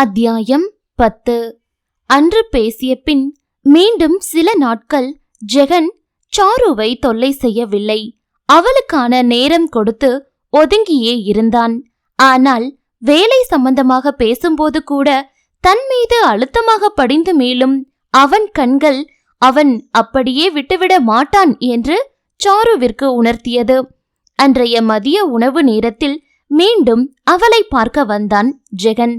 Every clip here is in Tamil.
அத்தியாயம் 10. அன்று பேசிய பின் மீண்டும் சில நாட்கள் ஜெகன் சாருவை தொல்லை செய்யவில்லை. அவளுக்கான நேரம் கொடுத்து ஒதுங்கியே இருந்தான். ஆனால் வேலை சம்பந்தமாக பேசும்போது கூட தன் மீது அழுத்தமாக படிந்து மேலும் அவன் கண்கள் அவன் அப்படியே விட்டுவிட மாட்டான் என்று சாருவிற்கு உணர்த்தியது. அன்றைய மதிய உணவு நேரத்தில் மீண்டும் அவளை பார்க்க வந்தான் ஜெகன்.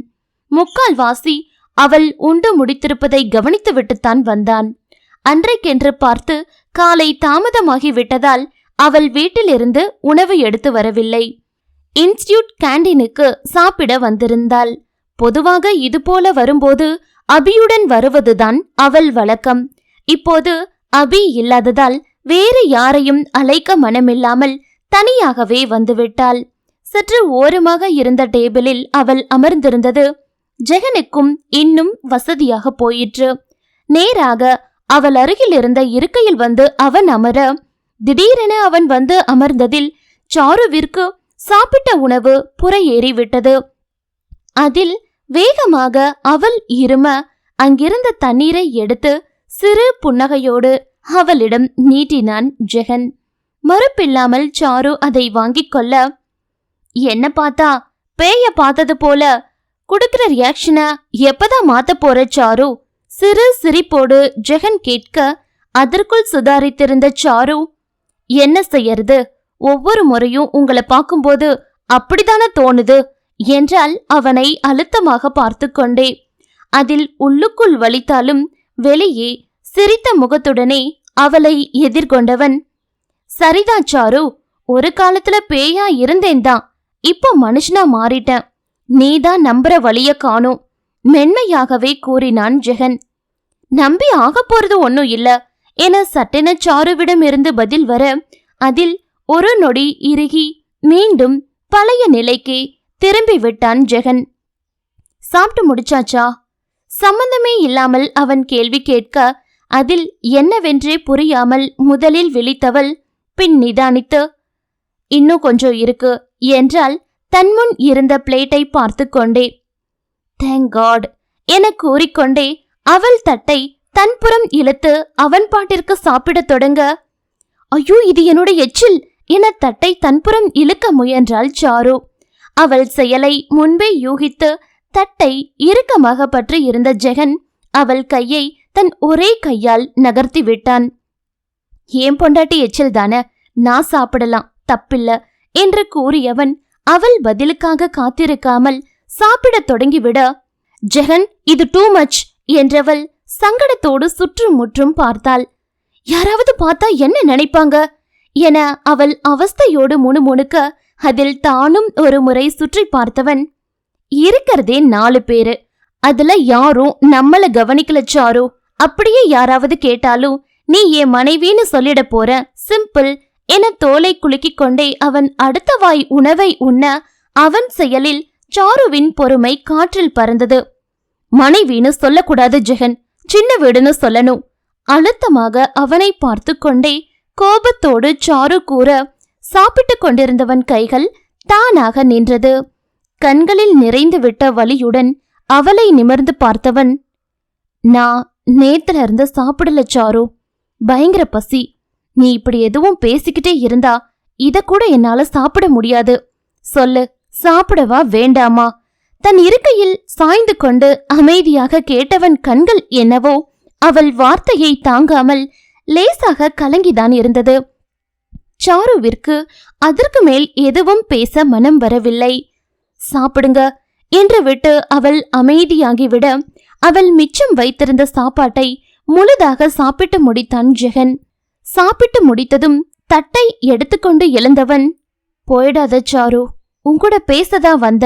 முக்கால்வாசி அவள் உண்டு முடித்திருப்பதை கவனித்துவிட்டுத்தான் வந்தான். அன்றைக்கென்று பார்த்து காலை தாமதமாகி விட்டதால் அவள் வீட்டிலிருந்து உணவு எடுத்து வரவில்லை. இன்ஸ்டிடியூட் கேண்டீனுக்கு சாப்பிட வந்திருந்தாள். பொதுவாக இதுபோல வரும்போது அபியுடன் வருவதுதான் அவள் வழக்கம். இப்போது அபி இல்லாததால் வேறு யாரையும் அழைக்க மனமில்லாமல் தனியாகவே வந்துவிட்டாள். சற்று ஓரமாக இருந்த டேபிளில் அவள் அமர்ந்திருந்தது ஜெகனுக்கும் இன்னும் வசதியாக போயிற்று. நேராக அவள் அருகில் இருந்த இருக்கையில் வந்து அவன் அமர, திடீரென அவன் வந்து அமர்ந்ததில் சாருவிற்கு சாப்பிட்ட உணவு புறையேறிவிட்டது. அதில் வேகமாக அவள் இரும அங்கிருந்த தண்ணீரை எடுத்து சிறு புன்னகையோடு அவளிடம் நீட்டினான் ஜெகன். மறுப்பில்லாமல் சாரு அதை வாங்கிக் கொள்ள, என்ன பார்த்தா பேய பார்த்தது போல குடுக்கிற ரியாக்ஷனை எப்பதான் மாத்த போற சாரு? சிறு சிரிப்போடு ஜெகன் கேட்க, அதற்குள் சுதாரித்திருந்த சாரு, என்ன செய்யறது, ஒவ்வொரு முறையும் உங்களை பார்க்கும்போது அப்படித்தானே தோணுது என்றால் அவனை அழுத்தமாக பார்த்து கொண்டே. அதில் உள்ளுக்குள் வலித்தாலும் வெளியே சிரித்த முகத்துடனே அவளை எதிர்கொண்டவன், சரிதான் சாரு, ஒரு காலத்துல பேயா இருந்தேன்தான், இப்போ மனுஷனா மாறிட்டேன், நீதான் நம்புற வழிய காணும் மென்மையாகவே கூறினான் ஜெகன். நம்பி ஆக போறது ஒன்னும் இல்ல என சட்டென சாருவிடம் இருந்து பதில் வர, அதில் ஒரு நொடி இறுகி மீண்டும் பழைய நிலைக்கே திரும்பி விட்டான் ஜெகன். சாப்பிட்டு முடிச்சாச்சா? சம்பந்தமே இல்லாமல் அவன் கேள்வி கேட்க, அதில் என்னவென்றே புரியாமல் முதலில் விழித்தவள் பின் நிதானித்து, இன்னும் கொஞ்சம் இருக்கு என்றால் தன் முன் இருந்த பிளேட்டை பார்த்து கொண்டே. தேங்க் காட் என கூறிக்கொண்டே அவள் தட்டை தன்புறம் இழுத்து அவன் பாட்டிற்கு சாப்பிடத் தொடங்க, ஐயோ இது என்னோட எச்சில் என தட்டை தன்புறம் இழுக்க முயன்றாள் சாரு. அவள் செயலை முன்பே யூகித்து தட்டை இறுக்கமாக பற்றி இருந்த ஜெகன் அவள் கையை தன் ஒரே கையால் நகர்த்தி விட்டான். ஏன் பொண்டாட்டி எச்சில் தானே, நான் சாப்பிடலாம், தப்பில்ல என்று கூறியவன் அவள் பதிலுக்காக காத்திருக்காமல் சாப்பிடத் தொடங்கிவிட, ஜெகன் இது டூ மச் என்றவள் சங்கடத்தோடு சுற்றும் முற்றும் பார்த்தாள். யாராவது பார்த்தா என்ன நினைப்பாங்க என அவள் அவஸ்தையோடு முணுமுணுக்க, அதில் தானும் ஒரு முறை சுற்றி பார்த்தவன், இருக்கிறதே 4 பேரு, அதுல யாரும் நம்மள கவனிக்கல சாரு, அப்படியே யாராவது கேட்டாலும் நீ என் மனைவின்னு சொல்லிட போற, சிம்பிள் என தோலை குலுக்கிக் கொண்டே அவன் அடுத்த வாய் உணவை உண்ண, அவன் செயலில் சாருவின் பொறுமை காற்றில் பறந்தது. மனைவின்னு சொல்லக்கூடாது ஜெகன், சின்ன வீடுன்னு சொல்லணும். அழுத்தமாக அவனை பார்த்து கொண்டே கோபத்தோடு சாரு கூற, சாப்பிட்டு கொண்டிருந்தவன் கைகள் தானாக நின்றது. கண்களில் நிறைந்து விட்ட வலியுடன் அவளை நிமிர்ந்து பார்த்தவன், நான் நேத்துல இருந்து சாப்பிடல சாரு, பயங்கர பசி, நீ இப்படி எதுவும் பேசிக்கிட்டே இருந்தா இத கூட என்னால சாப்பிட முடியாது, சொல்லு சாப்பிடவா வேண்டாமா? தன் இருக்கையில் சாய்ந்து கொண்டு அமைதியாக கேட்டவன் கண்கள் என்னவோ அவள் வார்த்தையை தாங்காமல் லேசாக கலங்கிதான் இருந்தது. சாருவிற்கு அதற்கு மேல் எதுவும் பேச மனம் வரவில்லை. சாப்பிடுங்க என்று விட்டு அவள் அமைதியாகிவிட, அவள் மிச்சம் வைத்திருந்த சாப்பாட்டை முழுதாக சாப்பிட்டு முடித்தான் ஜெகன். சாப்பிட்டு முடித்ததும் தட்டை எடுத்துக்கொண்டு எழுந்தவன், போயிடாத சாரு, உங்கூட பேசதா வந்த,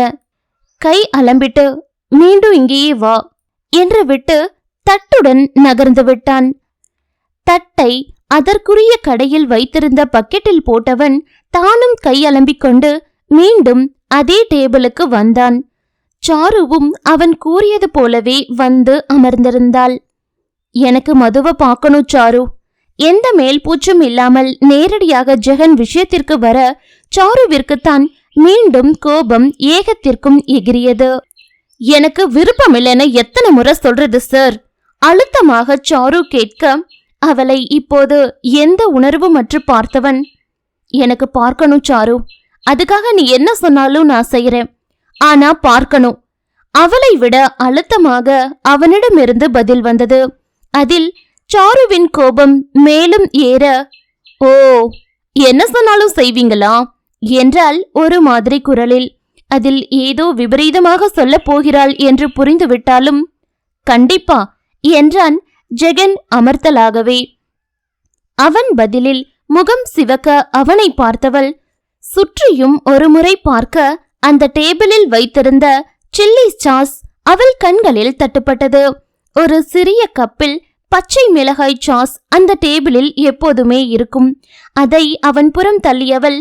கை அலம்பிட்டு மீண்டும் இங்கேயே வா என்று விட்டு தட்டுடன் நகர்ந்து விட்டான். தட்டை அதற்குரிய கடையில் வைத்திருந்த பக்கெட்டில் போட்டவன் தானும் கை அலம்பிக்கொண்டு மீண்டும் அதே டேபிளுக்கு வந்தான். சாருவும் அவன் கூறியது போலவே வந்து அமர்ந்திருந்தாள். எனக்கு மதுவை பார்க்கணும் சாரு. எந்த மேல்பூச்சும் இல்லாமல் நேரடியாக ஜெகன் விஷயத்திற்கு வர சாருவிற்குத்தான் மீண்டும் கோபம் ஏகத்திற்கும் எகிரியது. எனக்கு விருப்பம் இல்லைன்னு எத்தனை முறை சொல்றது சார்? அழுத்தமாக சாரு கேட்க, அவளை இப்போது எந்த உணர்வுமற்று பார்த்தவன், எனக்கு பார்க்கணும் சாரு, அதுக்காக நீ என்ன சொன்னாலும் நான் செய்யறேன், ஆனா பார்க்கணும். அவளை விட அழுத்தமாக அவனிடமிருந்து பதில் வந்தது. அதில் சாருவின் கோபம் மேலும் ஏற, ஓ என்ன சொன்னாலும் செய்வீங்களா என்றால் ஒரு மாதிரி குரலில். அதில் ஏதோ விபரீதமாக சொல்ல போகிறாள் என்று புரிந்துவிட்டாலும், கண்டிப்பா என்றான் ஜெகன் அமர்த்தலாகவே. அவன் பதிலில் முகம் சிவக்க அவனை பார்த்தவள் சுற்றியும் ஒருமுறை பார்க்க அந்த டேபிளில் வைத்திருந்த சில்லி சாஸ் அவள் கண்களில் தட்டுப்பட்டது. ஒரு சிறிய கப்பில் பச்சை மிளகாய் சாஸ் அந்த டேபிளில் எப்போதுமே இருக்கும். அதை அவன் புறம் தள்ளியவள்,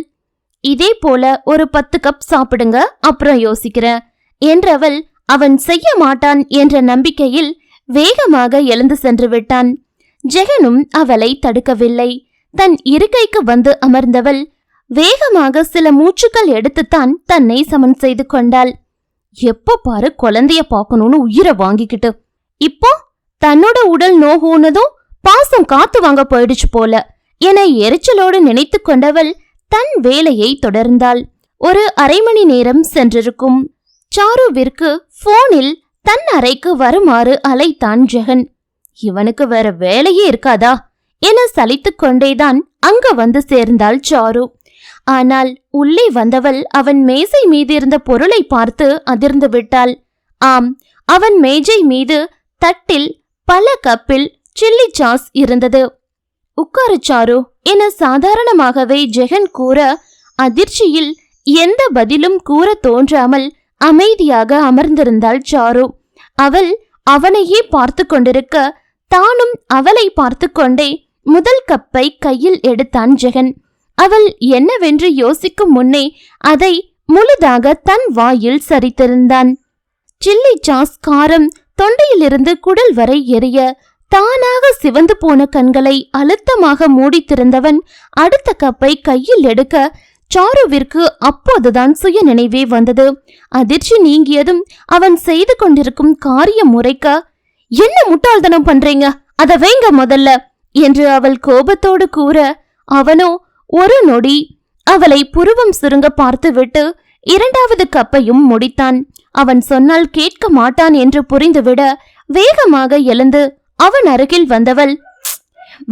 இதே போல ஒரு 10 கப் சாப்பிடுங்க, அப்புறம் யோசிக்கிறேன் என்றவள் அவன் செய்ய மாட்டான் என்ற நம்பிக்கையில் வேகமாக எழுந்து சென்று விட்டான். ஜெகனும் அவளை தடுக்கவில்லை. தன் இருக்கைக்கு வந்து அமர்ந்தவள் வேகமாக சில மூச்சுக்கள் எடுத்துத்தான் தன்னை சமன் செய்து கொண்டாள். எப்ப பாரு குழந்தைய பார்க்கணும்னு உயிரை வாங்கிக்கிட்டு, இப்போ தன்னோட உடல் நோகுனதும் பாசம் காத்து வாங்க போயிடுச்சு போல என எரிச்சலோடு நினைத்து கொண்டவள் தன் வேலையை தொடர்ந்தாள். ஒரு அரை மணி நேரம் சென்றிருக்கும். சாருவிற்கு போனில் தன் அறைக்கு வருமாறு அழைத்தான் ஜெகன். இவனுக்கு வேற வேலையே இருக்காதா என சலித்துக் கொண்டேதான் அங்க வந்து சேர்ந்தாள் சாரு. ஆனால் உள்ளே வந்தவள் அவன் மேசை மீது இருந்த பொருளை பார்த்து அதிர்ந்து விட்டாள். ஆம், அவன் மேஜை மீது தட்டில் பல கப்பில் சில்லி சாஸ் இருந்தது. உட்காரு சாரு என சாதாரணமாகவே ஜெகன் கூற, அதிர்ச்சியில் எந்த பதிலும் கூற தோன்றாமல் அமைதியாக அமர்ந்திருந்தாள் சாரு. அவள் அவனையே பார்த்து கொண்டிருக்க தானும் அவளை பார்த்து கொண்டே முதல் கப்பை கையில் எடுத்தான் ஜெகன். அவள் என்னவென்று யோசிக்கும் முன்னே அதை முழுதாக தன் வாயில் சரித்திருந்தான். சில்லி சாஸ் காரம் தொண்டையிலிருந்து குடல் வரை எரிய தானாக சிவந்து போன கண்களை அழுத்தமாக மூடித்திருந்தவன் அடுத்த கப்பை கையில் எடுக்க சாருவிற்கு அப்போதுதான் சுய நினைவே வந்தது. அதிர்ச்சி நீங்கியதும் அவன் செய்து கொண்டிருக்கும் காரியம் முறைக்க, என்ன முட்டாள்தனம் பண்றீங்க, அத வைங்க முதல்ல என்று அவள் கோபத்தோடு கூற, அவனோ ஒரு நொடி அவளை புருவம் சுருங்க பார்த்துவிட்டு இரண்டாவது கப்பையும் முடித்தான். அவன் சொன்னால் கேட்க மாட்டான் என்று புரிந்துவிட வேகமாக எழுந்து அவன் அருகில் வந்தவள்,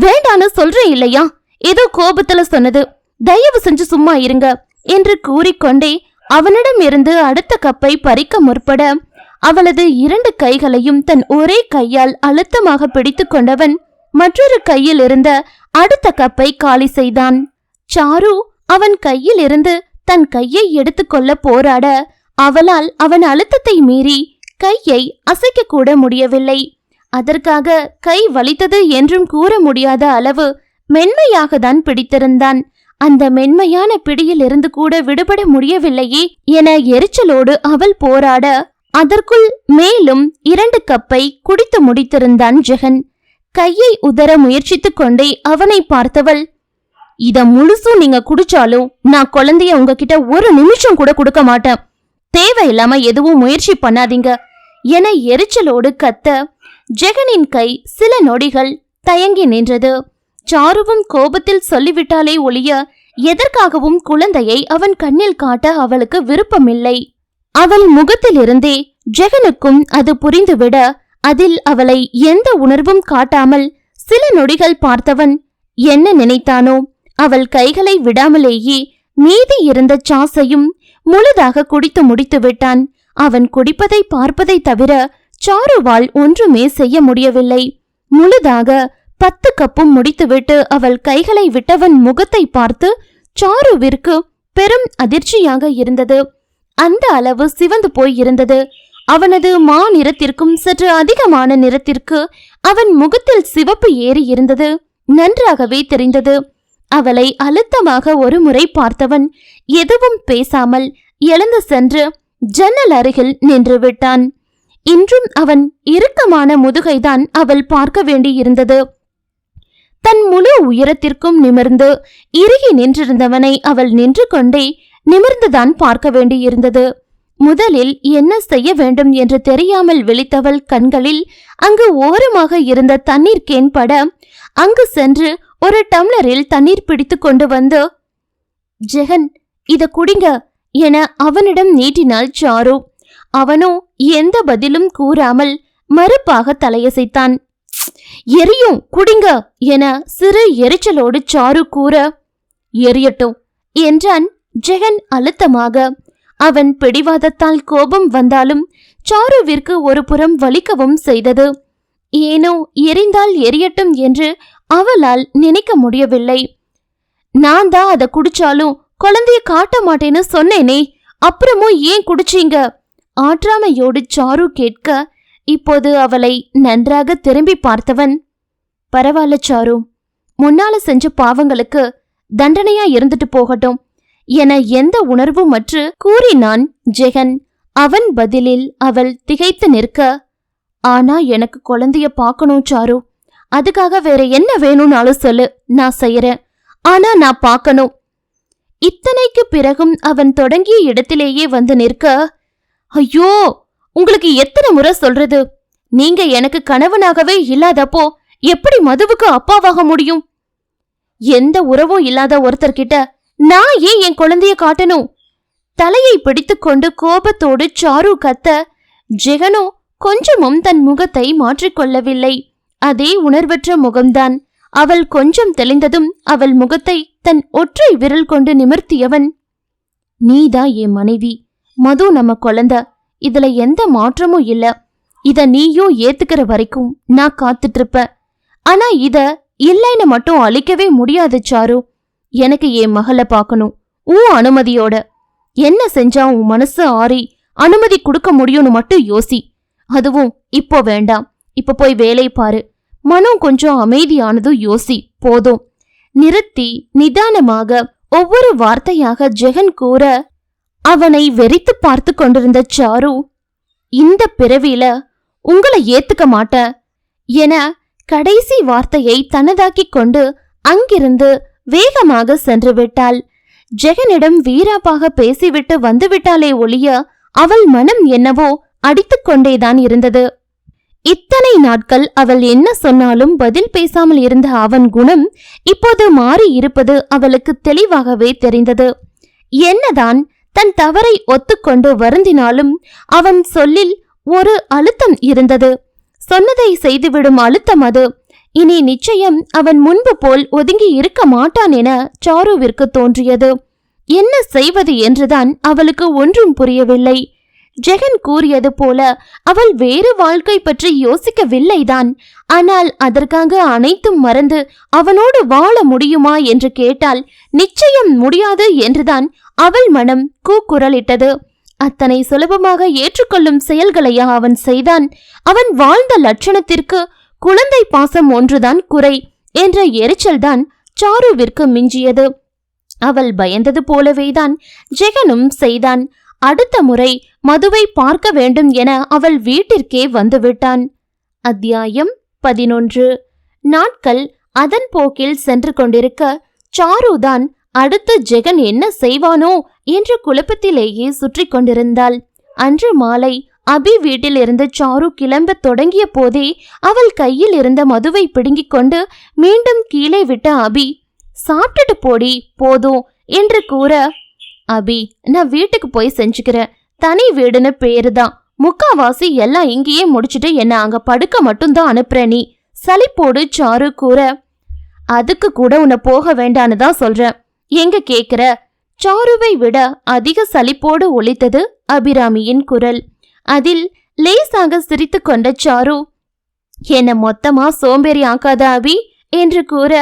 வேண்டான்னு சொல்றேன் இல்லையா, ஏதோ கோபத்துல சொன்னது, தயவு செஞ்சு சும்மா இருங்க என்று கூறிக்கொண்டே அவனிடம் இருந்து அடுத்த கப்பை பறிக்க முற்பட அவளது 2 கைகளையும் தன் ஒரே கையால் அழுத்தமாக பிடித்து கொண்டவன் மற்றொரு கையில் இருந்த அடுத்த கப்பை காலி செய்தான். சாரு அவன் கையில் இருந்து தன் கையை எடுத்துக்கொள்ள போராட அவளால் அவன் அழுத்தத்தை மீறி கையை அசைக்க கூட முடியவில்லை. அதற்காக கை வலித்தது என்றும் கூற முடியாத அளவு மென்மையாக தான் பிடித்திருந்தான். அந்த மென்மையான பிடியில் இருந்து கூட விடுபட முடியவில்லையே என எரிச்சலோடு அவள் போராட அதற்குள் மேலும் 2 கப்பை குடித்து முடித்திருந்தான் ஜெகன். கையை உதற முயற்சித்துக் கொண்டே அவனை பார்த்தவள், இத முழுசும் நீங்க குடிச்சாலும் நான் குழந்தைய உங்ககிட்ட ஒரு நிமிஷம் கூட கொடுக்க மாட்டேன், தேவையில்லாம எதுவும் முயற்சி பண்ணாதீங்க என எரிச்சலோடு கத்த ஜெகனின் கை சில நொடிகள் தயங்கி நின்றது. சாருவும் கோபத்தில் சொல்லிவிட்டாலே ஒழிய எதற்காகவும் குழந்தையை அவன் கண்ணில் காட்ட அவளுக்கு விருப்பமில்லை. அவள் முகத்திலிருந்தே ஜெகனுக்கும் அது புரிந்துவிட அதில் அவளை எந்த உணர்வும் காட்டாமல் சில நொடிகள் பார்த்தவன் என்ன நினைத்தானோ, அவள் கைகளை விடாமலேயே மீதி இருந்த சாஸையும் முழுதாக குடித்து முடித்து விட்டான். அவன் குடிப்பதை பார்ப்பதை தவிர சாருவால் ஒன்றுமே செய்ய முடியவில்லை. முழுதாக 10 கப்பும் முடித்துவிட்டு அவள் கைகளை விட்டவன் முகத்தை பார்த்து சாருவிற்கு பெரும் அதிர்ச்சியாக இருந்தது. அந்த அளவு சிவந்து போய் இருந்தது. அவனது மா நிறத்திற்கும் சற்று அதிகமான நிறத்திற்கு அவன் முகத்தில் சிவப்பு ஏறி இருந்தது நன்றாகவே தெரிந்தது. அவளை அழுத்தமாக ஒரு முறை பார்த்தவன் எதுவும் பேசாமல் எழுந்து சென்று ஜன்னல் அருகில் நின்று விட்டான். இன்றும் அவன் இறுக்கமான முதுகைதான் அவள் பார்க்க வேண்டியிருந்தது. தன் முழு உயரத்திற்கும் நிமிர்ந்து இறுகி நின்றிருந்தவனை அவள் நின்று கொண்டே நிமிர்ந்துதான் பார்க்க வேண்டியிருந்தது. முதலில் என்ன செய்ய வேண்டும் என்று தெரியாமல் விழித்தவள் கண்களில் அங்கு ஓரமாக இருந்த தண்ணீர் கேன் பட அங்கு சென்று ஒரு டம்ளரில் தண்ணீர் பிடித்து கொண்டு வந்து, ஜெகன், இத குடிங்க என அவனிடம் நீட்டினாள் சாரு. அவனோ எந்த பதிலும் கூறாமல் மறுப்பாக தலையசைத்தான். எரியும், குடிங்க என சிறு எரிச்சலோடு சாரு கூற, எரியட்டும் என்றான் ஜெகன் அழுத்தமாக. அவன் பிடிவாதத்தால் கோபம் வந்தாலும் சாருவிற்கு ஒரு புறம் வலிக்கவும் செய்தது. ஏனோ எரிந்தால் எரியட்டும் என்று அவளால் நினைக்க முடியவில்லை. நான் தான் அதை குடிச்சாலும் குழந்தைய காட்ட மாட்டேன்னு சொன்னேனே, அப்புறமும் ஏன் குடிச்சீங்க? ஆற்றாமையோடு சாரு கேட்க, இப்போது அவளை நன்றாக திரும்பி பார்த்தவன், பரவாயில்ல சாரு, முன்னால செஞ்ச பாவங்களுக்கு தண்டனையா இருந்துட்டு போகட்டும் என எந்த உணர்வுமற்று கூறினான் ஜெகன். அவன் பதிலில் அவள் திகைத்து நிற்க, ஆனா எனக்கு குழந்தைய பார்க்கணும் சாரு, அதுக்காக வேற என்ன வேணும்னாலும் சொல்லு, நான் செய்யறேன். ஆனா நான் பார்க்கணும். இத்தனைக்கு பிறகும் அவன் தொடங்கிய இடத்திலேயே வந்து நிற்க, ஐயோ, உங்களுக்கு எத்தனை முறை சொல்றது? நீங்க எனக்கு கணவனாகவே இல்லாதப்போ எப்படி மதுவுக்கு அப்பாவாக முடியும்? எந்த உறவும் இல்லாத ஒருத்தர்கிட்ட நான் ஏன் என் குழந்தைய காட்டணும்? தலையை பிடித்துக்கொண்டு கோபத்தோடு சாரு கத்த, ஜெகனோ கொஞ்சமும் தன் முகத்தை மாற்றிக்கொள்ளவில்லை. அதே உணர்வற்ற முகம்தான். அவள் கொஞ்சம் தெளிந்ததும் அவள் முகத்தை தன் ஒற்றை விரல் கொண்டு நிமிர்த்தியவன், நீதான் என் மனைவி, மது நம்ம குழந்தை, இதுல எந்த மாற்றமும் இல்ல. இத நீயும் ஏத்துக்கிற வரைக்கும் நான் காத்துட்டு இருப்பேன். ஆனா இத இல்லைன்னு மட்டும் அழிக்கவே முடியாது சாரு. எனக்கு என் மகளை பார்க்கணும், உன் அனுமதியோட. என்ன செஞ்சா உன் மனசு ஆறி அனுமதி கொடுக்க முடியும்னு மட்டும் யோசி. அதுவும் இப்போ வேண்டாம், இப்ப போய் வேலை பாரு. மனம் கொஞ்சம் அமைதியானதும் யோசி, போதும். நிறுத்தி நிதானமாக ஒவ்வொரு வார்த்தையாக ஜெகன் கூற, அவனை வெறித்து பார்த்து கொண்டிருந்த சாரு, இந்த பிறவியில உங்களை ஏத்துக்க மாட்டேன் என கடைசி வார்த்தையை தனதாக்கிக் கொண்டு அங்கிருந்து வேகமாக சென்று விட்டாள். ஜெகனிடம் வீராப்பாக பேசிவிட்டு வந்துவிட்டாளே ஒழிய அவள் மனம் என்னவோ அடித்துக்கொண்டேதான் இருந்தது. இத்தனை நாட்கள் அவள் என்ன சொன்னாலும் பதில் பேசாமல் இருந்த அவன் குணம் இப்போது மாறி இருப்பது அவளுக்கு தெளிவாகவே தெரிந்தது. என்னதான் தன் தவறை ஒத்துக்கொண்டு வருந்தினாலும் அவன் சொல்லில் ஒரு அழுத்தம் இருந்தது. சொன்னதை செய்துவிடும் அழுத்தம் அது. இனி நிச்சயம் அவன் முன்பு போல் ஒதுங்கி இருக்க மாட்டான் என சாருவிற்கு தோன்றியது. என்ன செய்வது என்றுதான் அவளுக்கு ஒன்றும் புரியவில்லை. ஜெகன் கூறியது போல அவள் வேறு வாழ்க்கை பற்றி யோசிக்கவில்லைதான். ஆனால் அதற்காக அனைத்தும் மறந்து அவனோடு வாழ முடியுமா என்று கேட்டால் நிச்சயம் முடியாது என்றுதான் அவள் மனம் கூக்குரலிட்டது. அத்தனை சுலபமாக ஏற்றுக்கொள்ளும் செயல்களையா அவன் செய்தான்? அவன் வாழ்ந்த லட்சணத்திற்கு குழந்தை பாசம் ஒன்றுதான் குறை என்ற எரிச்சல்தான் சாருவிற்கு மிஞ்சியது. அவள் பயந்தது போலவேதான் ஜெகனும் செய்தான். அடுத்த முறை மதுவை பார்க்க வேண்டும் என அவள் வீட்டிற்கே வந்துவிட்டான். அத்தியாயம் 11. நாட்கள் அதன் போக்கில் சென்று கொண்டிருக்க சாருதான் அடுத்து ஜெகன் என்ன செய்வானோ என்ற குழப்பத்திலேயே சுற்றி கொண்டிருந்தாள். அன்று மாலை அபி வீட்டிலிருந்து சாரு கிளம்ப தொடங்கிய போதே அவள் கையில் இருந்த மதுவை பிடுங்கிக் கொண்டு மீண்டும் கீழே விட்ட அபி, சாப்பிட்டுட்டு போடி போதும் என்று கூற, அபி, நான் வீட்டுக்கு போய் செஞ்சுக்கிறேன், தனி வீடுன்னு பேருதான், முக்காவாசி எல்லாம் இங்கேயே முடிச்சுட்டு என்ன அங்க படுக்க மட்டும்தான் அனுப்புற நீ, சலிப்போடு சாரு கூற, அதுக்கு கூட உன்னை போக வேண்டான்னு தான் சொல்றேன், எங்க கேக்குற? சாருவை விட அதிக சலிப்போடு ஒலித்தது அபிராமியின் குரல். அதில் லேசாக சிரித்து கொண்ட சாரு, என்ன மொத்தமா சோம்பேறி ஆக்காத அபி என்று கூற,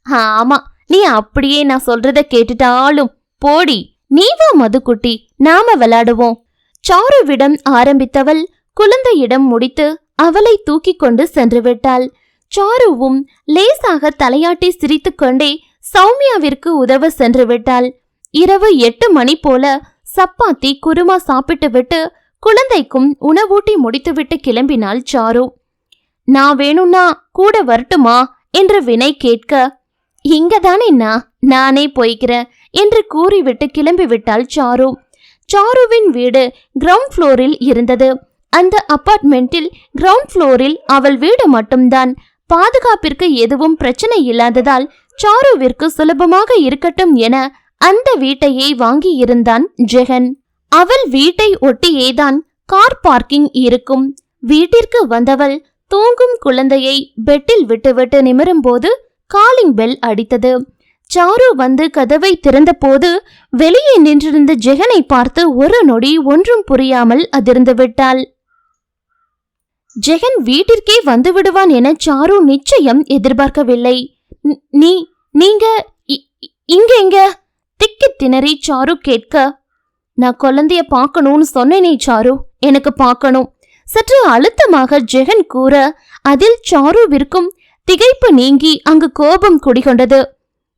ஆமா, நீ அப்படியே நான் சொல்றத கேட்டுட்டாலும் போடி, நீ வா மதுக்குட்டி, நாம விளையாடுவோம். சாருவிடம் ஆரம்பித்தவள் குழந்தையிடம் முடித்து அவளை தூக்கி கொண்டு சென்று விட்டாள். சாருவும் லேசாக தலையாட்டி சிரித்து கொண்டே சௌமியாவிற்கு உதவ சென்று விட்டாள். இரவு 8 மணி போல சப்பாத்தி குருமா சாப்பிட்டு விட்டு குழந்தைக்கும் உணவூட்டி முடித்துவிட்டு கிளம்பினாள் சாரு. நான் வேணும்னா கூட வரட்டுமா என்று வினை கேட்க, இங்கதானே நானே போய்க்கிறேன் என்று கூறிவிட்டு கிளம்பி விட்டாள் சாரு. சாருவின் வீடு கிரவுண்ட் ஃப்ளோரில் இருந்தது. அந்த அபார்ட்மெண்டில் கிரவுண்ட் ஃப்ளோரில் அவள் வீடு மட்டும்தான். பாதுகாப்பிற்கு எதுவும் பிரச்சனை இல்லாததால் சாருவிற்கு சுலபமாக இருக்கட்டும் என அந்த வீட்டையே வாங்கி இருந்தான் ஜெகன். அவள் வீட்டை ஒட்டியேதான் கார் பார்க்கிங் இருக்கும். வீட்டிற்கு வந்தவள் தூங்கும் குழந்தையை பெட்டில் விட்டுவிட்டு நிமிரும் போது காலிங் பெல் அடித்தது. சாரு வந்து கதவை திறந்த போது வெளியே நின்றிருந்த ஜெகனை பார்த்து ஒரு நொடி ஒன்றும் புரியாமல் அதிர்ந்து விட்டாள். ஜெகன் வீட்டிற்கே வந்து விடுவான் என சாரு நிச்சயம் எதிர்பார்க்கவில்லை. நீங்க இங்க திக்கி திணறி சாரு கேட்க, நான் குழந்தைய பார்க்கணும்னு சொன்னேனே சாரு, எனக்கு பார்க்கணும். சற்று அழுத்தமாக ஜெகன் கூற அதில் சாருவிற்கும் திகைப்பு நீங்கி அங்கு கோபம் குடிகொண்டது.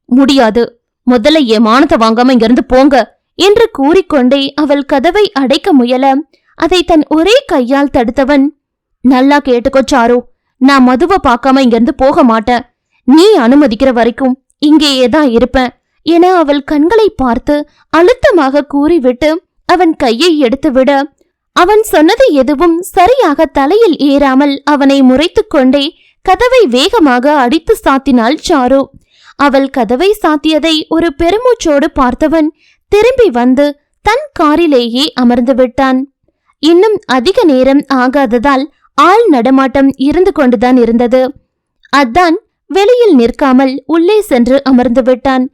முடியாது, முதல்ல என் மானத்தை வாங்காம இங்கிருந்து போங்க என்று கூறிக்கொண்டே அவள் கதவை அடைக்க முயல அதை தன் ஒரே கையால் தடுத்தவன், நல்லா கேட்டுக்கோ சாரு, நான் மதுவை பார்க்காம இங்கிருந்து போக மாட்டேன். நீ அனுமதிக்கிற வரைக்கும் இங்கேயேதான் இருப்பேன் என அவள் கண்களை பார்த்து அழுத்தமாக கூறிவிட்டு அவன் கையை எடுத்துவிட அவன் சொன்னது எதுவும் சரியாக தலையில் ஏறாமல் அவனை முறைத்து கொண்டே கதவை வேகமாக அடித்து சாத்தினாள் சாரு. அவள் கதவை சாத்தியதை ஒரு பெருமூச்சோடு பார்த்தவன் திரும்பி வந்து தன் காரிலேயே அமர்ந்து விட்டான். இன்னும் அதிக நேரம் ஆகாததால் ஆள் நடமாட்டம் இருந்து கொண்டுதான் இருந்தது. அதான் வெளியில் நிற்காமல் உள்ளே சென்று அமர்ந்து விட்டான்.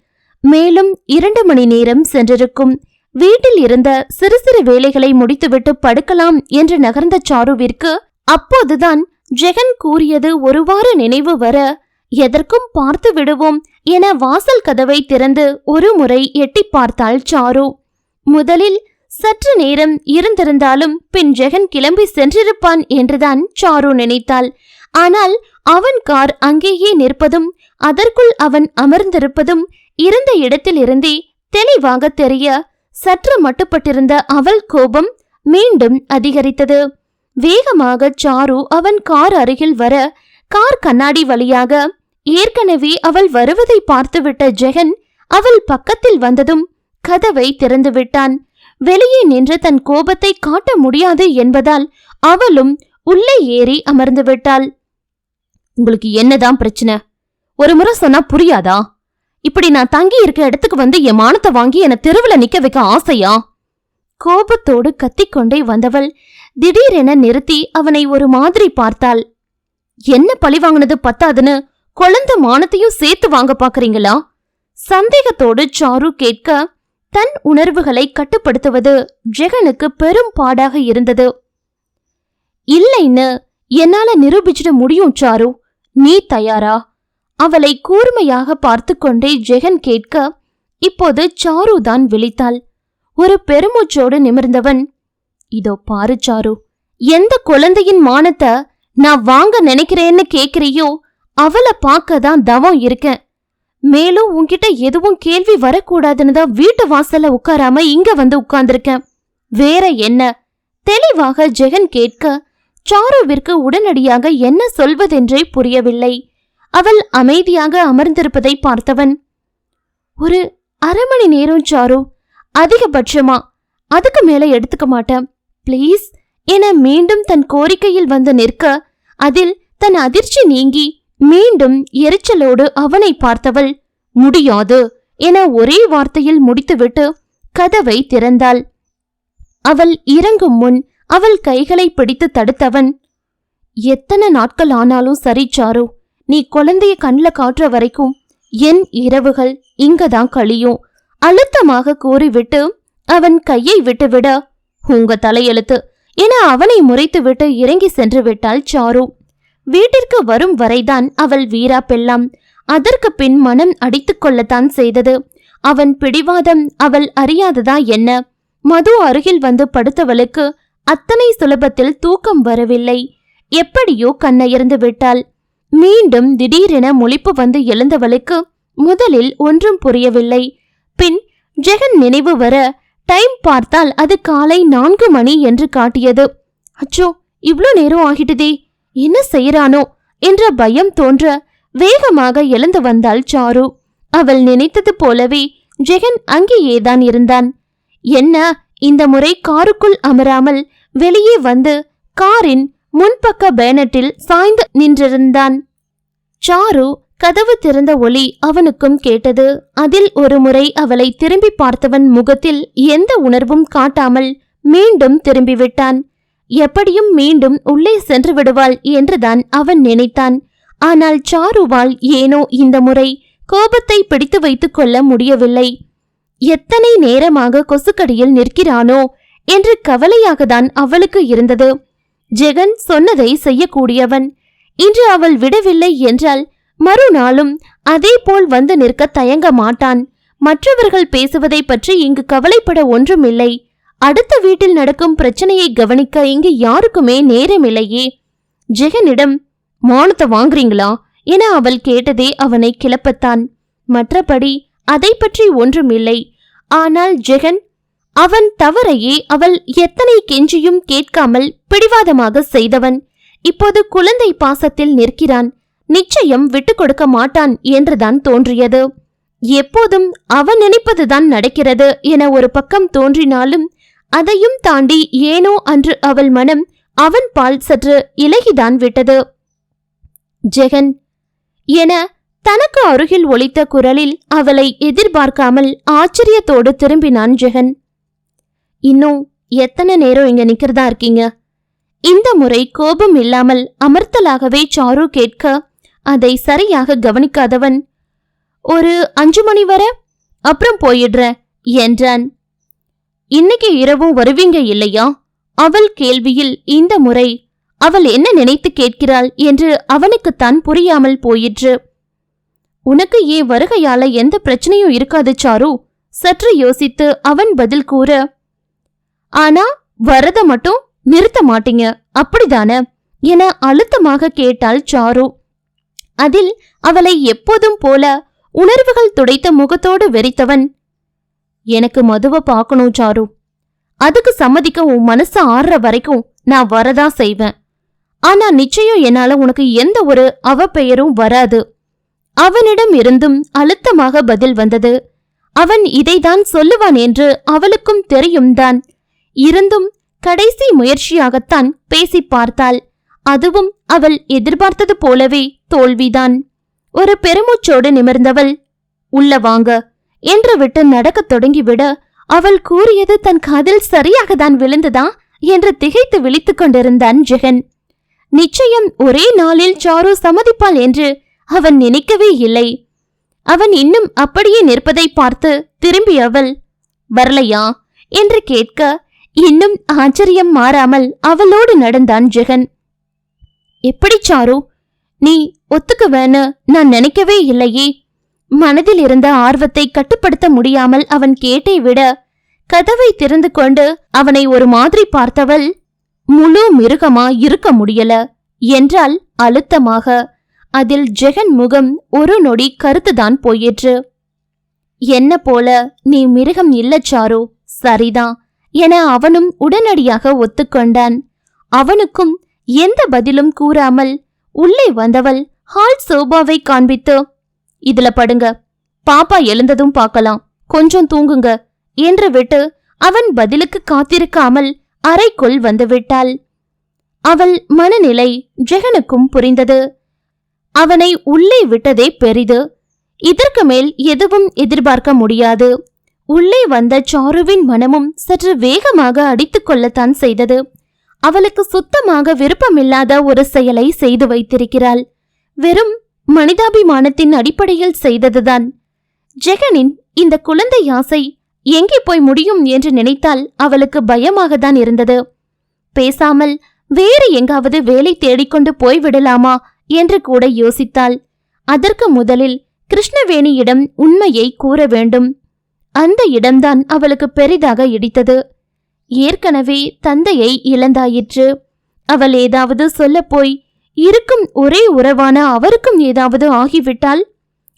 மேலும் 2 மணி நேரம் சென்றிருக்கும். வீட்டில் இருந்த சிறு சிறு வேலைகளை முடித்துவிட்டு படுக்கலாம் என்று நகர்ந்த சாருவிற்கு அப்போதுதான் ஜெகன் கூறியது ஒருவாறு நினைவு வர, எதற்கும் பார்த்து விடுவோம் என வாசல் கதவை திறந்து ஒரு முறை எட்டி பார்த்தாள் சாரு. முதலில் சற்று நேரம் இருந்திருந்தாலும் பின் ஜெகன் கிளம்பி சென்றிருப்பான் என்றுதான் சாரு நினைத்தாள். ஆனால் அவன் கார் அங்கேயே நிற்பதும் அதற்குள் அவன் அமர்ந்திருப்பதும் இருந்த இடத்தில் இருந்தே தெளிவாக தெரிய சற்று மட்டுப்பட்டிருந்த அவள் கோபம் மீண்டும் அதிகரித்தது. வேகமாக சாரு அவன் கார் அருகில் வர கார் கண்ணாடி வழியாக ஏற்கனவே அவள் வருவதை பார்த்துவிட்ட ஜெகன் அவள் பக்கத்தில் வந்ததும் கதவை திறந்து விட்டான். வெளியே நின்று தன் கோபத்தை காட்ட முடியாது என்பதால் அவளும் உள்ளே ஏறி அமர்ந்து விட்டாள். உங்களுக்கு என்னதான் பிரச்சனை? ஒரு முறை சொன்னா புரியாதா? இப்படி நான் தங்கி இருக்க இடத்துக்கு வந்து என் மானத்தை வாங்கி என தெருவில் நிக்க வைக்க ஆசையா? கோபத்தோடு கத்திக்கொண்டே வந்தவள் திடீரென நிறுத்தி அவனை ஒரு மாதிரி பார்த்தாள். என்ன பழி வாங்கினது பத்தாதுன்னு குழந்தை மானத்தையும் சேர்த்து வாங்க பாக்குறீங்களா? சந்தேகத்தோடு சாரு கேட்க தன் உணர்வுகளை கட்டுப்படுத்துவது ஜெகனுக்கு பெரும் பாடாக இருந்தது. இல்லைன்னு என்னால நிரூபிச்சிட முடியும் சாரு, நீ தயாரா? அவளை கூர்மையாக பார்த்து கொண்டே ஜெகன் கேட்க இப்போது சாரு தான் விழித்தாள். ஒரு பெருமூச்சோடு நிமிர்ந்தவன், இதோ பாரு சாரு, எந்த குழந்தையின் மானத்தை நான் வாங்க நினைக்கிறேன்னு கேக்குறியோ அவளை பார்க்க தான் தவம் இருக்கேன். மேலும் உன்கிட்ட எதுவும் கேள்வி வரக்கூடாதுன்னு தான் வீட்டு வாசல்ல உட்காராம இங்க வந்து உட்கார்ந்திருக்கேன். வேற என்ன? தெளிவாக ஜெகன் கேட்க சாருவிற்கு உடனடியாக என்ன சொல்வதென்றே புரியவில்லை. அவள் அமைதியாக அமர்ந்திருப்பதை பார்த்தவன், ஒரு அரை மணி நேரம் சாரு, அதிகபட்சமா, அதுக்கு மேல எடுத்துக்க மாட்டேன் பிளீஸ் என மீண்டும் தன் கோரிக்கையில் வந்து நிற்க அதில் தன் அதிர்ச்சி நீங்கி மீண்டும் எரிச்சலோடு அவனை பார்த்தவள், முடியாது என ஒரே வார்த்தையில் முடித்துவிட்டு கதவை திறந்தாள். அவள் இறங்கும் முன் அவள் கைகளை பிடித்து தடுத்தவன், எத்தனை நாட்கள் ஆனாலும் சரி சாரு, நீ குழந்தைய கண்ல காட்டுற வரைக்கும் என் இரவுகள் இங்கதான் கழியும் அழுத்தமாக கூறிவிட்டு அவன் கையை விட்டுவிட, உங்க தலையெழுத்து என அவனை முறைத்துவிட்டு இறங்கி சென்று விட்டாள் சாரு. வீட்டிற்கு வரும் வரைதான் அவள் வீரா பெல்லாம். அதற்கு பின் மனம் அடித்துக் கொள்ளத்தான் செய்தது. அவன் பிடிவாதம் அவள் அறியாததா என்ன? மது அருகில் வந்து படுத்தவளுக்கு அத்தனை சுலபத்தில் தூக்கம் வரவில்லை. எப்படியோ கண்ணயர்ந்து விட்டாள். மீண்டும் திடீரென முழிப்பு வந்து எழுந்தவளுக்கு முதலில் ஒன்றும் புரியவில்லை. பின் ஜெகன் நினைவு வர டைம் பார்த்தால் அது காலை 4 மணி என்று காட்டியது. அச்சோ, இவ்ளோ நேரம் ஆகிட்டதே, என்ன செய்யறானோ என்ற பயம் தோன்ற வேகமாக எழுந்து வந்தாள் சாரு. அவள் நினைத்தது போலவே ஜெகன் அங்கேயேதான் இருந்தான். என்ன இந்த முறை காருக்குள் அமராமல் வெளியே வந்து காரின் முன்பக்க பேனட்டில் சாய்ந்து நின்றிருந்தான். சாரு கதவு திறந்த ஒலி அவனுக்கும் கேட்டது. அதில் ஒரு முறை அவளை திரும்பி பார்த்தவன் முகத்தில் எந்த உணர்வும் காட்டாமல் மீண்டும் திரும்பிவிட்டான். எப்படியும் மீண்டும் உள்ளே சென்று விடுவாள் என்றுதான் அவன் நினைத்தான். ஆனால் சாருவால் ஏனோ இந்த முறை கோபத்தை பிடித்து வைத்துக் கொள்ள முடியவில்லை. எத்தனை நேரமாக கொசுக்கடியில் நிற்கிறானோ என்று கவலையாகத்தான் அவளுக்கு இருந்தது. ஜெகன் சொன்னதை செய்யக்கூடியவன். இன்று அவள் விடவில்லை என்றால் மறுநாளும் அதே போல் வந்து நிற்க தயங்க மாட்டான். மற்றவர்கள் பேசுவதை பற்றி இங்கு கவலைப்பட ஒன்றுமில்லை. அடுத்த வீட்டில் நடக்கும் பிரச்சனையை கவனிக்க இங்கு யாருக்குமே நேரமில்லையே. ஜெகனிடம் மானத்தை வாங்குறீங்களா என அவள் கேட்டதே அவனை கிளப்பத்தான். மற்றபடி அதை பற்றி ஒன்றுமில்லை. ஆனால் ஜெகன் அவன் தவறையே அவள் எத்தனை கெஞ்சியும் கேட்காமல் பிடிவாதமாக செய்தவன். இப்போது குழந்தை பாசத்தில் நிற்கிறான். நிச்சயம் விட்டு கொடுக்க மாட்டான் என்றுதான் தோன்றியது. எப்போதும் அவன் நினைப்பதுதான் நடக்கிறது என ஒரு பக்கம் தோன்றினாலும் அதையும் தாண்டி ஏனோ அன்று அவள் மனம் அவன் பால் சற்று இலகிதான் விட்டது. ஜெகன் என தனக்கு அருகில் ஒலித்த குரலில் அவளை எதிர்பார்க்காமல் ஆச்சரியத்தோடு திரும்பினான் ஜெகன். இன்னும் எத்தனை நேரம் இங்க நிக்கிறதா இருக்கீங்க? இந்த முறை கோபம் இல்லாமல் அமர்த்தலாகவே சாரு கேட்க அதை சரியாக கவனிக்காதவன் ஒரு 5 மணி வர அப்புறம் போயிடுற என்றான். இன்னைக்கு இரவும் வருவீங்க இல்லையா? அவள் கேள்வியில் இந்த முறை அவள் என்ன நினைத்து கேட்கிறாள் என்று அவனுக்குத்தான் புரியாமல் போயிற்று. உனக்கு ஏன் வருகையால எந்த பிரச்சனையும் இருக்காது சாரு, சற்று யோசித்து அவன் பதில் கூற, ஆனா வரத மட்டும் நிறுத்த மாட்டீங்க அப்படிதானே என அழுத்தமாக கேட்டாள் சாரு. அதில் அவளை எப்போதும் போல உணர்வுகள் துடைத்த முகத்தோடு வெறித்தவன், எனக்கு மதுவை பார்க்கணும் சாரு, அதுக்கு சம்மதிக்க உன் மனசு ஆறுற வரைக்கும் நான் வரதா செய்வேன். ஆனா நிச்சயம் என்னால உனக்கு எந்த ஒரு அவப்பெயரும் வராது. அவனிடம் இருந்தும் அழுத்தமாக பதில் வந்தது. அவன் இதைதான் சொல்லுவான் என்று அவளுக்கும் தெரியும் தான். இருந்தும் கடைசி முயற்சியாகத்தான் பேசி பார்த்தாள். அதுவும் அவள் எதிர்பார்த்தது போலவே தோல்விதான். ஒரு பெருமூச்சோடு நிமிர்ந்தவள் உள்ள வாங்க என்று விட்டு நடக்கத் தொடங்கிவிட அவள் கூறியது தன் காதில் சரியாகத்தான் விழுந்ததா என்று திகைத்து விழித்துக் கொண்டிருந்தான் ஜெகன். நிச்சயம் ஒரே நாளில் சாரு சம்மதிப்பாள் என்று அவன் நினைக்கவே இல்லை. அவன் இன்னும் அப்படியே நிற்பதை பார்த்து திரும்பி அவள் வரலையா என்று கேட்க இன்னும் ஆச்சரியம் மாறாமல் அவளோடு நடந்தான் ஜெகன். எப்படி சாரு, நீ ஒத்துக்குவேன்னு நான் நினைக்கவே இல்லையே. மனதில் இருந்த ஆர்வத்தை கட்டுப்படுத்த முடியாமல் அவன் கேட்டை விட கதவை திறந்து கொண்டு அவனை ஒரு மாதிரி பார்த்தவள், முழு மிருகமா இருக்க முடியல என்றால் அழுத்தமாக. அதில் ஜெகன் முகம் ஒரு நொடி கருத்துதான் போயிற்று. என்ன போல நீ மிருகம் இல்ல சாரு, சரிதான் என அவனும் உடனடியாக ஒத்துக்கொண்டான். அவனுக்கும் எந்த பதிலும் கூறாமல் உள்ளே வந்தவள் ஹால் சோபாவை காண்பித்து, இதுல படுங்க, பாப்பா எழுந்ததும் பார்க்கலாம், கொஞ்சம் தூங்குங்க என்று விட்டு அவன் பதிலுக்கு காத்திருக்காமல் அறைக்குள் வந்துவிட்டாள். அவள் மனநிலை ஜெகனுக்கும் புரிந்தது. அவனை உள்ளே விட்டதே பெரிது. இதற்கு மேல் எதுவும் எதிர்பார்க்க முடியாது. உள்ளே வந்த சாருவின் மனமும் சற்று வேகமாக அடித்துக் கொள்ளத்தான் செய்தது. அவளுக்கு சுத்தமாக விருப்பமில்லாத ஒரு செயலை செய்து வைத்திருக்கிறாள். வெறும் மனிதாபிமானத்தின் அடிப்படையில் செய்ததுதான். ஜெகனின் இந்த குழந்தை ஆசை எங்கே போய் முடியும் என்று நினைத்தால் அவளுக்கு பயமாகத்தான் இருந்தது. பேசாமல் வேறு எங்காவது வேலை தேடிக்கொண்டு போய்விடலாமா என்று கூட யோசித்தாள். அதற்கு முதலில் கிருஷ்ணவேணியிடம் உண்மையை கூற வேண்டும். அந்த இடம்தான் அவளுக்கு பெரிதாக இடித்தது. ஏற்கனவே தந்தையை இழந்தாயிற்று. அவள் ஏதாவது சொல்ல போய் இருக்கும் ஒரே உறவான அவருக்கும் ஏதாவது ஆகிவிட்டால்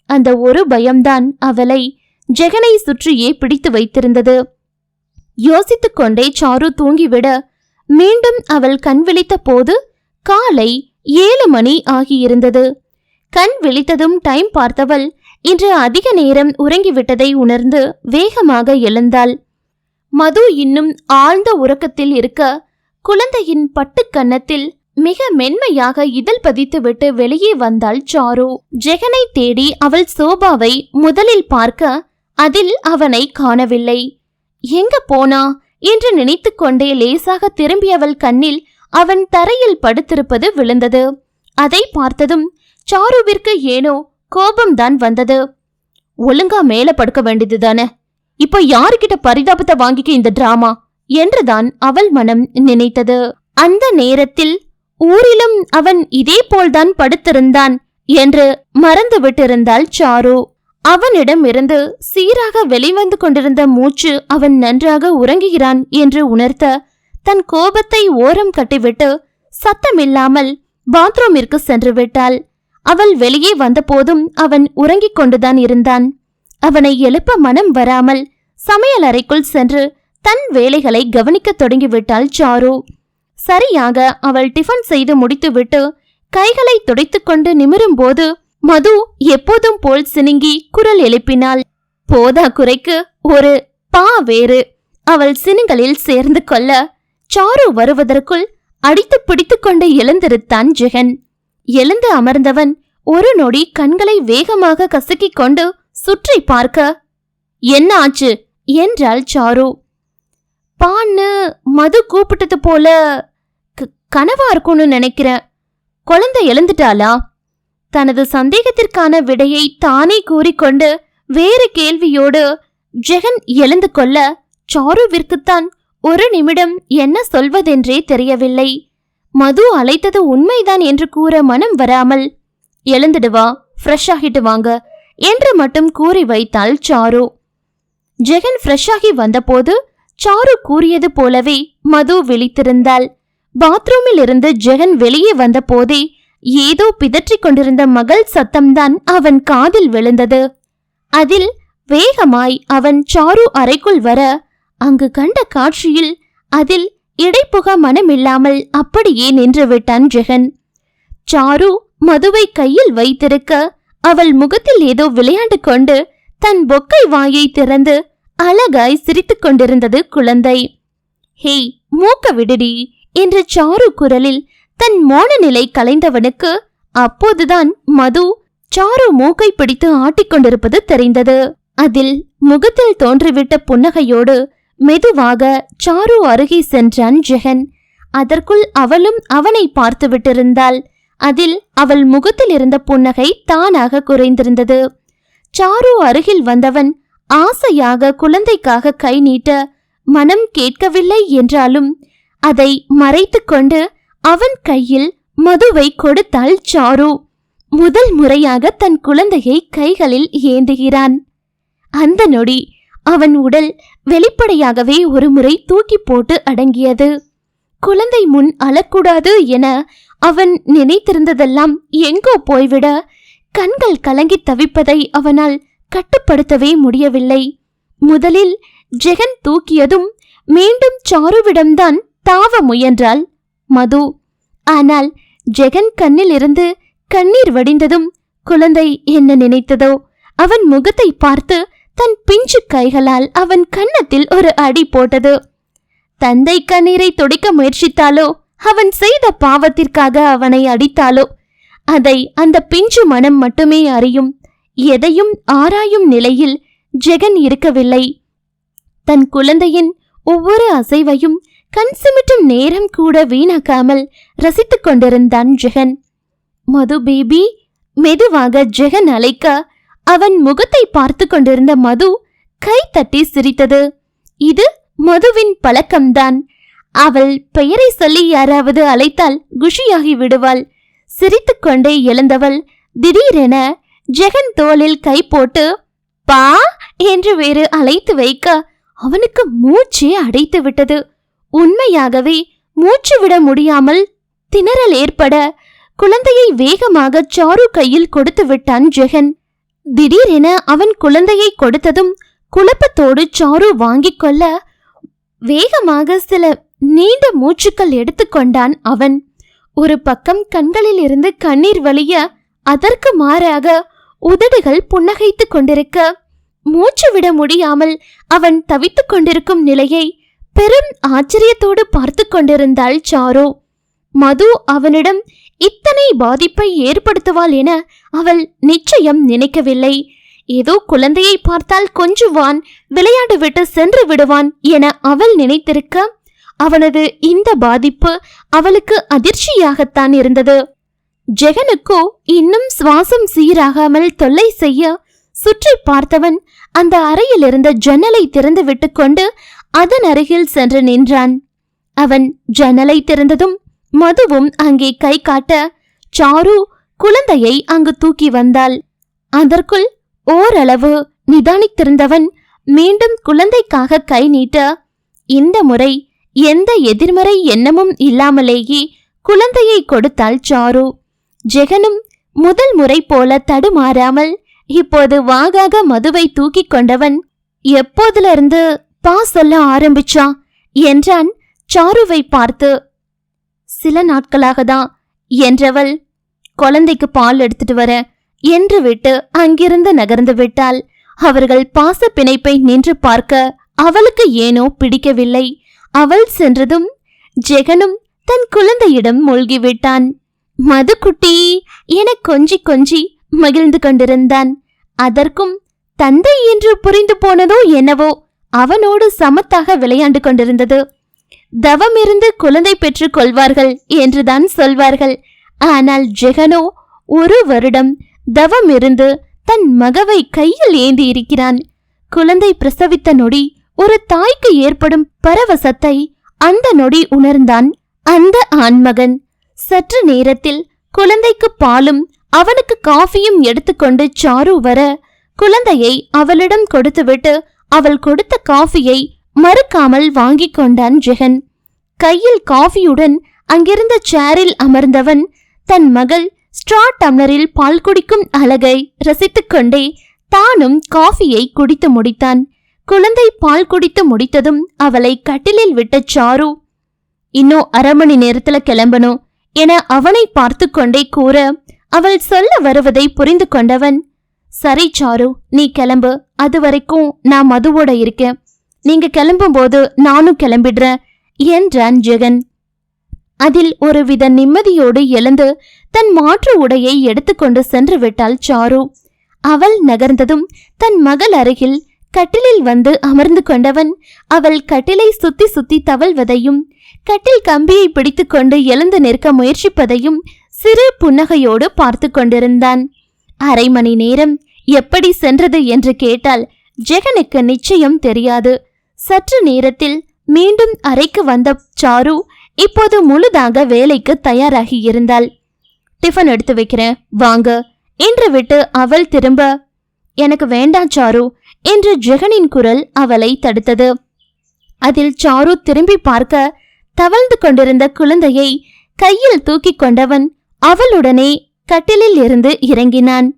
அந்த ஒரு பயம்தான் அவளை ஜெகனை சுற்றியே பிடித்து வைத்திருந்தது. யோசித்துக் கொண்டே சாரு தூங்கிவிட மீண்டும் அவள் கண் விழித்த போது காலை 7 மணி ஆகியிருந்தது. கண் விழித்ததும் டைம் பார்த்தவள் இன்று அதிக நேரம் உறங்கிவிட்டதை உணர்ந்து வேகமாக எழுந்தாள். மது இன்னும் ஆழ்ந்த உறக்கத்தில் இருக்க குழந்தையின் பட்டு கன்னத்தில் மிக மென்மையாக இதழ் பதித்துவிட்டு வெளியே வந்தாள் சாரு. ஜெகனை தேடி அவள் சோபாவை முதலில் பார்க்க அதில் அவனை காணவில்லை. எங்க போனா என்று நினைத்து கொண்டே லேசாக திரும்பியவள் கண்ணில் அவன் தரையில் படுத்திருப்பது விழுந்தது. அதை பார்த்ததும் சாருவிற்கு ஏனோ கோபம்தான் வந்தது. ஒழுங்கா மேல படுக்க வேண்டியதுதானே, இப்ப யாருக்கிட்ட பரிதாபத்தை வாங்கிக்க இந்த டிராமா என்றுதான் அவள் மனம் நினைத்தது. அந்த நேரத்தில் ஊரிலும் அவன் இதே போல்தான் படுத்திருந்தான் என்று மறந்து விட்டிருந்தாள் சாரு. அவனிடம் இருந்து சீராக வெளிவந்து கொண்டிருந்த மூச்சு அவன் நன்றாக உறங்குகிறான் என்று உணர்த்த தன் கோபத்தை ஓரம் கட்டிவிட்டு சத்தமில்லாமல் பாத்ரூமிற்கு சென்று விட்டாள். அவள் வெளியே வந்தபோதும் அவன் உறங்கிக் கொண்டுதான் இருந்தான். அவனை எழுப்ப மனம் வராமல் சமையல் அறைக்குள் சென்று தன் வேலைகளை கவனிக்க தொடங்கிவிட்டாள் சாரு. சரியாக அவள் டிஃபன் செய்து முடித்துவிட்டு கைகளை துடைத்துக்கொண்டு நிமிரும் போது மது எப்போதும் போல் சினுங்கி குரல் எழுப்பினாள். போதா குறைக்கு ஒரு பா வேறு அவள் சினுங்களில் சேர்ந்து கொள்ள சாரு வருவதற்குள் அடித்து பிடித்து கொண்டு எழுந்திருத்தான் ஜெகன். எழுந்து அமர்ந்தவன் ஒரு நொடி கண்களை வேகமாக கசக்கிக் கொண்டு சுற்றி பார்க்க, என்ன ஆச்சு என்றாள் சாரு. பான்னு மது கூப்பிட்டது போல கனவா இருக்கும்னு நினைக்கிறேன். குழந்தை எழுந்துட்டாளா? தனது சந்தேகத்திற்கான விடையை தானே கூறிக்கொண்டு வேறு கேள்வியோடு ஜெகன் எழுந்து கொள்ள சாருவிற்குத்தான் ஒரு நிமிடம் என்ன சொல்வதென்றே தெரியவில்லை. மது அழைத்தது உண்மைதான் என்று கூற மனம் வராமல், எழுந்துடுவா, ஃப்ரெஷ் ஆகிட்டு வாங்க என்று மட்டும் கூறி வைத்தாள் சாரு. ஜெகன் ஃப்ரெஷ் ஆகி வந்தபோது சாரு கூறியது போலவே மது விழித்திருந்தாள். பாத்ரூமில் இருந்து ஜெகன் வெளியே வந்த போதே ஏதோ பிதற்றிக் கொண்டிருந்த மகள் சத்தம்தான் அவன் காதில் விழுந்தது. அதில் வேகமாய் அவன் சாரு அறைக்குள் வர அங்கு கண்ட காட்சியில் அதில் இடைப்புக மனமில்லாமல் அப்படியே நின்று விட்டான் ஜெகன். சாரு மதுவை கையில் வைத்திருக்க அவள் முகத்தில் ஏதோ விளையாண்டு கொண்டு தன் பொக்கை வாயை திறந்து அழகாய் சிரித்துக் கொண்டிருந்தது குழந்தை. ஹேய், மூக்க விடுடி என்று சாரு குரலில் தன் மோன நிலை கலைந்தவனுக்கு அப்போதுதான் மது சாரு மூக்கை பிடித்து ஆட்டிக்கொண்டிருப்பது தெரிந்தது. அதில் முகத்தில் தோன்றிவிட்ட புன்னகையோடு மெதுவாக சாரு அருகே சென்றான் ஜெகன். அதற்குள் அவளும் அவனை பார்த்து விட்டிருந்தாள். அதில் அவள் முகத்தில் இருந்த புன்னகை தானாக குறைந்திருந்தது. சாரு அருகில் வந்தவன் ஆசையாக குழந்தைக்காக கை நீட்ட மனம் கேட்கவில்லை என்றாலும் அதை மறைத்து கொண்டு அவன் கையில் மதுவை கொடுத்தாள் சாரு. முதல் முறையாக தன் குழந்தையை கைகளில் ஏந்துகிறான். அந்த நொடி அவன் உடல் வெளிப்படையாகவே ஒரு முறை தூக்கி போட்டு அடங்கியது. குழந்தை முன் அழக்கூடாது என அவன் நினைத்திருந்ததெல்லாம் எங்கோ போய்விட கண்கள் கலங்கி தவிப்பதை அவனால் கட்டுப்படுத்தவே முடியவில்லை. முதலில் ஜெகன் தூக்கியதும் மீண்டும் சாருவிடம்தான் தாவ முயன்றாள் மது. ஆனால் ஜெகன் கண்ணில் இருந்து கண்ணீர் வடிந்ததும் குழந்தை என்ன நினைத்ததோ அவன் முகத்தை பார்த்து தன் பிஞ்சு கைகளால் அவன் கன்னத்தில் ஒரு அடி போட்டது. தந்தை கண்ணீரை துடைக்க முயற்சித்தாலோ அவன் செய்த பாவத்திற்காக அவனை அடித்தாலோ அதை அந்த பிஞ்சு மனம் மட்டுமே அறியும். எதையும் ஆராயும் நிலையில் ஜெகன் இருக்கவில்லை. தன் குழந்தையின் ஒவ்வொரு அசைவையும் கண் சிமிட்டும் நேரம் கூட வீணாக்காமல் ரசித்துக் கொண்டிருந்தான் ஜெகன். மது பேபி மெதுவாக ஜெகன் அழைக்க அவன் முகத்தை பார்த்து கொண்டிருந்த மது கை தட்டி சிரித்தது. இது மதுவின் பழக்கம்தான். அவள் பெயரை சொல்லி யாராவது அழைத்தால் குஷியாகி விடுவாள். சிரித்துக்கொண்டே எழுந்தவள் திடீரென ஜெகன் தோளில் கை போட்டு பா என்று வேறு அழைத்து வைக்க அவனுக்கு மூச்சே அடைத்து விட்டது. உண்மையாகவே மூச்சு விட முடியாமல் திணறல் ஏற்பட குழந்தையை வேகமாக சாரு கையில் கொடுத்து விட்டான் ஜெகன். திடீரென அவன் குழந்தையை கொடுத்ததும் குழப்பத்தோடு சாரு வாங்கிக் கொள்ள வேகமாக சில நீண்ட மூச்சுக்கள் எடுத்துக்கொண்டான் அவன். ஒரு பக்கம் கண்களில் இருந்து கண்ணீர் வழிய அதற்கு மாறாக உதடுகள் புன்னகைத்து கொண்டிருக்க மூச்சு விட முடியாமல் அவன் தவித்துக் கொண்டிருக்கும் நிலையை பெரும் ஆச்சரியத்தோடு பார்த்து கொண்டிருந்தாள் சாரு. மது அவனிடம் இத்தனை பாதிப்பை ஏற்படுத்துவாள் என அவள் நிச்சயம் நினைக்கவில்லை. ஏதோ குழந்தையை பார்த்தால் கொஞ்சுவான், விளையாடு விட்டு சென்று விடுவான் என அவள் நினைத்திருக்க, அவனது இந்த பாதிப்பு அவளுக்கு அதிர்ச்சியாகத்தான் இருந்தது. ஜெகனுக்கோ இன்னும் சுவாசம் சீராகாமல் தொல்லை செய்ய சுற்றி பார்த்தவன் அந்த அறையில் இருந்த ஜன்னலை திறந்து விட்டு கொண்டு அதன் அருகில் சென்று நின்றான். அவன் ஜன்னலை திறந்ததும் மதுவும் அங்கே கை காட்ட சாரு குழந்தையை அங்கு தூக்கி வந்தாள். அதற்குள் ஓரளவு நிதானித்திருந்தவன் மீண்டும் குழந்தைக்காக கை நீட்ட, இந்த முறை எந்த எதிர்மறை எண்ணமும் இல்லாமலேயே குழந்தையை கொடுத்தாள் சாரு. ஜெகனும் முதல் முறை போல தடுமாறாமல் இப்போது வாகாக மதுவை தூக்கி கொண்டவன், எப்போதிலிருந்து பா சொல்ல ஆரம்பிச்சா என்றான் சாருவை பார்த்து. சில நாட்களாகதான் என்றவள், குழந்தைக்கு பால் எடுத்துட்டு வர என்று விட்டு அங்கிருந்து நகர்ந்து விட்டாள். அவர்கள் பாச பிணைப்பை நின்று பார்க்க அவளுக்கு ஏனோ பிடிக்கவில்லை. அவள் சென்றதும் ஜெகனும் தன் குழந்தையிடம் மூழ்கிவிட்டான். மதுக்குட்டி என கொஞ்சி கொஞ்சி மகிழ்ந்து கொண்டிருந்தான். அதற்கும் தந்தை என்று புரிந்து போனதோ என்னவோ அவனோடு சமத்தாக விளையாண்டு கொண்டிருந்தது. தவமிருந்து குழந்தை பெற்றுக் கொள்வார்கள் என்றுதான் சொல்வார்கள். ஆனால் ஜெகனோ 1 வருடம் தவமிருந்து தன் மகவை கையில் ஏந்தி இருக்கிறான். குழந்தை பிரசவித்த நொடி ஒரு தாய்க்கு ஏற்படும் பரவசத்தை அந்த நொடி உணர்ந்தான் அந்த ஆண்மகன். சற்று நேரத்தில் குழந்தைக்கு பாலும் அவனுக்கு காஃபியும் எடுத்துக்கொண்டு சாரு வர, குழந்தையை அவளிடம் கொடுத்துவிட்டு அவள் கொடுத்த காஃபியை மறுக்காமல் வாங்கிக் கொண்டான் ஜெகன். கையில் காஃபியுடன் அங்கிருந்த சேரில் அமர்ந்தவன் தன் மகள் ஸ்ட்ரா டம்ளரில் பால் குடிக்கும் அழகை ரசித்துக் கொண்டே தானும் காஃபியை குடித்து முடித்தான். குழந்தை பால் குடித்து முடித்ததும் அவளை கட்டிலில் விட்ட சாரு, இன்னும் 1/2 மணி நேரத்துல கிளம்பணும் என அவனை பார்த்து கொண்டே கூற, அவள் சொல்ல வருவதை புரிந்து கொண்டவன், சரி சாரு, நீ கிளம்பு, அது வரைக்கும் நான் மதுவோட இருக்கேன், நீங்க கிளம்பும் போது நானும் கிளம்பிடுறேன் என்றான் ஜெகன். அதில் ஒருவித நிம்மதியோடு எழுந்து தன் மாற்று உடையை எடுத்துக்கொண்டு சென்று விட்டாள் சாரு. அவள் நகர்ந்ததும் தன் மகள் அருகில் கட்டிலில் வந்து அமர்ந்து கொண்டவன் அவள் கட்டிலை சுத்தி சுத்தி தவழ்வதையும் கட்டில் கம்பியை பிடித்துக்கொண்டு எழுந்து நிற்க முயற்சிப்பதையும் சிறு புன்னகையோடு பார்த்து கொண்டிருந்தான். 1/2 மணி நேரம் எப்படி சென்றது என்று கேட்டால் ஜெகனுக்கு நிச்சயம் தெரியாது. சற்று நேரத்தில் மீண்டும் அறைக்கு வந்த சாரு இப்போது முழுதாக வேலைக்கு தயாராகி இருந்தாள். டிஃபன் எடுத்து வைக்கிறேன் வாங்க என்று விட்டு அவள் திரும்ப, எனக்கு வேண்டாம் சாரு என்று ஜெகனின் குரல் அவளை தடுத்தது. அதில் சாரு திரும்பி பார்க்க தவழ்ந்து கொண்டிருந்த குழந்தையை கையில் தூக்கி கொண்டவன் அவளுடனே கட்டிலில் இருந்து இறங்கினான்.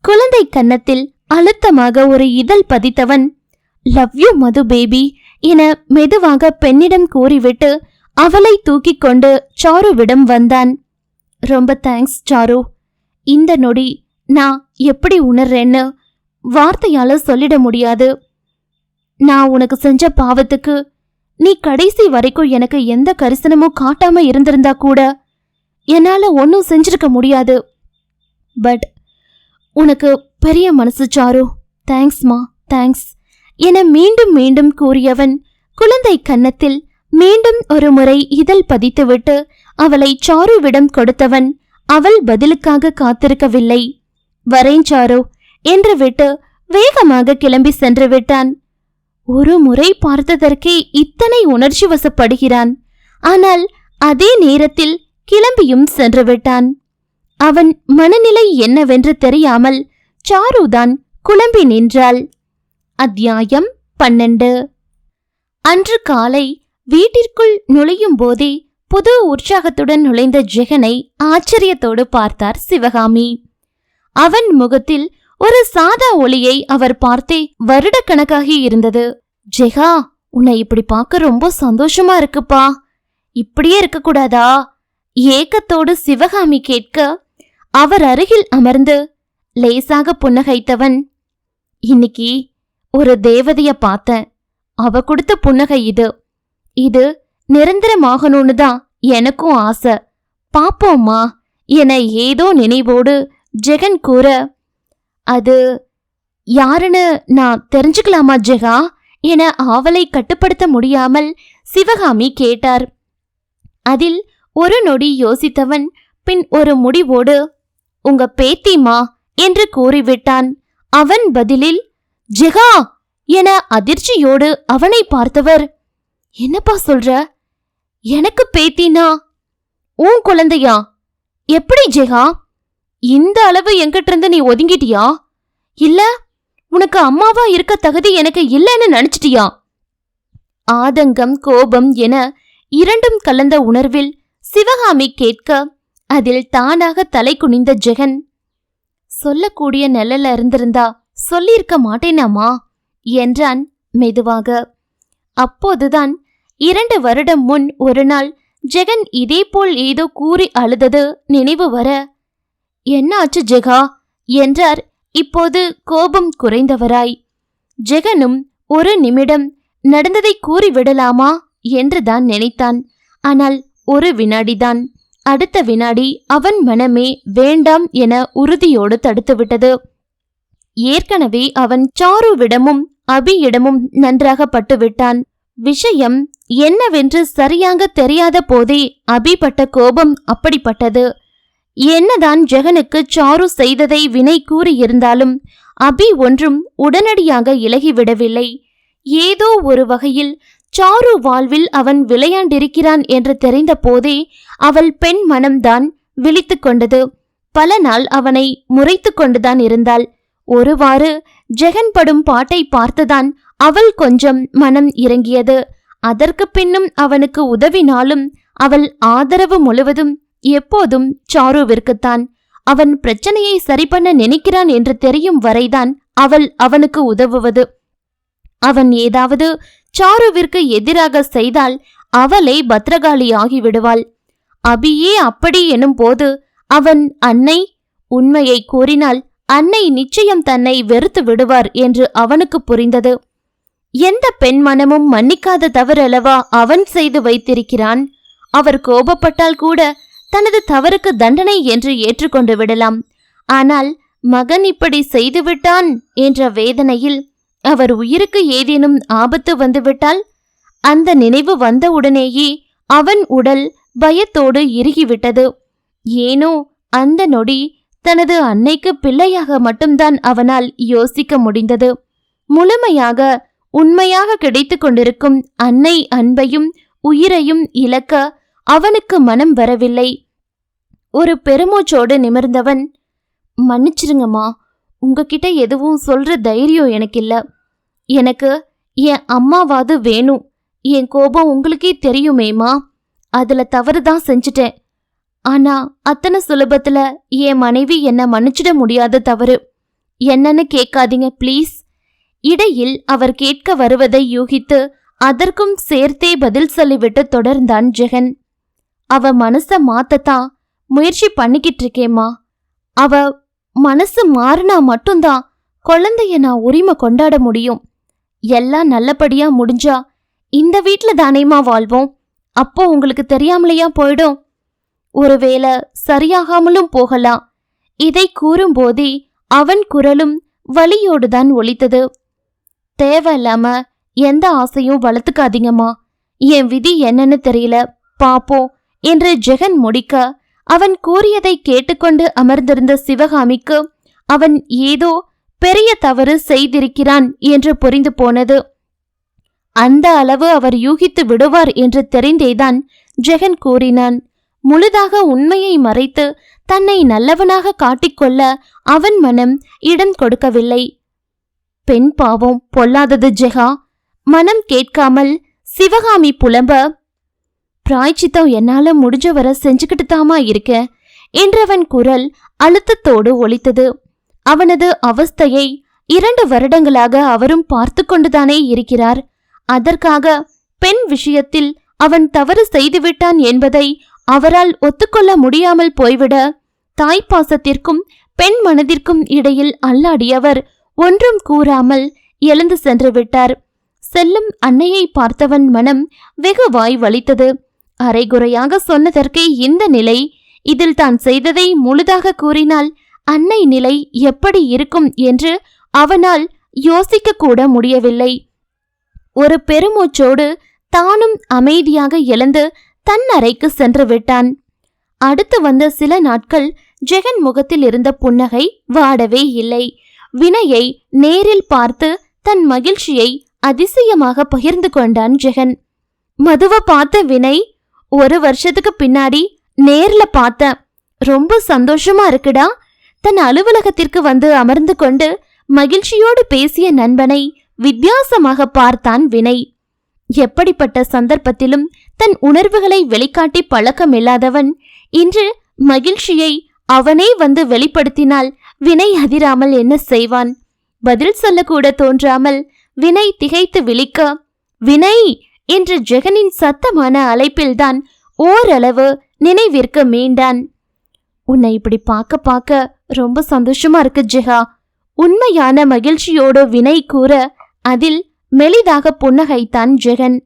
குழந்தை கன்னத்தில் அழுத்தமாக ஒரு இதழ் பதித்தவன், லவ் யூ மது பேபி என மெதுவாக பெண்ணிடம் கூறிவிட்டு அவளை தூக்கி கொண்டு சாருவிடம் வந்தான். ரொம்ப தேங்க்ஸ் சாரு, இந்த நொடி நான் எப்படி உணர்றேன்னு வார்த்தையால சொல்லிட முடியாது. நான் உனக்கு செஞ்ச பாவத்துக்கு நீ கடைசி வரைக்கும் எனக்கு எந்த கரிசனமும் காட்டாம இருந்திருந்தா கூட என்னால ஒன்னும் செஞ்சிருக்க முடியாது. பட் உனக்கு பெரிய மனசு சாரு, தேங்க்ஸ்மா தேங்க்ஸ் என மீண்டும் மீண்டும் கூறியவன் குழந்தை கன்னத்தில் மீண்டும் ஒரு முறை இதழ் பதித்துவிட்டு அவளை சாருவிடம் கொடுத்தவன் அவள் பதிலுக்காக காத்திருக்கவில்லை. வரேன் சாரு என்று விட்டு வேகமாக கிளம்பி சென்று விட்டான். ஒரு முறை பார்த்ததற்கே இத்தனை உணர்ச்சி வசப்படுகிறான். ஆனால் அதே நேரத்தில் கிளம்பியும் சென்று விட்டான். அவன் மனநிலை என்னவென்று தெரியாமல் சாருதான் குழம்பி நின்றாள். அத்தியாயம் 12. அன்று காலை வீட்டிற்குள் நுழையும் போதே புது உற்சாகத்துடன் நுழைந்த ஜெகனை ஆச்சரியத்தோடு பார்த்தார் சிவகாமி. அவன் முகத்தில் ஒரு சாதா ஒளியை அவர் பார்த்தே வருடக்கணக்காகி இருந்தது. ஜெகா, உன்னை இப்படி பார்க்க ரொம்ப சந்தோஷமா இருக்குப்பா, இப்படியே இருக்கக்கூடாதா ஏக்கத்தோடு சிவகாமி கேட்க அவர் அருகில் அமர்ந்து லேசாக புன்னகைத்தவன், இன்னைக்கு ஒரு தேவதைய பார்த்தேன். அவ கொடுத்த புன்னகை இது. இது நிரந்தரமாகணும்னு தான் எனக்கும் ஆசை. பாப்போம்மா என ஏதோ நினைவோடு ஜெகன் கூற, அது யாருன்னு நான் தெரிஞ்சுக்கலாமா ஜெகா என ஆவலை கட்டுப்படுத்த முடியாமல் சிவகாமி கேட்டார். அதில் ஒரு நொடி யோசித்தவன் பின் ஒரு முடிவோடு, உங்க பேத்திமா என்று கூறிவிட்டான். அவன் பதிலில் ஜெகா என அதிர்ச்சியோடு அவனை பார்த்தவர், என்னப்பா சொல்ற? எனக்கு பேத்தினா உன் குழந்தையா? எப்படி ஜெகா? இந்த அளவு என்கிட்ட இருந்து நீ ஒதுங்கிட்டியா? இல்ல உனக்கு அம்மாவா இருக்க தகுதி எனக்கு இல்லைன்னு நினைச்சிட்டியா? ஆதங்கம், கோபம் என இரண்டும் கலந்த உணர்வில் சிவகாமி கேட்க, அதில் தானாக தலை குனிந்த ஜெகன், சொல்லக்கூடிய நிலையில இருந்திருந்தா சொல்லியிருக்க மாட்டேனாமா என்றான் மெதுவாக. அப்போதுதான் 2 வருடம் முன் ஒரு நாள் ஜெகன் இதேபோல் ஏதோ கூறி அழுதது நினைவு வர, என்ன ஆச்சு ஜெகா என்றார் இப்போது கோபம் குறைந்தவராய். ஜெகனும் ஒரு நிமிடம் நடந்ததை கூறிவிடலாமா என்றுதான் நினைத்தான். ஆனால் ஒரு வினாடிதான். அடுத்த வினாடி அவன் மனமே வேண்டாம் என உறுதியோடு தடுத்துவிட்டது. ஏற்கனவே அவன் சாருவிடமும் அபியிடமும் நன்றாக பட்டுவிட்டான். விஷயம் என்னவென்று சரியாக தெரியாத போதே அபி பட்ட கோபம் அப்படிப்பட்டது. என்னதான் ஜெகனுக்கு சாரு செய்ததை வினை கூறியிருந்தாலும் அபி ஒன்றும் உடனடியாக இலகிவிடவில்லை. ஏதோ ஒரு வகையில் சாரு வாழ்வில் அவன் விளையாண்டிருக்கிறான் என்று தெரிந்த போதே அவள் பெண் மனம்தான் விழித்து கொண்டது. பல நாள் அவனை முறைத்து கொண்டுதான் இருந்தாள். ஒருவாறு ஜெகன் படும் பாட்டை பார்த்துதான் அவள் கொஞ்சம் மனம் இறங்கியது. அதற்கு பின்னும் அவனுக்கு உதவினாலும் அவள் ஆதரவு முழுவதும் எப்போதும் சாருவிற்குத்தான். அவன் பிரச்சனையை சரி பண்ண நினைக்கிறான் என்று தெரியும் வரைதான் அவள் அவனுக்கு உதவுவது. அவன் ஏதாவது சாருவிற்கு எதிராக செய்தால் அவளை பத்ரகாளியாகி விடுவாள். அபியே அப்படி எனும் போது அவன் அன்னை உண்மையை கூறினால் அன்னை நிச்சயம் தன்னை வெறுத்து விடுவார் என்று அவனுக்கு புரிந்தது. எந்த பெண் மனமும் மன்னிக்காத தவறல்லவா அவன் செய்து வைத்திருக்கிறான். அவர் கோபப்பட்டால் கூட தனது தவறுக்கு தண்டனை என்று ஏற்றுக்கொண்டு விடலாம். ஆனால் மகன் இப்படி செய்துவிட்டான் என்ற வேதனையில் அவர் உயிருக்கு ஏதேனும் ஆபத்து வந்துவிட்டால், அந்த நினைவு வந்தவுடனேயே அவன் உடல் பயத்தோடு இறுகிவிட்டது. ஏனோ அந்த நொடி தனது அன்னைக்கு பிள்ளையாக மட்டும்தான் அவனால் யோசிக்க முடிந்தது. முழுமையாக உண்மையாக கிடைத்து கொண்டிருக்கும் அன்னை அன்பையும் உயிரையும் இழக்க அவனுக்கு மனம் வரவில்லை. ஒரு பெருமூச்சோடு நிமிர்ந்தவன், மன்னிச்சிருங்கம்மா, உங்ககிட்ட எதுவும் சொல்ற தைரியம் எனக்கு இல்ல. எனக்கு என் அம்மாவாது வேணும். என் கோபம் உங்களுக்கே தெரியுமேம்மா. அதுல தவறுதான் செஞ்சிட்டேன். ஆனா அத்தனை சுலபத்துல என் மனைவி என்ன மன்னிச்சிட முடியாத தவறு. என்னன்னு கேட்காதீங்க ப்ளீஸ். இடையில் அவர் கேட்க வருவதை யூகித்து அதற்கும் சேர்த்தே பதில் சொல்லிவிட்டு தொடர்ந்தான் ஜெகன். அவ மனச மாத்தத்தான் முயற்சி பண்ணிக்கிட்டு இருக்கேம்மா. அவ மனசு மாறினா மட்டும்தான் குழந்தைய நான் உரிமை கொண்டாட முடியும். எல்லாம் நல்லபடியா முடிஞ்சா இந்த வீட்ல தானேமா வாழ்வோம். அப்போ உங்களுக்கு தெரியாமலையா போயிடும். ஒருவேளை சரியாகாமலும் போகலாம். இதை கூறும்போதே அவன் குரலும் வலியோடுதான் ஒலித்தது. தேவையில்லாம எந்த ஆசையும் வளர்த்துக்காதீங்கம்மா. என் விதி என்னன்னு தெரியல, பாப்போம் என்று ஜெகன் முடிக்க, அவன் கூறியதை கேட்டுக்கொண்டு அமர்ந்திருந்த சிவகாமிக்கு அவன் ஏதோ பெரிய தவறு செய்திருக்கிறான் என்று புரிந்து போனது. அந்த அளவு அவர் யூகித்து விடுவார் என்று தெரிந்தேதான் ஜெகன் கூறினான். முழுதாக உண்மையை மறைத்து தன்னை நல்லவனாக காட்டிக்கொள்ள அவன் மனம் இடம் கொடுக்கவில்லை. பெண் பாவம் பொல்லாதது ஜெகா. மனம் கேட்காமல் சிவகாமி புலம்ப, பிராய்ச்சித்தம் என்னால முடிஞ்ச வர செஞ்சுக்கிட்டு தாமா இருக்க என்றவன் குரல் அழுத்தத்தோடு ஒலித்தது. அவனது அவஸ்தையை 2 வருடங்களாக அவரும் பார்த்து கொண்டுதானே இருக்கிறார். அதற்காக பெண் விஷயத்தில் அவன் தவறு செய்துவிட்டான் என்பதை அவரால் ஒத்துக்கொள்ள முடியாமல் போய்விட, தாய்ப்பாசத்திற்கும் பெண் மனதிற்கும் இடையில் அல்லாடியவர் ஒன்றும் கூறாமல் எழுந்து சென்று விட்டார். செல்லும் அன்னையை பார்த்தவன் மனம் வெகுவாய் வலித்தது. அரைகுறையாக சொன்னதற்கே இந்த நிலை. இதில் தான் செய்ததை முழுதாக கூறினால் அன்னை நிலை எப்படி இருக்கும் என்று அவனால் யோசிக்க கூட முடியவில்லை. ஒரு பெருமூச்சோடு தானும் அமைதியாக எழுந்து தன் அறைக்கு சென்று விட்டான். அடுத்து வந்த சில நாட்கள் ஜெகன் முகத்தில் இருந்த புன்னகை வாடவே இல்லை. வினயை நேரில் பார்த்து தன் மகிழ்ச்சியை அதிசயமாக பகிர்ந்து கொண்டான் ஜெகன். மதுவை பார்த்த வினய், 1 வருஷத்துக்கு பின்னாடி நேர்ல பார்த்தேன், ரொம்ப சந்தோஷமா இருக்குடா. தன் அலுவலகத்திற்கு வந்து அமர்ந்து கொண்டு மகிழ்ச்சியோடு பேசிய நண்பனை வித்தியாசமாக பார்த்தான் வினய். எப்படிப்பட்ட சந்தர்ப்பத்திலும் தன் உணர்வுகளை வெளிக்காட்டி பழக்கமில்லாதவன் இன்று மகிழ்ச்சியை அவனே வந்து வெளிப்படுத்தினால் வினய் அதிராமல் என்ன செய்வான்? பதில் சொல்லக்கூட தோன்றாமல் வினய் திகைத்து விழிக்க, வினய் என்று ஜெகனின் சத்தமான அழைப்பில்தான் ஓரளவு நினைவிற்கு மீண்டான். உன்னை இப்படி பார்க்க ரொம்ப சந்தோஷமா இருக்கு ஜெகா. உண்மையான மகிழ்ச்சியோடு வினய் கூற அதில் மெலிதாக புன்னகைத்தான் ஜெகன்.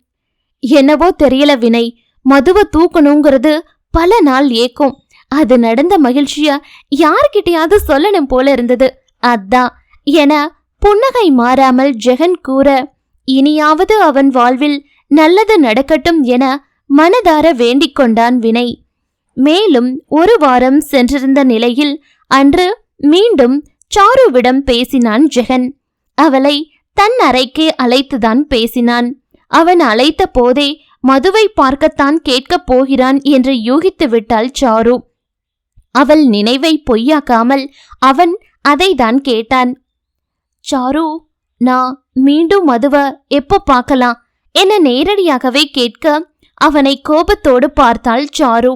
என்னவோ தெரியல வினய், மதுவை தூக்கணுங்கிறது பல நாள் ஏக்கும். அது நடந்த மகிழ்ச்சியா யார்கிட்டயாவது சொல்லணும் போல இருந்தது, அதான் என புன்னகை மாறாமல் ஜெகன் கூற, இனியாவது அவன் வாழ்வில் நல்லது நடக்கட்டும் என மனதார வேண்டிக் கொண்டான் வினய். மேலும் 1 வாரம் சென்றிருந்த நிலையில் அன்று மீண்டும் சாருவிடம் பேசினான் ஜெகன். அவளை தன் அறைக்கு அழைத்துதான் பேசினான். அவன் அழைத்த போதே மதுவை பார்க்கத்தான் கேட்கப் போகிறான் என்று யூகித்து விட்டாள் சாரு. அவள் நினைவை பொய்யாக்காமல் அவன் அதைதான் கேட்டான். சாரு, நான் மீண்டும் மதுவை எப்போ பார்க்கலாம் என நேரடியாகவே கேட்க அவனை கோபத்தோடு பார்த்தாள் சாரு.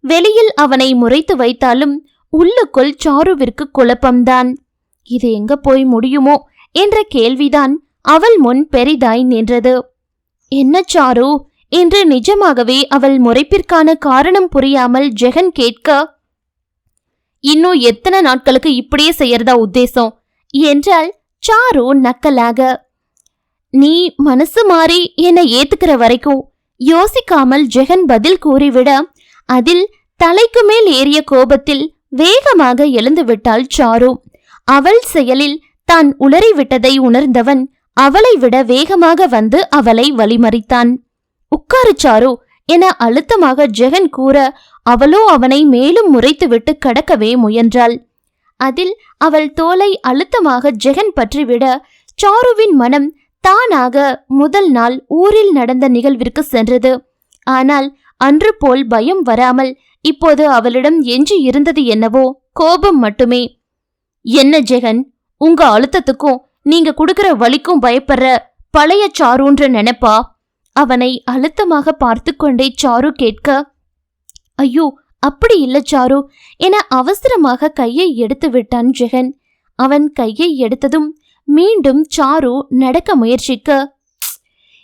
வெளியில் அவனை முறைத்து வைத்தாலும் உள்ளுக்குள் சாருவிற்கு குழப்பம்தான். இது எங்க போய் முடியுமோ என்ற கேள்விதான் அவள் முன் பெரிதாய் நின்றது. என்ன சாரு என்று நிஜமாகவே அவள் முறைப்பிற்கான காரணம் புரியாமல் ஜெகன் கேட்க, இன்னும் எத்தனை நாட்களுக்கு இப்படியே செய்யறதா உத்தேசம் என்றாள் சாரு நக்கலாக. நீ மனசு மாறி என்னை ஏத்துக்கிற வரைக்கும் யோசிக்காமல் ஜெகன் பதில் கூறிவிட அதில் தலைக்கு மேல் ஏறிய கோபத்தில் வேகமாக எழுந்து விட்டாள் சாரு. அவள் செயலில் தான் உளறிவிட்டதை உணர்ந்தவன் அவளை விட வேகமாக வந்து அவளை வழிமறித்தான். உட்காரு சாரு என அழுத்தமாக ஜெகன் கூற அவளோ அவனை மேலும் முறைத்துவிட்டு கடக்கவே முயன்றாள். அதில் அவள் தோலை அழுத்தமாக ஜெகன் பற்றிவிட சாருவின் மனம் தானாக முதல் நாள் ஊரில் நடந்த நிகழ்விற்கு சென்றது. ஆனால் அன்று போல் பயம் வராமல் இப்போது அவளிடம் எஞ்சி இருந்தது என்னவோ கோபம் மட்டுமே. என்ன ஜெகன், உங்க அழுத்தத்துக்கும் நீங்க குடுக்கிற வலிக்கும் பயப்படுற பழைய சாருன்ற நினைப்பா? அவனை அழுத்தமாக பார்த்து கொண்டே சாரு கேட்க, ஐயோ அப்படி இல்ல சாரு என அவசரமாக கையை எடுத்து விட்டான் ஜெகன். அவன் கையை எடுத்ததும் மீண்டும் சாரு நடக்க முயற்சிக்க,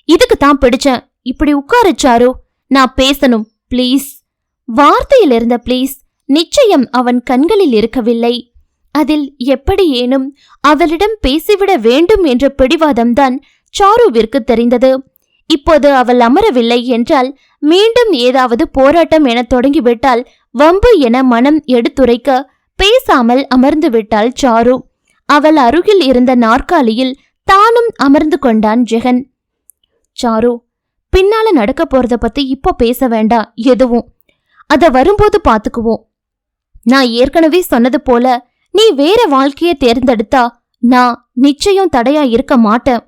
இதுக்கு தான் பிடிச்சேன், இப்படி உட்காரு சாரு, நான் பேசணும் ப்ளீஸ். வார்த்தையில் இருந்த ப்ளீஸ் நிச்சயம் அவன் கண்களில் இருக்கவில்லை. அதில் எப்படி ஏனும் அவளிடம் பேசிவிட வேண்டும் என்ற பிடிவாதம்தான் சாருவிற்கு தெரிந்தது. இப்போது அவள் அமரவில்லை என்றால் மீண்டும் ஏதாவது போராட்டம் என தொடங்கிவிட்டால் வம்பு என மனம் எடுத்துரைக்க பேசாமல் அமர்ந்து விட்டாள் சாரு. அவள் அருகில் இருந்த நாற்காலியில் தானும் அமர்ந்து கொண்டான் ஜெகன். சாரு, பின்னால நடக்க போறத பத்தி இப்போ பேச வேண்டாம் எதுவும், அத வரும்போது பாத்துக்குவோம். நான் ஏற்கனவே சொன்னது போல நீ வேற வாழ்க்கையை தேர்ந்தெடுத்தா நான் நிச்சயம் தடையா இருக்க மாட்டேன்.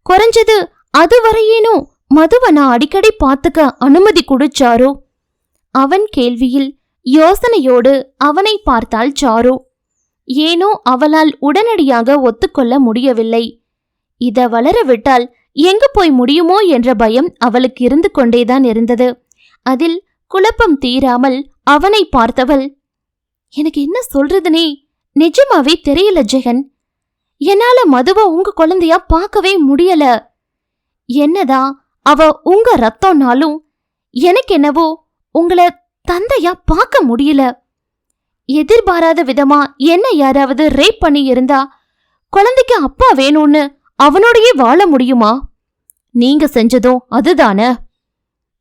குறைஞ்சது அதுவரையேனும் மதுவை நான் அடிக்கடி பார்த்துக்க அனுமதி குடிச்சாரு. அவன் கேள்வியில் யோசனையோடு அவனை பார்த்தாள் சாரு. ஏனோ அவளால் உடனடியாக ஒத்துக்கொள்ள முடியவில்லை. இத வளர விட்டால் எங்கு போய் முடியுமோ என்ற பயம் அவளுக்கு இருந்து கொண்டேதான் இருந்தது. அதில் குழப்பம் தீராமல் அவனை பார்த்தவள், எனக்கு என்ன சொல்றதுனே நிஜமாவே தெரியல ஜெகன். என்னால மதுவை உங்க குழந்தையா பார்க்கவே முடியல. என்னதான் அவ உங்க ரத்தம்னாலும் எனக்கு என்னவோ உங்களை தந்தையா பார்க்க முடியல. எதிர்பாராத விதமா என்ன யாராவது ரேப் பண்ணி இருந்தா குழந்தைக்கு அப்பா வேணும்னு அவனோடையே வாழ முடியுமா? நீங்க செஞ்சதும் அதுதானே?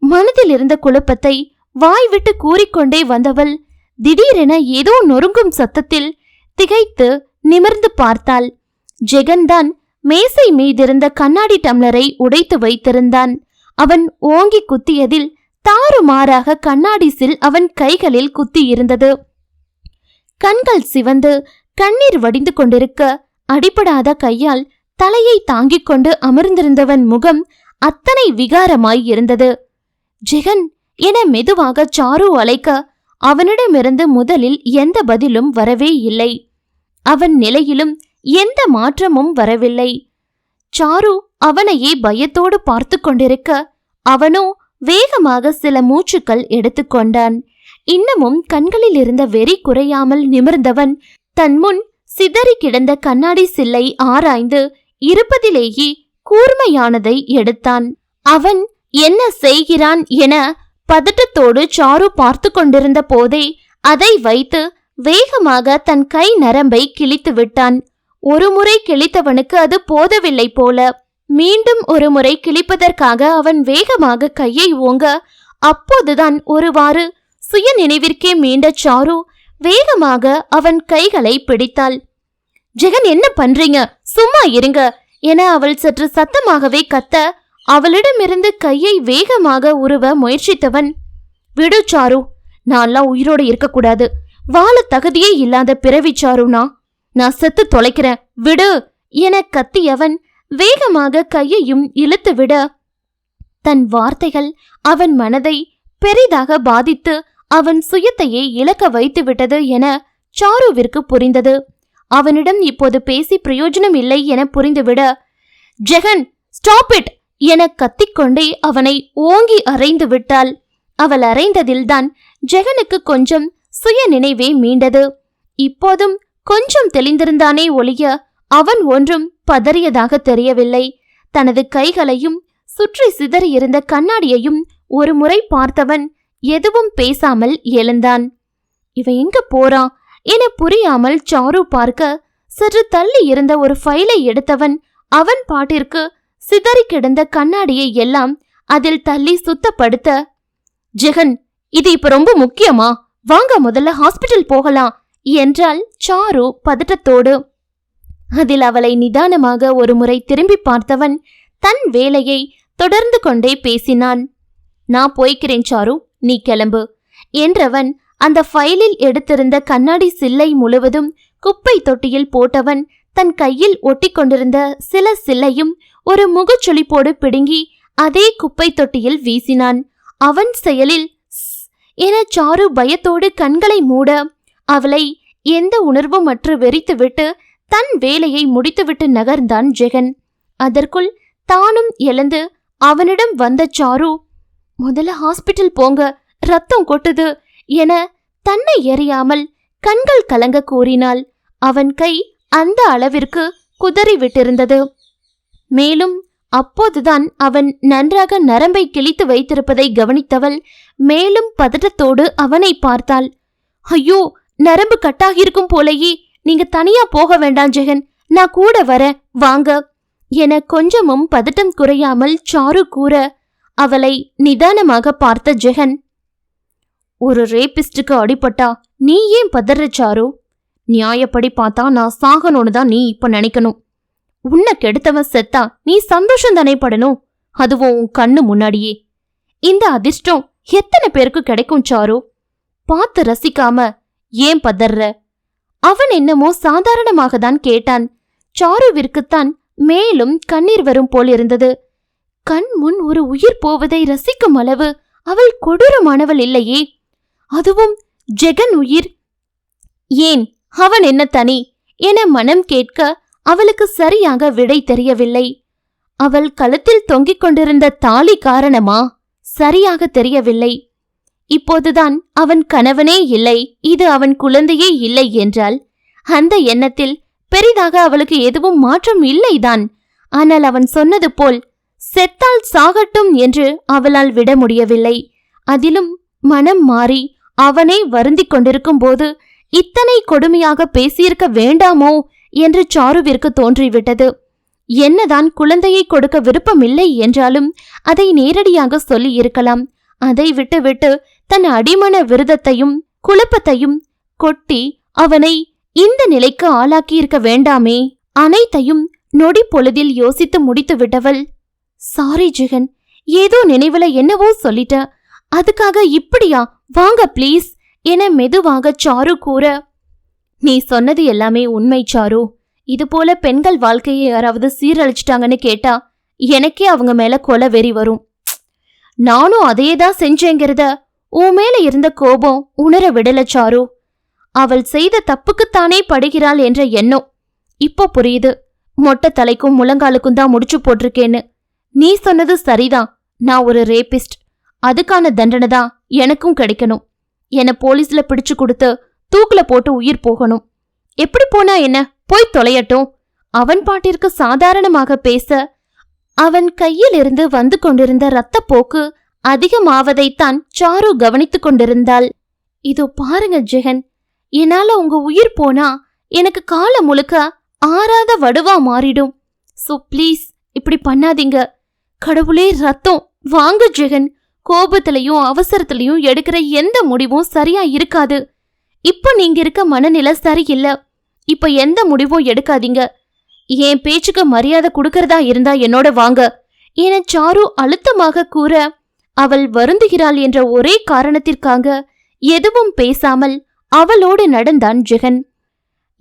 மனதில் இருந்த குழப்பத்தை வாய் விட்டு கூறிக்கொண்டே வந்தவள் திடீரென ஏதோ நொறுங்கும் சத்தத்தில் திகைத்து நிமிர்ந்து பார்த்தாள். ஜெகன்தான் மேசை மீதிருந்த கண்ணாடி டம்ளரை உடைத்து வைத்திருந்தான். அவன் ஓங்கி குத்தியதில் தாறுமாறாக கண்ணாடி சில் அவன் கைகளில் குத்தியிருந்தது. கண்கள் சிவந்து கண்ணீர் வடிந்து கொண்டிருக்க அடிபடாத கையால் தலையை தாங்கிக் கொண்டு அமர்ந்திருந்தவன் முகம் அத்தனை விகாரமாய் இருந்தது. ஜெகன் என மெதுவாக சாரு அழைக்க அவனிடமிருந்து முதலில் எந்த பதிலும் வரவே இல்லை. அவன் நிலையிலும் எந்த மாற்றமும் வரவில்லை. சாரு அவனையே பயத்தோடு பார்த்து கொண்டிருக்க அவனோ வேகமாக சில மூச்சுக்கள் எடுத்துக்கொண்டான். இன்னமும் கண்களில் இருந்த வெறி குறையாமல் நிமிர்ந்தவன் தன் முன் சிதறி கிடந்த கண்ணாடி சில்லை ஆராய்ந்து இருப்பதிலேயே கூர்மையானதை எடுத்தான். அவன் என்ன செய்கிறான் என பதட்டத்தோடு சாரு பார்த்து கொண்டிருந்த போதே அதை வைத்து வேகமாக தன் கை நரம்பை கிழித்து விட்டான். ஒருமுறை கிழித்தவனுக்கு அது போதவில்லை போல மீண்டும் ஒரு முறை கிழிப்பதற்காக அவன் வேகமாக கையை ஓங்க அப்போதுதான் ஒருவாறு சுய நினைவிற்கே மீண்ட சாரு வேகமாக அவன் கைகளை பிடித்தாள். ஜெகன், என்ன பண்றீங்க? சும்மா இருங்க என அவள் சற்று சத்தமாகவே கத்த அவளிடமிருந்து கையை வேகமாக உருவ முயற்சித்தவன், விடு சாரு, நான்லாம் உயிரோடு இருக்கக்கூடாது. வாழ தகுதியே இல்லாத பிறவி சாருனா, நான் செத்து தொலைக்கிறேன், விடு என கத்தியவன் வேகமாக கையையும் இழுத்து விட தன் வார்த்தைகள் அவன் மனதை பெரிதாக பாதித்து அவன் சுயத்தையே இழக்க வைத்து விட்டது என சாருவிற்கு புரிந்தது. அவனிடம் இப்போது பேசி பிரயோஜனம் இல்லை என புரிந்துவிட, ஜெகன் ஸ்டாப் இட் என கத்திக்கொண்டே அவனை ஓங்கி அறைந்து விட்டாள். அவள் அறைந்ததில்தான் ஜெகனுக்கு கொஞ்சம் சுய நினைவே மீண்டது. இப்போதும் கொஞ்சம் தெளிந்திருந்தானே ஒழிய அவன் ஒன்றும் பதறியதாக தெரியவில்லை. தனது கைகளையும் சுற்றி சிதறியிருந்த கண்ணாடியையும் ஒரு முறை பார்த்தவன் எதுவும் பேசாமல் எழுந்தான். இவன் எங்க போறான் என புரியாமல் சாரு பார்க்க சற்று தள்ளி இருந்த ஒரு ஃபைலை எடுத்தவன் அவன் பாட்டிற்கு சிதறி கிடந்த கண்ணாடியை எல்லாம் அதில் தள்ளி சுத்தப்படுத்த, ஜெகன், இது இப்ப ரொம்ப முக்கியமா? வாங்க முதல்ல ஹாஸ்பிட்டல் போகலாம் என்றாள் சாரு பதட்டத்தோடு. அதில் அவளை நிதானமாக ஒரு முறை திரும்பி பார்த்தவன் தன் வேலையை தொடர்ந்து கொண்டே பேசினான். நான் போய்க்கிறேன் சாரு, நீ கிளம்பு என்றவன் அந்த ஃபைலில் எடுத்திருந்த கண்ணாடி சில்லை முழுவதும் குப்பை தொட்டியில் போட்டவன் தன் கையில் ஒட்டி கொண்டிருந்த சில சில்லையும் ஒரு முகச்சொலிப்போடு பிடுங்கி அதே குப்பை தொட்டியில் வீசினான். அவன் செயலில் என சாரு பயத்தோடு கண்களை மூட அவளை எந்த உணர்வுமற்று வெறித்துவிட்டு தன் வேலையை முடித்துவிட்டு நகர்ந்தான் ஜெகன். அதற்குள் தானும் எழுந்து அவனிடம் வந்த சாரு, முதல்ல ஹாஸ்பிட்டல் போங்க, ரத்தம் கொட்டுது என தன்னை எறியாமல் கண்கள் கலங்க கூறினாள். அவன் கை அந்த அளவிற்கு குதறிவிட்டிருந்தது. மேலும் அப்போதுதான் அவன் நன்றாக நரம்பை கிழித்து வைத்திருப்பதை கவனித்தவள் மேலும் பதட்டத்தோடு அவனை பார்த்தாள். ஐயோ, நரம்பு கட்டாகியிருக்கும் போலேயே, நீங்க தனியா போக வேண்டாம் ஜெகன், நான் கூட வரேன், வாங்க என கொஞ்சமும் பதட்டம் குறையாமல் சாரு கூற அவளை நிதானமாக பார்த்த ஜெகன், ஒரு ரேபிஸ்டுக்கு அடிபட்டா நீ ஏன் பதற சாரு? நியாயப்படி பார்த்தா நான் சாகணும்னு தான் நீ இப்ப நினைக்கணும். உன்னை கெடுத்தவன் செத்தா நீ சந்தோஷம் தானே படணும், அதுவும் உன் கண்ணு முன்னாடியே. இந்த அதிர்ஷ்டம் எத்தனை பேருக்கு கிடைக்கும் சாரு? பார்த்து ரசிக்காம ஏன் பதற? அவன் என்னமோ சாதாரணமாக தான் கேட்டான். சாருவிற்குத்தான் மேலும் கண்ணீர் வரும் போல் இருந்தது. கண் முன் ஒரு உயிர் போவதை ரசிக்கும் அளவு அவள் கொடூரமானவள் இல்லையே, அதுவும் ஜெகன் உயிர். ஏன் அவன் என்ன தனி என மனம் கேட்க அவளுக்கு சரியாக விடை தெரியவில்லை. அவள் கழுத்தில் தொங்கிக் கொண்டிருந்த தாலி காரணமா? சரியாக தெரியவில்லை. இப்போதுதான் அவன் கணவனே இல்லை, இது அவன் குழந்தையே இல்லை என்றால் அந்த எண்ணத்தில் பெரிதாக அவளுக்கு எதுவும் மாற்றம் இல்லைதான். ஆனால் அவன் சொன்னது போல் செத்தால் சாகட்டும் என்று அவளால் விட முடியவில்லை. அதிலும் மனம் மாறி அவனே வருந்திக் கொண்டிருக்கும் போது இத்தனை கொடுமையாக பேசியிருக்க வேண்டாமோ என்று சாருவிற்கு தோன்றிவிட்டது. என்னதான் குழந்தையை கொடுக்க விருப்பமில்லை என்றாலும் அதை நேரடியாக சொல்லி இருக்கலாம். அதை விட்டு தன் அடிமன விரதத்தையும் குழப்பத்தையும் கொட்டி அவனை இந்த நிலைக்கு ஆளாக்கியிருக்க வேண்டாமே. அனைத்தையும் நொடி பொழுதில் யோசித்து முடித்து விட்டவள், சாரி ஜெகன், ஏதோ நினைவுல என்னவோ சொல்லிட்ட, அதுக்காக இப்படியா, வாங்க ப்ளீஸ் என மெதுவாக சாரு கூற, நீ சொன்னது எல்லாமே உண்மை சாரு. இது போல பெண்கள் வாழ்க்கையை யாராவது சீரழிச்சிட்டாங்கன்னு கேட்டா எனக்கே அவங்க மேல கொலை வெறி வரும். நானும் அதையேதான் செஞ்சேங்கிறத உன் மேல இருந்த கோபம் உணர விடல சாரு. அவள் செய்த தப்புக்குத்தானே படுகிறாள் என்ற எண்ணம் இப்போ புரியுது. மொட்டை தலைக்கும் முழங்காலுக்கும் தான் முடிச்சு போட்டிருக்கேன்னு. நீ சொன்னது சரிதான், நான் ஒரு ரேபிஸ்ட். அதுக்கான தண்டனை தான் எனக்கும் கிடைக்கணும். என்னை போலீஸ்ல பிடிச்சு கொடுத்து தூக்குல போட்டு உயிர் போகணும். எப்படி போனா என்ன, போய் தொலையட்டும். அவன் பாட்டிற்கு சாதாரணமாக பேச அவன் கையில் இருந்து வந்து கொண்டிருந்த இரத்த போக்கு அதிகமாவதைத்தான் சாரு கவனித்துக் கொண்டிருந்தாள். இதோ பாருங்க ஜெகன், என்னால உங்க உயிர் போனா எனக்கு காலம் முழுக்க ஆறாத வடுவா மாறிடும். சோ ப்ளீஸ் இப்படி பண்ணாதீங்க. கடவுளே ரத்தம், வாங்க ஜெகன். கோபத்திலையும் அவசரத்திலையும் எடுக்கிற எந்த முடிவும் சரியா இருக்காது. இப்ப நீங்க இருக்க மனநிலை சரியில்லை. இப்ப எந்த முடிவும் எடுக்காதீங்க. என் பேச்சுக்கு மரியாதை கொடுக்கறதா இருந்தா என்னோட வாங்க என சாரு அழுத்தமாக கூற, அவள் வருந்துகிறாள் என்ற ஒரே காரணத்திற்காக எதுவும் பேசாமல் அவளோடு நடந்தான் ஜெகன்.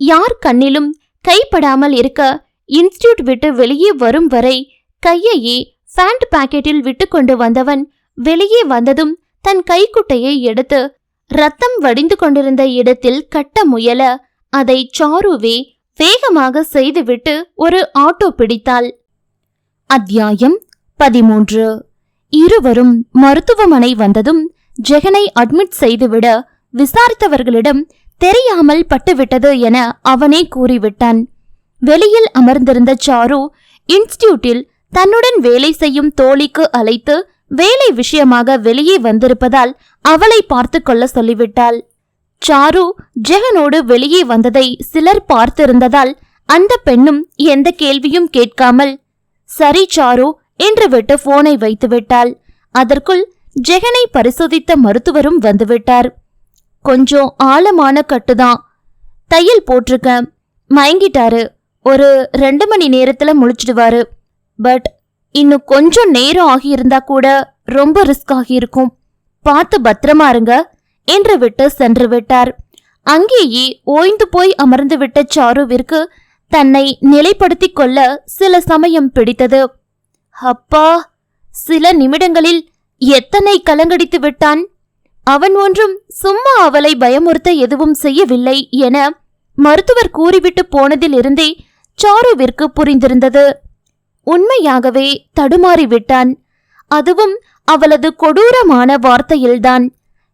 யார் கண்ணிலும் கைப்படாமல் இருக்க இன்ஸ்டிடியூட் விட்டு வெளியே வரும் வரை கையையே பேண்ட் பாக்கெட்டில் விட்டு கொண்டு வந்தவன் வெளியே வந்ததும் தன் கைக்குட்டையை எடுத்து ரத்தம் வடிந்து கொண்டிருந்த இடத்தில் கட்ட முயல அதை சாருவே வேகமாக செய்துவிட்டு ஒரு ஆட்டோ பிடித்தாள். அத்தியாயம் 13. இருவரும் மருத்துவமனை வந்ததும் ஜெகனை அட்மிட் செய்துவிட விசாரித்தவர்களிடம் தெரியாமல் பட்டுவிட்டது என அவனே கூறிவிட்டான். வெளியில் அமர்ந்திருந்த சாரு இன்ஸ்டிடியூட்டில் தன்னுடன் வேலை செய்யும் தோழிக்கு அழைத்து வேலை விஷயமாக வெளியே வந்திருப்பதால் அவளை பார்த்து கொள்ள சொல்லிவிட்டாள். சாரு ஜெகனோடு வெளியே வந்ததை சிலர் பார்த்திருந்ததால் அந்த பெண்ணும் எந்த கேள்வியும் கேட்காமல் சரி சாரு என்று விட்டு போனை வைத்து விட்டாள். அதற்குள் ஜெகனை பரிசோதித்த மருத்துவரும் வந்துவிட்டார். கொஞ்சம் ஆழமான கட்டுதான், தையல் போட்டிருக்க, மயங்கிட்டாரு, ஒரு 2 மணி நேரத்துல முழிச்சிடுவாரு. பட் இன்னும் கொஞ்சம் நேரம் ஆகியிருந்தா கூட ரொம்ப ரிஸ்க் ஆகியிருக்கும், பார்த்து பத்திரமா இருங்க என்று விட்டு சென்று விட்டார். அங்கேயே ஓய்ந்து போய் அமர்ந்து விட்ட சாருவிற்கு தன்னை நிலைப்படுத்திக் கொள்ள சில சமயம் பிடித்தது. அப்பா, சில நிமிடங்களில் எத்தனை கலங்கடித்து விட்டான். அவன் ஒன்றும் சும்மா அவளை பயமுறுத்த எதுவும் செய்யவில்லை என மருத்துவர் கூறிவிட்டு போனதில் இருந்தே சாருவிற்கு புரிந்திருந்தது. உண்மையாகவே தடுமாறிவிட்டான். அதுவும் அவளது கொடூரமான வார்த்தையில்தான்.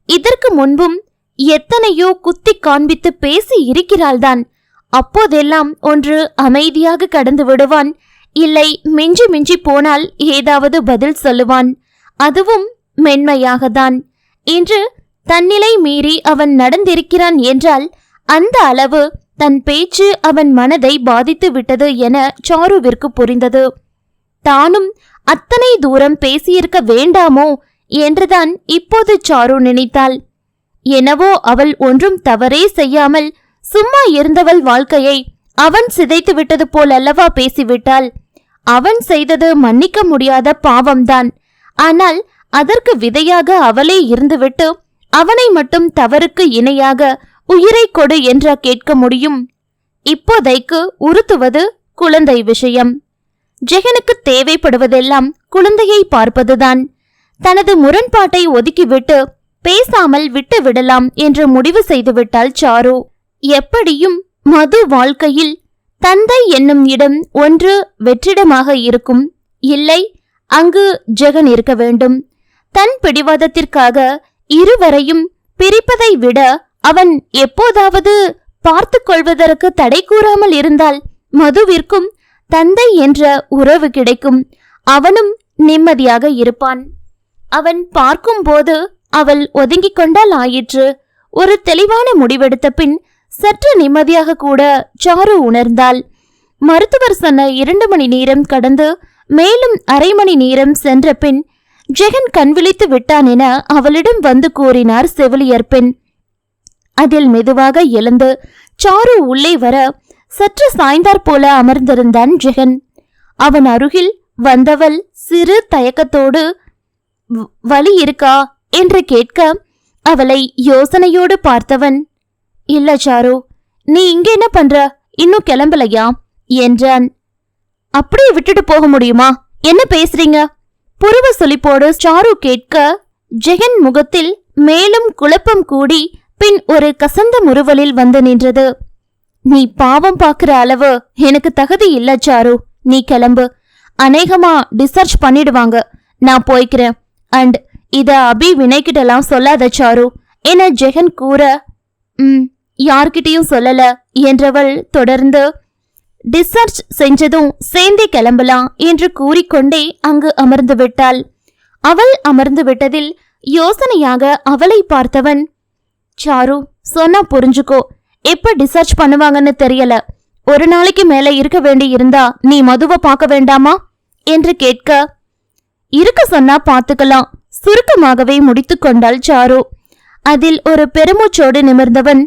இதற்கு முன்பும் எத்தனையோ குத்தி காண்பித்து பேசி இருக்கிறாள்தான். அப்போதெல்லாம் ஒன்று அமைதியாக கடந்து விடுவான், இல்லை மிஞ்சி மிஞ்சி போனால் ஏதாவது பதில் சொல்லுவான், அதுவும் மென்மையாகத்தான். இன்று தன்னிலை மீறி அவன் நடந்திருக்கிறான் என்றால் அந்த அளவு தன் பேச்சு அவன் மனதை பாதித்து விட்டது என சாருவிற்கு புரிந்தது. தானும் அத்தனை தூரம் பேசியிருக்க வேண்டாமோ என்றுதான் இப்போது சாரு நினைத்தாள். எனவோ அவள் ஒன்றும் தவறே செய்யாமல் சும்மா இருந்தவள் வாழ்க்கையை அவன் சிதைத்து விட்டது போல் அல்லவா பேசிவிட்டாள். அவன் செய்தது மன்னிக்க முடியாத பாவம்தான். ஆனால் அதற்கு விதையாக அவளே இருந்துவிட்டு அவனை மட்டும் தவறுக்கு இணையாக உயிரை கொடு என்றா கேட்க முடியும்? இப்போதைக்கு உறுத்துவது குழந்தை விஷயம். ஜெகனுக்கு தேவைப்படுவதெல்லாம் குழந்தையை பார்ப்பதுதான். தனது முரண்பாட்டை ஒதுக்கிவிட்டு பேசாமல் விட்டு விடலாம் என்று முடிவு செய்துவிட்டாள் சாரு. எப்படியும் மது வாழ்க்கையில் தந்தை என்னும் இடம் ஒன்று வெற்றிடமாக இருக்கும், இல்லை அங்கு ஜெகன் இருக்க வேண்டும். தன் பிடிவாதத்திற்காக இருவரையும் பிரிப்பதை விட அவன் எப்போதாவது பார்த்து கொள்வதற்கு தடை கூறாமல் இருந்தால் மதுவிற்கும் தந்தை என்ற உறவு கிடைக்கும். அவனும் நிம்மதியாக இருப்பான். அவன் பார்க்கும்போது அவள் ஒதுங்கிக் கொண்டால் ஆயிற்று. ஒரு தெளிவான முடிவெடுத்த பின் சற்று நிம்மதியாக கூட சாரு உணர்ந்தாள். மருத்துவர் சொன்ன 2 மணி நேரம் கடந்து மேலும் அரை மணி நேரம் சென்ற பின் ஜெகன் கண் விழித்து விட்டான் என அவளிடம் வந்து கூறினார் செவிலியர் பெண். அதில் மெதுவாக எழுந்து சாரு உள்ளே வர சற்று சாய்ந்தாற் போல அமர்ந்திருந்தான் ஜெகன். அவன் அருகில் வந்தவள் சிறு தயக்கத்தோடு வலி இருக்கா என்று கேட்க அவளை யோசனையோடு பார்த்தவன், இல்ல சாரு, நீ இங்க என்ன பண்ற, இன்னும் கிளம்பலையா என்றான். அப்படியே விட்டுட்டு போக முடியுமா, என்ன பேசுறீங்க? புருவ சொலிப்போடு சாரு கேட்க ஜெகன் முகத்தில் மேலும் குழப்பம் கூடி பின் ஒரு கசந்த முறுவலில் வந்து நின்றது. நீ பாவம் பாக்குற அளவு எனக்கு தகுதி இல்ல சாரு, நீ கிளம்பு. அநேகமா டிஸ்சார்ஜ் பண்ணிடுவாங்க, நான் போய்க்கிறேன். அண்ட் இத அபி வினைக்கிட்டலாம் சொல்லாத சாரு என ஜெகன் கூற, யார்கிட்டையும் சொல்லல என்றவள் தொடர்ந்து, டிஸ்சார்ஜ் செஞ்சதும் சேர்ந்தே கிளம்பலாம் என்று கூறிக்கொண்டே அங்கு அமர்ந்து விட்டாள். அவள் அமர்ந்து விட்டதில் யோசனையாக அவளை பார்த்தவன், சாரு சொன்னா புரிஞ்சுக்கோ, எப்ப டிஸ்சார்ஜ் பண்ணுவாங்கன்னு தெரியல. ஒரு நாளைக்கு மேல இருக்க வேண்டி இருந்தா நீ மதுவை பார்க்க வேண்டாமா என்று கேட்க, இருக்க சொன்னா பாத்துக்கலாம், சுருக்கமாகவே முடித்து கொண்டாள் சாரு. அதில் ஒரு பெருமூச்சோடு நிமிர்ந்தவன்,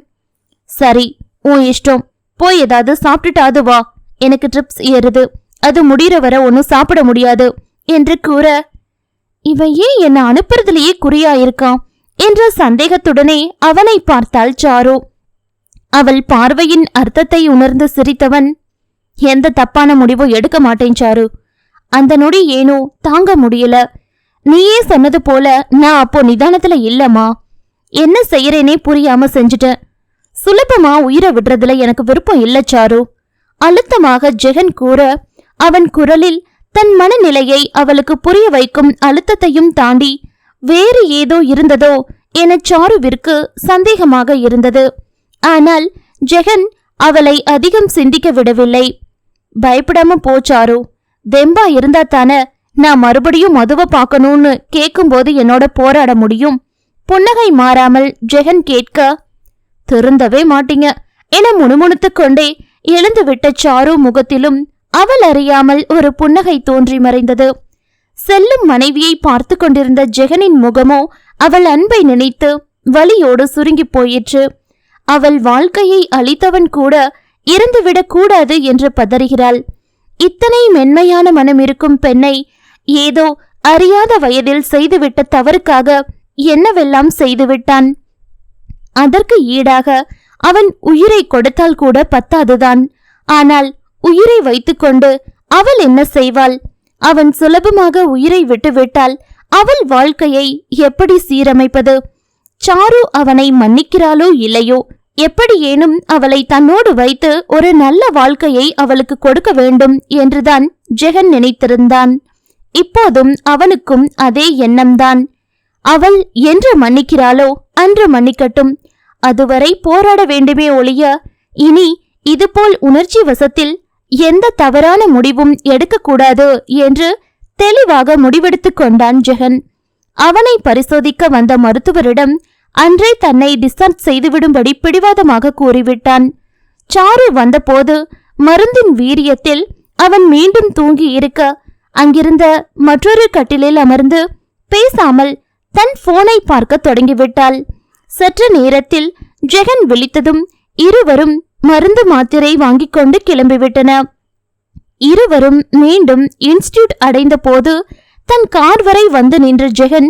சரி உன் இஷ்டம், போய் ஏதாவது சாப்பிட்டுட்டாது வா, எனக்கு ட்ரிப்ஸ் ஏறுது, அது முடிகிற வரை ஒன்னும் சாப்பிட முடியாது என்று கூற, இவன் ஏன் என்ன அனுப்புறதுலயே குறியாயிருக்கான் என்ற சந்தேகத்துடனே அவனை பார்த்தாள் சாரு. அவள் பார்வையின் அர்த்தத்தை உணர்ந்து சிரித்தவன், எந்த தப்பான முடிவும் எடுக்க மாட்டேன் சாரு, அந்த நொடி ஏனோ தாங்க முடியல. நீயே சொன்னது போல நான் அப்போ நிதானத்துல இல்லம்மா, என்ன செய்யறேனே புரியாம செஞ்சுட்டேன். சுலபமா உயிரை விடுறதுல எனக்கு விருப்பம் இல்ல சாரு அழுத்தமாக ஜெகன் கூற, அவன் குரலில் தன் மனநிலையை அவளுக்கு புரிய வைக்கும் அழுத்தத்தையும் தாண்டி வேறு ஏதோ இருந்ததோ என சாருவிற்கு சந்தேகமாக இருந்தது. ஆனால் ஜெகன் அவளை அதிகம் சிந்திக்க விடவில்லை. பயப்படாம போ சாரு, தெம்பா இருந்தா தானே நான் மறுபடியும் மதுவை பார்க்கணும்னு கேட்கும்போது என்னோட போராட முடியும். புன்னகை மாறாமல் ஜெகன் கேட்க, திருந்தவே மாட்டீங்க என முணுமுணுத்து கொண்டே எழுந்து விட்ட சாரு முகத்திலும் அவள் அறியாமல் ஒரு புன்னகை தோன்றி மறைந்தது. செல்லும் மனைவியை பார்த்து கொண்டிருந்த ஜெகனின் முகமோ அவள் அன்பை நினைத்து வலியோடு சுருங்கி போயிற்று. அவள் வாழ்க்கையை அளித்தவன் கூட இறந்துவிடக் கூடாது என்று பதறுகிறாள். இத்தனை மென்மையான மனம் இருக்கும் பெண்ணை ஏதோ அறியாத வயதில் செய்துவிட்ட தவறுக்காக என்னவெல்லாம் செய்துவிட்டான். அதற்கு ஈடாக அவன் உயிரை கொடுத்தால் கூட பத்தாதுதான். ஆனால் உயிரை வைத்துக்கொண்டு அவள் என்ன செய்வாள்? அவன் சுலபமாக உயிரை விட்டுவிட்டால் அவள் வாழ்க்கையை எப்படி சீரமைப்பது? சாரு அவனை மன்னிக்கிறாளோ இல்லையோ, எப்படியேனும் அவளை தன்னோடு வைத்து ஒரு நல்ல வாழ்க்கையை அவளுக்கு கொடுக்க வேண்டும் என்றுதான் ஜெகன் நினைத்திருந்தான். இப்போதும் அவனுக்கும் அதே எண்ணம்தான். அவள் என்று மன்னிக்கிறாளோ அன்று மன்னிக்கட்டும், அதுவரை போராட வேண்டுமே ஒழிய இனி இதுபோல் உணர்ச்சி வசத்தில் எந்த தவறான முடிவும் எடுக்கக்கூடாது என்று தெளிவாக முடிவெடுத்துக் கொண்டான் ஜெகன். அவனை பரிசோதிக்க வந்த மருத்துவரிடம் அன்றே தன்னை டிஸ்சார்ஜ் செய்துவிடும்படி பிடிவாதமாக கூறிவிட்டான். சாரு வந்தபோது மருந்தின் வீரியத்தில் அவன் மீண்டும் தூங்கி இருக்க அங்கிருந்த மற்றொரு கட்டிலில் அமர்ந்து பேசாமல் தன் போனை பார்க்க தொடங்கிவிட்டாள். சற்று நேரத்தில் ஜெகன் விழித்ததும் இருவரும் மருந்து மாத்திரை வாங்கிக் கொண்டு கிளம்பிவிட்டன. இருவரும் மீண்டும் இன்ஸ்டிடியூட் அடைந்த போது தன் கார் வரை வந்து நின்ற ஜெகன்,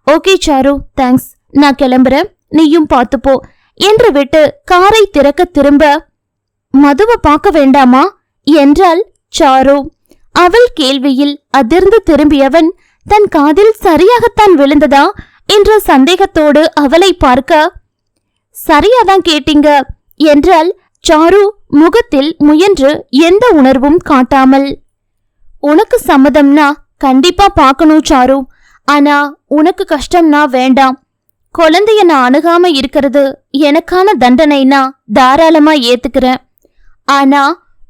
ஓகே சாரு, தேங்க்ஸ், நான் கிளம்புறேன், நீயும் பார்த்துப்போ என்று விட்டு காரை திறக்க திரும்ப, மதுவை பார்க்க வேண்டாமா என்றாள் சாரு. அவள் கேள்வியில் அதிர்ந்து திரும்பியவன் தன் காதில் சரியாகத்தான் விழுந்ததா என்ற சந்தேகத்தோடு அவளை பார்க்க, சரியாதான் கேட்டீங்க என்றால் சாரு முகத்தில் முயன்று எந்த உணர்வும் காட்டாமல். உனக்கு சம்மதம்னா கண்டிப்பா பார்க்கணும் சாரு, ஆனா உனக்கு கஷ்டம்னா வேண்டாம். குழந்தைய நான் அணுகாம இருக்கிறது எனக்கான தண்டனைனா தாராளமா ஏத்துக்கிறேன். ஆனா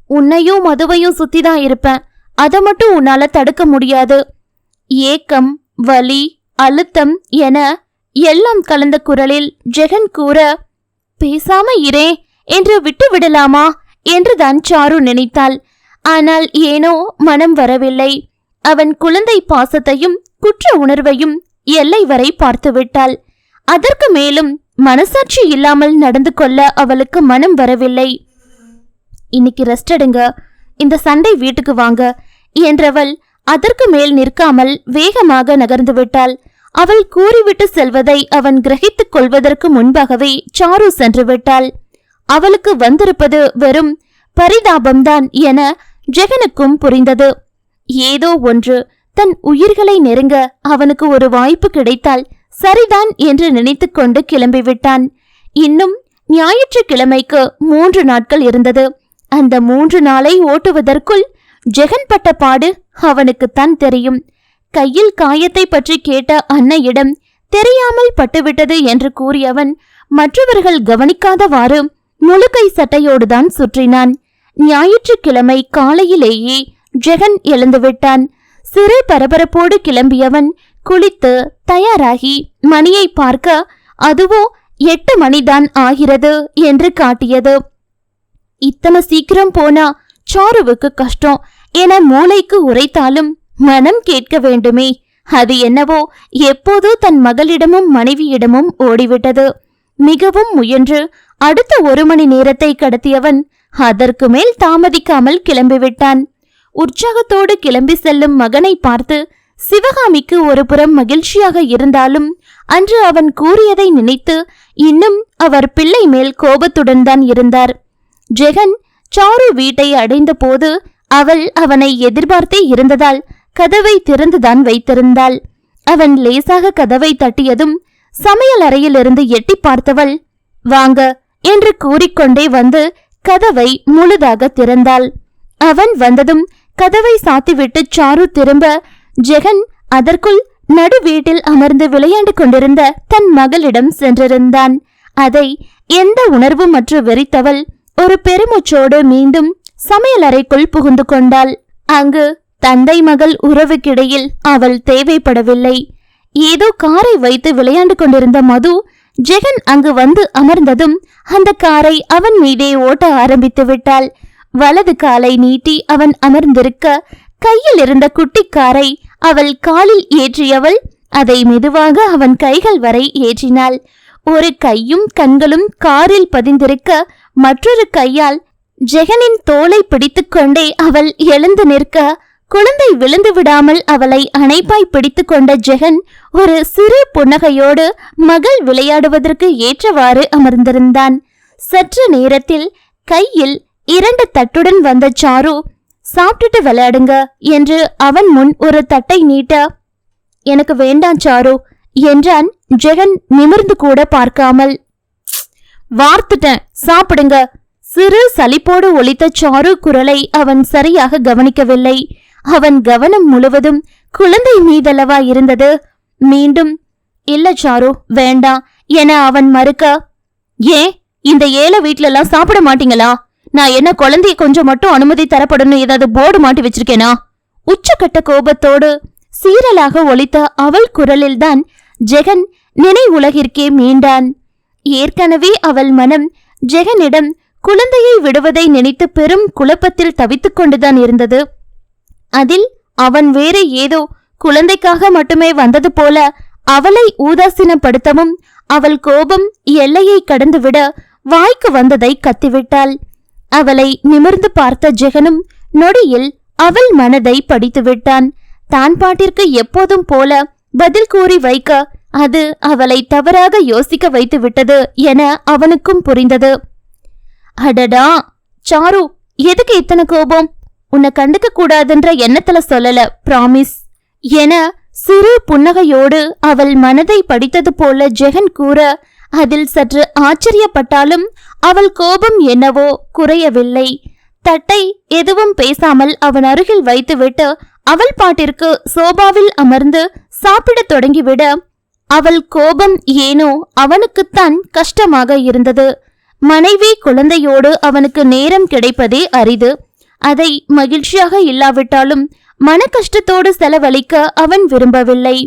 உன்னையும் மதுவையும் சுத்திதான் இருப்பேன், அதை மட்டும் உன்னால தடுக்க முடியாது. ஏக்கம், வலி, அழுத்தம் என எல்லாம் கலந்த குரலில் ஜெகன் கூற, பேசாம இரே என்று விட்டு விடலாமா என்றுதான் சாரு நினைத்தாள். ஆனால் ஏனோ மனம் வரவில்லை. அவன் குழந்தை பாசத்தையும் குற்ற உணர்வையும் எல்லை வரை பார்த்து விட்டாள். அதற்கு மேலும் மனசாட்சி இல்லாமல் நடந்து கொள்ள அவளுக்கு மனம் வரவில்லை. இன்னைக்கு ரெஸ்ட் எடுங்க, இந்த சண்டை வீட்டுக்கு வாங்க என்றவள் அதற்கு மேல் நிற்காமல் வேகமாக நகர்ந்து விட்டாள். அவள் கூறிவிட்டு செல்வதை அவன் கிரகித்துக் கொள்வதற்கு முன்பாகவே சாரு சென்று விட்டாள். அவளுக்கு வந்திருப்பது வெறும் பரிதாபம்தான் என ஜெகனுக்கும் புரிந்தது. ஏதோ ஒன்று தன் உயிர்களை நெருங்க அவனுக்கு ஒரு வாய்ப்பு கிடைத்தால் சரிதான் என்று நினைத்து கொண்டு கிளம்பிவிட்டான். இன்னும் ஞாயிற்றுக்கிழமைக்கு 3 நாட்கள் இருந்தது. அந்த 3 நாளை ஓட்டுவதற்குள் ஜெகன் பட்ட பாடு அவனுக்குத்தான் தெரியும். கையில் காயத்தை பற்றி கேட்ட அன்னையிடம் தெரியாமல் பட்டுவிட்டது என்று கூறியவன் மற்றவர்கள் கவனிக்காதவாறு முழுக்கை சட்டையோடுதான் சுற்றினான். ஞாயிற்றுக்கிழமை காலையிலேயே ஜெகன் எழுந்துவிட்டான். சிறு பரபரப்போடு கிளம்பியவன் குளித்து தயாராகி மணியை பார்க்க அதுவோ 8 மணிதான் ஆகிறது என்று காட்டியது. இத்தனை சீக்கிரம் போனா சாருவுக்கு கஷ்டம் என மூளைக்கு உரைத்தாலும் மனம் கேட்க வேண்டுமே. அது என்னவோ எப்போதோ தன் மகளிடமும் மனைவியிடமும் ஓடிவிட்டது. மிகவும் முயன்று அடுத்த 1 மணி நேரத்தை கடத்தியவன் அதற்கு மேல் தாமதிக்காமல் கிளம்பிவிட்டான். உற்சாகத்தோடு கிளம்பி செல்லும் மகனை பார்த்து சிவகாமிக்கு ஒரு புறம் மகிழ்ச்சியாக இருந்தாலும் அன்று அவன் கூறியதை நினைத்து இன்னும் அவர் பிள்ளை மேல் கோபத்துடன் தான் இருந்தார். ஜெகன் சாரு வீட்டை அடைந்த போது அவள் அவனை எதிர்பார்த்தே இருந்ததால் கதவை திறந்துதான் வைத்திருந்தாள். அவன் லேசாக கதவை தட்டியதும் சமையல் அறையிலிருந்து எட்டி பார்த்தவள் வாங்க என்று கூறிக்கொண்டே வந்து கதவை முழுதாக திறந்தாள். அவன் வந்ததும் கதவை சாத்திவிட்டு சாரு திரும்ப ஜெகன் அதற்குள் நடு வீட்டில் அமர்ந்து விளையாண்டு கொண்டிருந்த தன் மகளிடம் சென்றிருந்தான். அதை எந்த உணர்வுமற்ற வெறித்தவள் ஒரு பெருமூச்சோடு மீண்டும் சமையலறைக்குள் புகுந்து கொண்டாள். அங்கு தந்தை மகள் உறவுக்கிடையில் அவள் தேவைப்படவில்லை. ஏதோ காரை வைத்து விளையாண்டு கொண்டிருந்த மது ஜெகன் அங்கு வந்து அமர்ந்ததும் அந்த காரை அவன் மீதே ஓட்ட ஆரம்பித்து விட்டாள். வலது காலை நீட்டி அவன் அமர்ந்திருக்க கையில் இருந்த குட்டி காரை அவள் காலில் ஏற்றியவள் அதை மெதுவாக அவன் கைகள் வரை ஏற்றினாள். ஒரு கையும் கண்களும் காரில் பதிந்திருக்க மற்றொரு கையால் ஜெகனின் தோலை பிடித்துக்கொண்டே அவள் எழுந்து நிற்க குழந்தை விழுந்து விடாமல் அவளை அணைப்பாய் பிடித்து கொண்ட ஜெகன் ஒரு சிறு புன்னகையோடு மகள் விளையாடுவதற்கு ஏற்றவாறு அமர்ந்திருந்தான். சற்று நேரத்தில் கையில் 2 தட்டுடன் வந்த சாரு சாப்பிட்டுட்டு விளையாடுங்க என்று அவன் முன் ஒரு தட்டை நீட்ட எனக்கு வேண்டாம் சாரு என்றான் ஜெகன் நிமிர்ந்து கூட பார்க்காமல். வார்த்துட்டேன் சாப்பிடுங்க. சிறு சலிப்போடு ஒலித்த சாரு குரலை அவன் சரியாக கவனிக்கவில்லை. அவன் கவனம் முழுவதும் குழந்தை மீதளவா இருந்தது. மீண்டும் இல்ல சாரு வேண்டாம் என அவன் மறுக்க ஏன் இந்த ஏழை வீட்ல சாப்பிட மாட்டீங்களா? நான் என்ன குழந்தைய கொஞ்சம் மட்டும் அனுமதி தரப்படணும் ஏதாவது போர்டு மாட்டி வச்சிருக்கேனா? உச்சக்கட்ட கோபத்தோடு சீரலாக ஒலித்த அவள் குரலில்தான் ஜெகன் நினைவுலகிற்கே மீண்டான். ஏற்கனவே அவள் மனம் ஜெகனிடம் குழந்தையை விடுவதை நினைத்து பெரும் குழப்பத்தில் தவித்துக் கொண்டுதான் இருந்தது. அதில் அவன் வேறு ஏதோ குழந்தைக்காக மட்டுமே வந்தது போல அவளை ஊதாசீனப்படுத்தவும் அவள் கோபம் எல்லையை கடந்துவிட வாய்க்கு வந்ததை கத்திவிட்டாள். அவளை நிமிர்ந்து பார்த்த ஜெகனும் நொடியில் அவள் மனதை படித்து விட்டான். தான் பாட்டிற்கு எப்போதும் போல பதில் கூறி வைக்க அது அவளை தவறாக யோசிக்க வைத்து விட்டது என அவனுக்கும் புரிந்தது. அடடா சாரு, எதுக்கு இத்தனை கோபம்? உன்னை கண்டுக்க கூடாதுன்ற எண்ணத்துல சொல்லல, பிராமிஸ் என சிறு புன்னகையோடு அவள் மனதை படித்தது போல ஜெகன் கூற அதில் சற்று ஆச்சரியப்பட்டாலும் அவள் கோபம் என்னவோ குறையவில்லை. தட்டை எதுவும் பேசாமல் அவன் அருகில் வைத்துவிட்டு அவள் பாட்டிற்கு சோபாவில் அமர்ந்து சாப்பிடத் தொடங்கிவிட அவள் கோபம் ஏனோ அவனுக்குத்தான் கஷ்டமாக இருந்தது. மனைவி குழந்தையோடு அவனுக்கு நேரம் கிடைப்பதே அரிது. அதை மகிழ்ச்சியாக இல்லாவிட்டாலும் மன கஷ்டத்தோடு செலவழிக்க அவன் விரும்பவில்லை.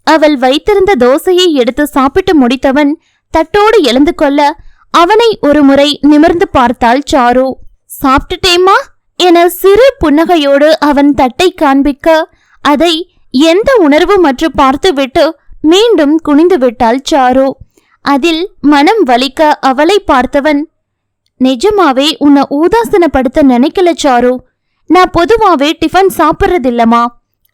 அவள் வைத்திருந்த தோசையை எடுத்து சாப்பிட்டு முடித்தவன் தட்டோடு எழுந்து கொள்ள அவனை ஒரு முறை நிமிர்ந்து பார்த்தாள் சாரு. சாப்பிட்டுட்டேம்மா என சிறு புன்னகையோடு அவன் தட்டை காண்பிக்க அதை எந்த உணர்வுமற்று பார்த்துவிட்டு மீண்டும் குனிந்து விட்டாள் சாரு. அதில் மனம் வலிக்க அவளை பார்த்தவன், நிஜமாவே உன்னை ஊதாசனப்படுத்த நினைக்கல சாரு. நான் பொதுவாவே டிஃபன் சாப்பிட்றதில்லம்மா.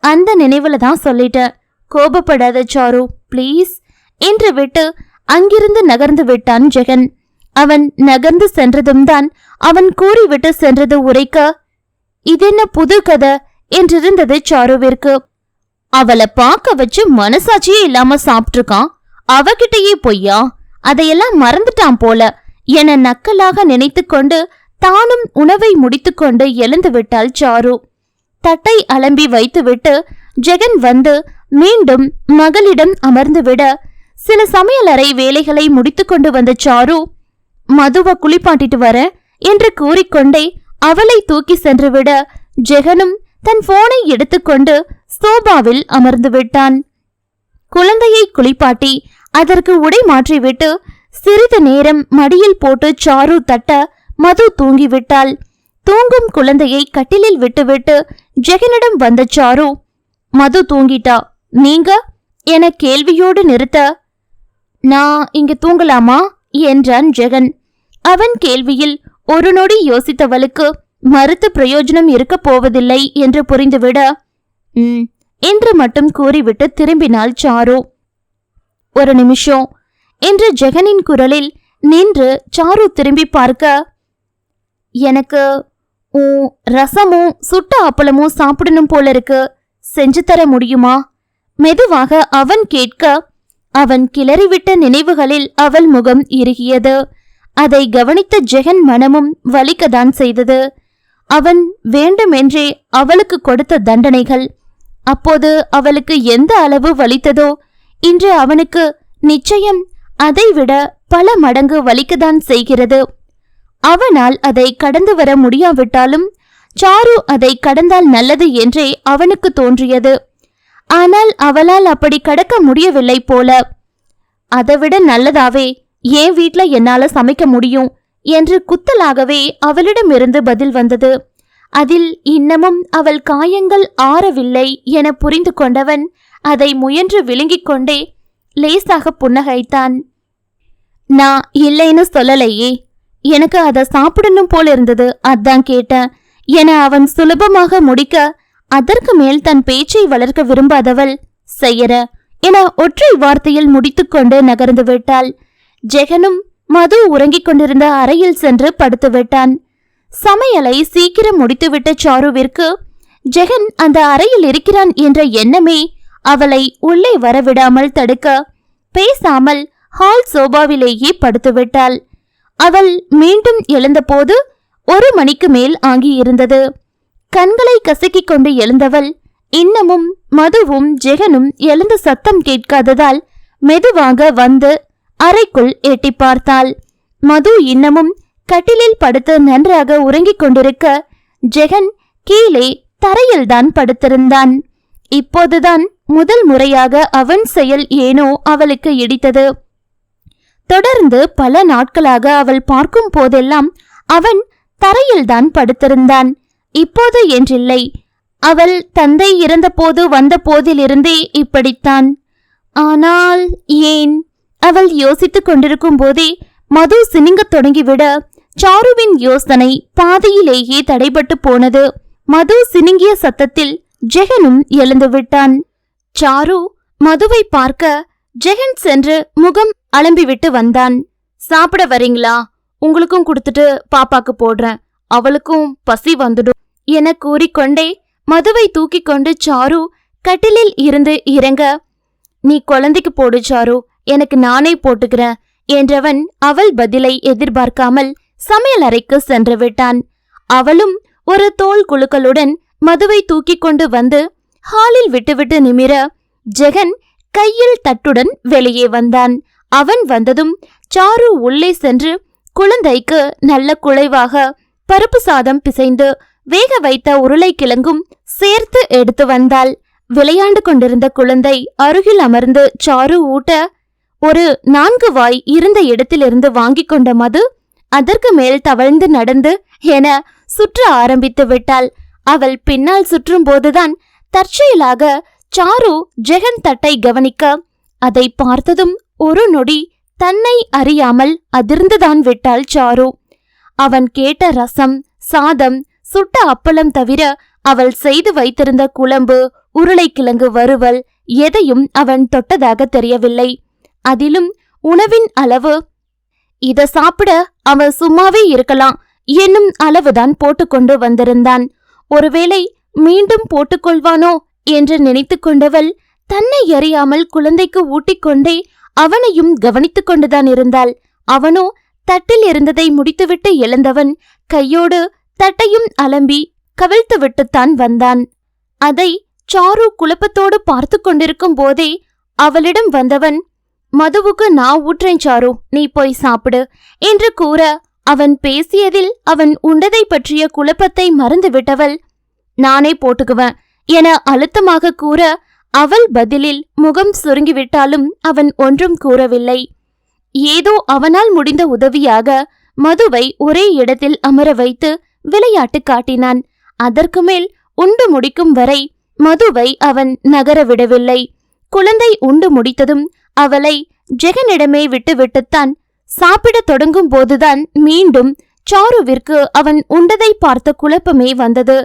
அந்த நினைவுல தான் சொல்லிட்டேன். கோபப்படாத சாரு ப்ளீஸ் என்று விட்டு அங்கிருந்து நகர்ந்து விட்டான் ஜெகன். அவன் நகர்ந்து சென்றதும் தான் அவன் கூறிவிட்டு சென்றது உரைக்க, இதென்ன புது கதை என்றிருந்தது சாருவிற்கு. அவளை பார்க்க வச்சு மனசாட்சியே இல்லாம சாப்பிட்டுருக்கான். அவகிட்டயே பொய்யா? அதையெல்லாம் மறந்துட்டான் போல என நக்கலாக நினைத்து கொண்டு தானும் உணவை முடித்துக்கொண்டு எழுந்து விட்டாள் சாரு. தட்டை அலம்பி வைத்துவிட்டு ஜெகன் வந்து மீண்டும் மகளிடம் அமர்ந்து விட சில சமையலறை வேலைகளை முடித்து கொண்டு வந்த சாரு, மதுவை குளிப்பாட்டிட்டு வர என்று கூறிக்கொண்டே அவளை தூக்கி சென்று விட ஜெகனும் தன் போனை எடுத்துக்கொண்டு சோபாவில் அமர்ந்து விட்டான். குழந்தையை குளிப்பாட்டி அதற்கு உடை மாற்றிவிட்டு சிறிது நேரம் மடியில் போட்டு சாரு தட்ட மது தூங்கிவிட்டாள். தூங்கும் குழந்தையை கட்டிலில் விட்டுவிட்டு ஜெகனிடம் வந்த சாரு, மது தூங்கிட்டா, நீங்க என கேள்வியோடு நிறுத்த, நான் இங்க தூங்கலாமா என்றான் ஜெகன். அவன் கேள்வியில் ஒரு நொடி யோசித்தவளுக்கு மறுத்து பிரயோஜனம் இருக்க போவதில்லை என்று புரிந்துவிட என்று மட்டும் கூறிவிட்டு திரும்பினாள் சாரு. ஒரு நிமிஷம் என்று ஜெகனின் குரலில் நின்று சாரு திரும்பி பார்க்க, எனக்கு ரசமும் சுட்ட அப்பளமும் சாப்பிடணும் போல இருக்கு, செஞ்சு தர முடியுமா? மெதுவாக அவன் கேட்க அவன் கிளறிவிட்ட நினைவுகளில் அவள் முகம் இறுகியது. அதை கவனித்த ஜெகன் மனமும் வலிக்கத்தான் செய்தது. அவன் வேண்டுமென்றே அவளுக்கு கொடுத்த தண்டனைகள் அப்போது அவளுக்கு எந்த அளவு வலித்ததோ இன்று அவனுக்கு நிச்சயம் அதைவிட பல மடங்கு வலிக்கத்தான் செய்கிறது. அவனால் அதை கடந்து வர முடியாவிட்டாலும் சாரு அதை கடந்தால் நல்லது என்றே அவனுக்கு தோன்றியது. ஆனால் அவளால் அப்படி கடக்க முடியவில்லை போல. அதைவிட நல்லதாவே என் வீட்ல என்னால சமைக்க முடியும் என்று குத்தலாகவே அவளிடமிருந்து பதில் வந்தது. அதில் இன்னமும் அவள் காயங்கள் ஆறவில்லை என புரிந்து கொண்டவன் அதை முயன்று விழுங்கிக் கொண்டே லேசாக புன்னகைத்தான். நான் இல்லைன்னு சொல்லலையே, எனக்கு அதை சாப்பிடணும் போல இருந்தது, அதான் கேட்டேன் என அவன் சுலபமாக முடிக்க, அதற்கு மேல் தன் பேச்சை வளர்க்க விரும்பாதவள் செய்யற என ஒற்றை வார்த்தையில் முடித்துக்கொண்டு நகர்ந்து விட்டாள். ஜெகனும் மது உறங்கிக் கொண்டிருந்த அறையில் சென்று படுத்து விட்டான். சமையலை சீக்கிரம் முடித்துவிட்ட சாருவிற்கு ஜெகன் அந்த அறையில் இருக்கிறான் என்ற எண்ணமே அவளை உள்ளே வரவிடாமல் தடுக்க பேசாமல் ஹால் சோபாவிலேயே படுத்துவிட்டாள். அவள் மீண்டும் எழுந்தபோது 1 மணிக்கு மேல் ஆகியிருந்தது. கண்களை கசக்கிக் கொண்டு எழுந்தவள் இன்னமும் மதுவும் ஜெகனும் எழுந்த சத்தம் கேட்காததால் மெதுவாக வந்து அறைக்குள் எட்டி பார்த்தாள். மது இன்னமும் கட்டிலில் படுத்து நன்றாக உறங்கிக் கொண்டிருக்க ஜெகன் கீழே தரையில்தான் படுத்திருந்தான். இப்போதுதான் முதல் முறையாக அவன் செயல் ஏனோ அவளுக்கு இடித்தது. தொடர்ந்து பல நாட்களாக அவள் பார்க்கும் போதெல்லாம் அவன் தரையில்தான் படுத்திருந்தான். இப்போது என்றில்லை, அவள் தந்தை இறந்தபோது வந்த போதிலிருந்தே இப்படித்தான். ஆனால் ஏன்? அவள் யோசித்துக் கொண்டிருக்கும் போதே மது சினிங்கத் தொடங்கிவிட சாருவின் யோசனை பாதியிலேயே தடைபட்டு போனது. மது சினிங்கிய சத்தத்தில் ஜெகனும் எழுந்து விட்டான். சாரு மதுவை பார்க்க ஜெகன் சென்று முகம் அலம்பிவிட்டு வந்தான். சாப்பிட வரீங்களா? உங்களுக்கும் கொடுத்துட்டு பாப்பாக்கு போடுறேன், அவளுக்கும் பசி வந்துடும் என கூறிக்கொண்டே மதுவை தூக்கி கொண்டு சாரு கட்டிலில் இருந்து இறங்க, நீ குழந்தைக்கு போடு சாரு, எனக்கு நானே போட்டுக்கிறேன் என்றவன் அவள் பதிலை எதிர்பார்க்காமல் சமையல் அறைக்கு சென்று விட்டான். அவளும் ஒரு தோள் குலுக்களுடன் மதுவை தூக்கி கொண்டு வந்து ஹாலில் விட்டுவிட்டு நிமிர ஜெகன் கையில் தட்டுடன் வெளியே வந்தான். அவன் வந்ததும் சாரு உள்ளே சென்று குழந்தைக்கு நல்ல குழைவாக பருப்பு சாதம் பிசைந்து வேக வைத்த உருளைக்கிழங்கும் சேர்த்து எடுத்து வந்தாள். விளையாண்டு கொண்டிருந்த குழந்தை அருகில் அமர்ந்து சாரு ஊட்ட ஒரு 4 வாய் இருந்த இடத்திலிருந்து வாங்கி கொண்ட மது அதற்கு மேல் தவழ்ந்து நடந்து என சுற்ற ஆரம்பித்து விட்டாள். அவள் பின்னால் சுற்றும் போதுதான் தற்செயலாக சாரு ஜெகன் தட்டை கவனிக்க, அதை பார்த்ததும் ஒரு நொடி தன்னை அறியாமல் அதிர்ந்துதான் விட்டாள் சாரு. அவன் கேட்ட ரசம், சாதம், சுட்ட அப்பளம் தவிர அவள் செய்து வைத்திருந்த குழம்பு, உருளைக்கிழங்கு வறுவல் எதையும் அவன் தொட்டதாக தெரியவில்லை. அதிலும் உணவின் அளவு, இத சாப்பிட அவன் சும்மாவே இருக்கலாம் என்னும் அளவுதான் போட்டுக்கொண்டு வந்திருந்தான். ஒருவேளை மீண்டும் போட்டுக்கொள்வானோ என்று நினைத்து கொண்டவள் தன்னை அறியாமல் குழந்தைக்கு ஊட்டிக்கொண்டே அவனையும் கவனித்துக் கொண்டுதான் இருந்தாள். அவனோ தட்டில் இருந்ததை முடித்துவிட்டு எழுந்தவன் கையோடு தட்டையும் அலம்பி கவிழ்த்து விட்டுத்தான் வந்தான். அதை சாரு குழப்பத்தோடு பார்த்து கொண்டிருக்கும் போதே அவளிடம் வந்தவன், மதுவுக்கு நான் ஊற்றேன் சாரு, நீ போய் சாப்பிடு என்று கூற, அவன் பேசியதில் அவன் உண்டதை பற்றிய குழப்பத்தை மறந்துவிட்டவள், நானே போட்டுக்குவேன் என அழுத்தமாக கூற, அவள் பதிலில் முகம் சுருங்கிவிட்டாலும் அவன் ஒன்றும் கூறவில்லை. ஏதோ அவனால் முடிந்த உதவியாக மதுவை ஒரே இடத்தில் அமர வைத்து விளையாட்டு காட்டினான். அதற்கு மேல் உண்டு முடிக்கும் வரை மதுவை அவன் நகர விடவில்லை. குழந்தை உண்டு முடித்ததும் அவளை ஜெகனிடமே விட்டுவிட்டுத்தான் சாப்பிடத் தொடங்கும் போதுதான் மீண்டும் சாருவிற்கு அவன் உண்டதை பார்த்த குழப்பமே வந்தது.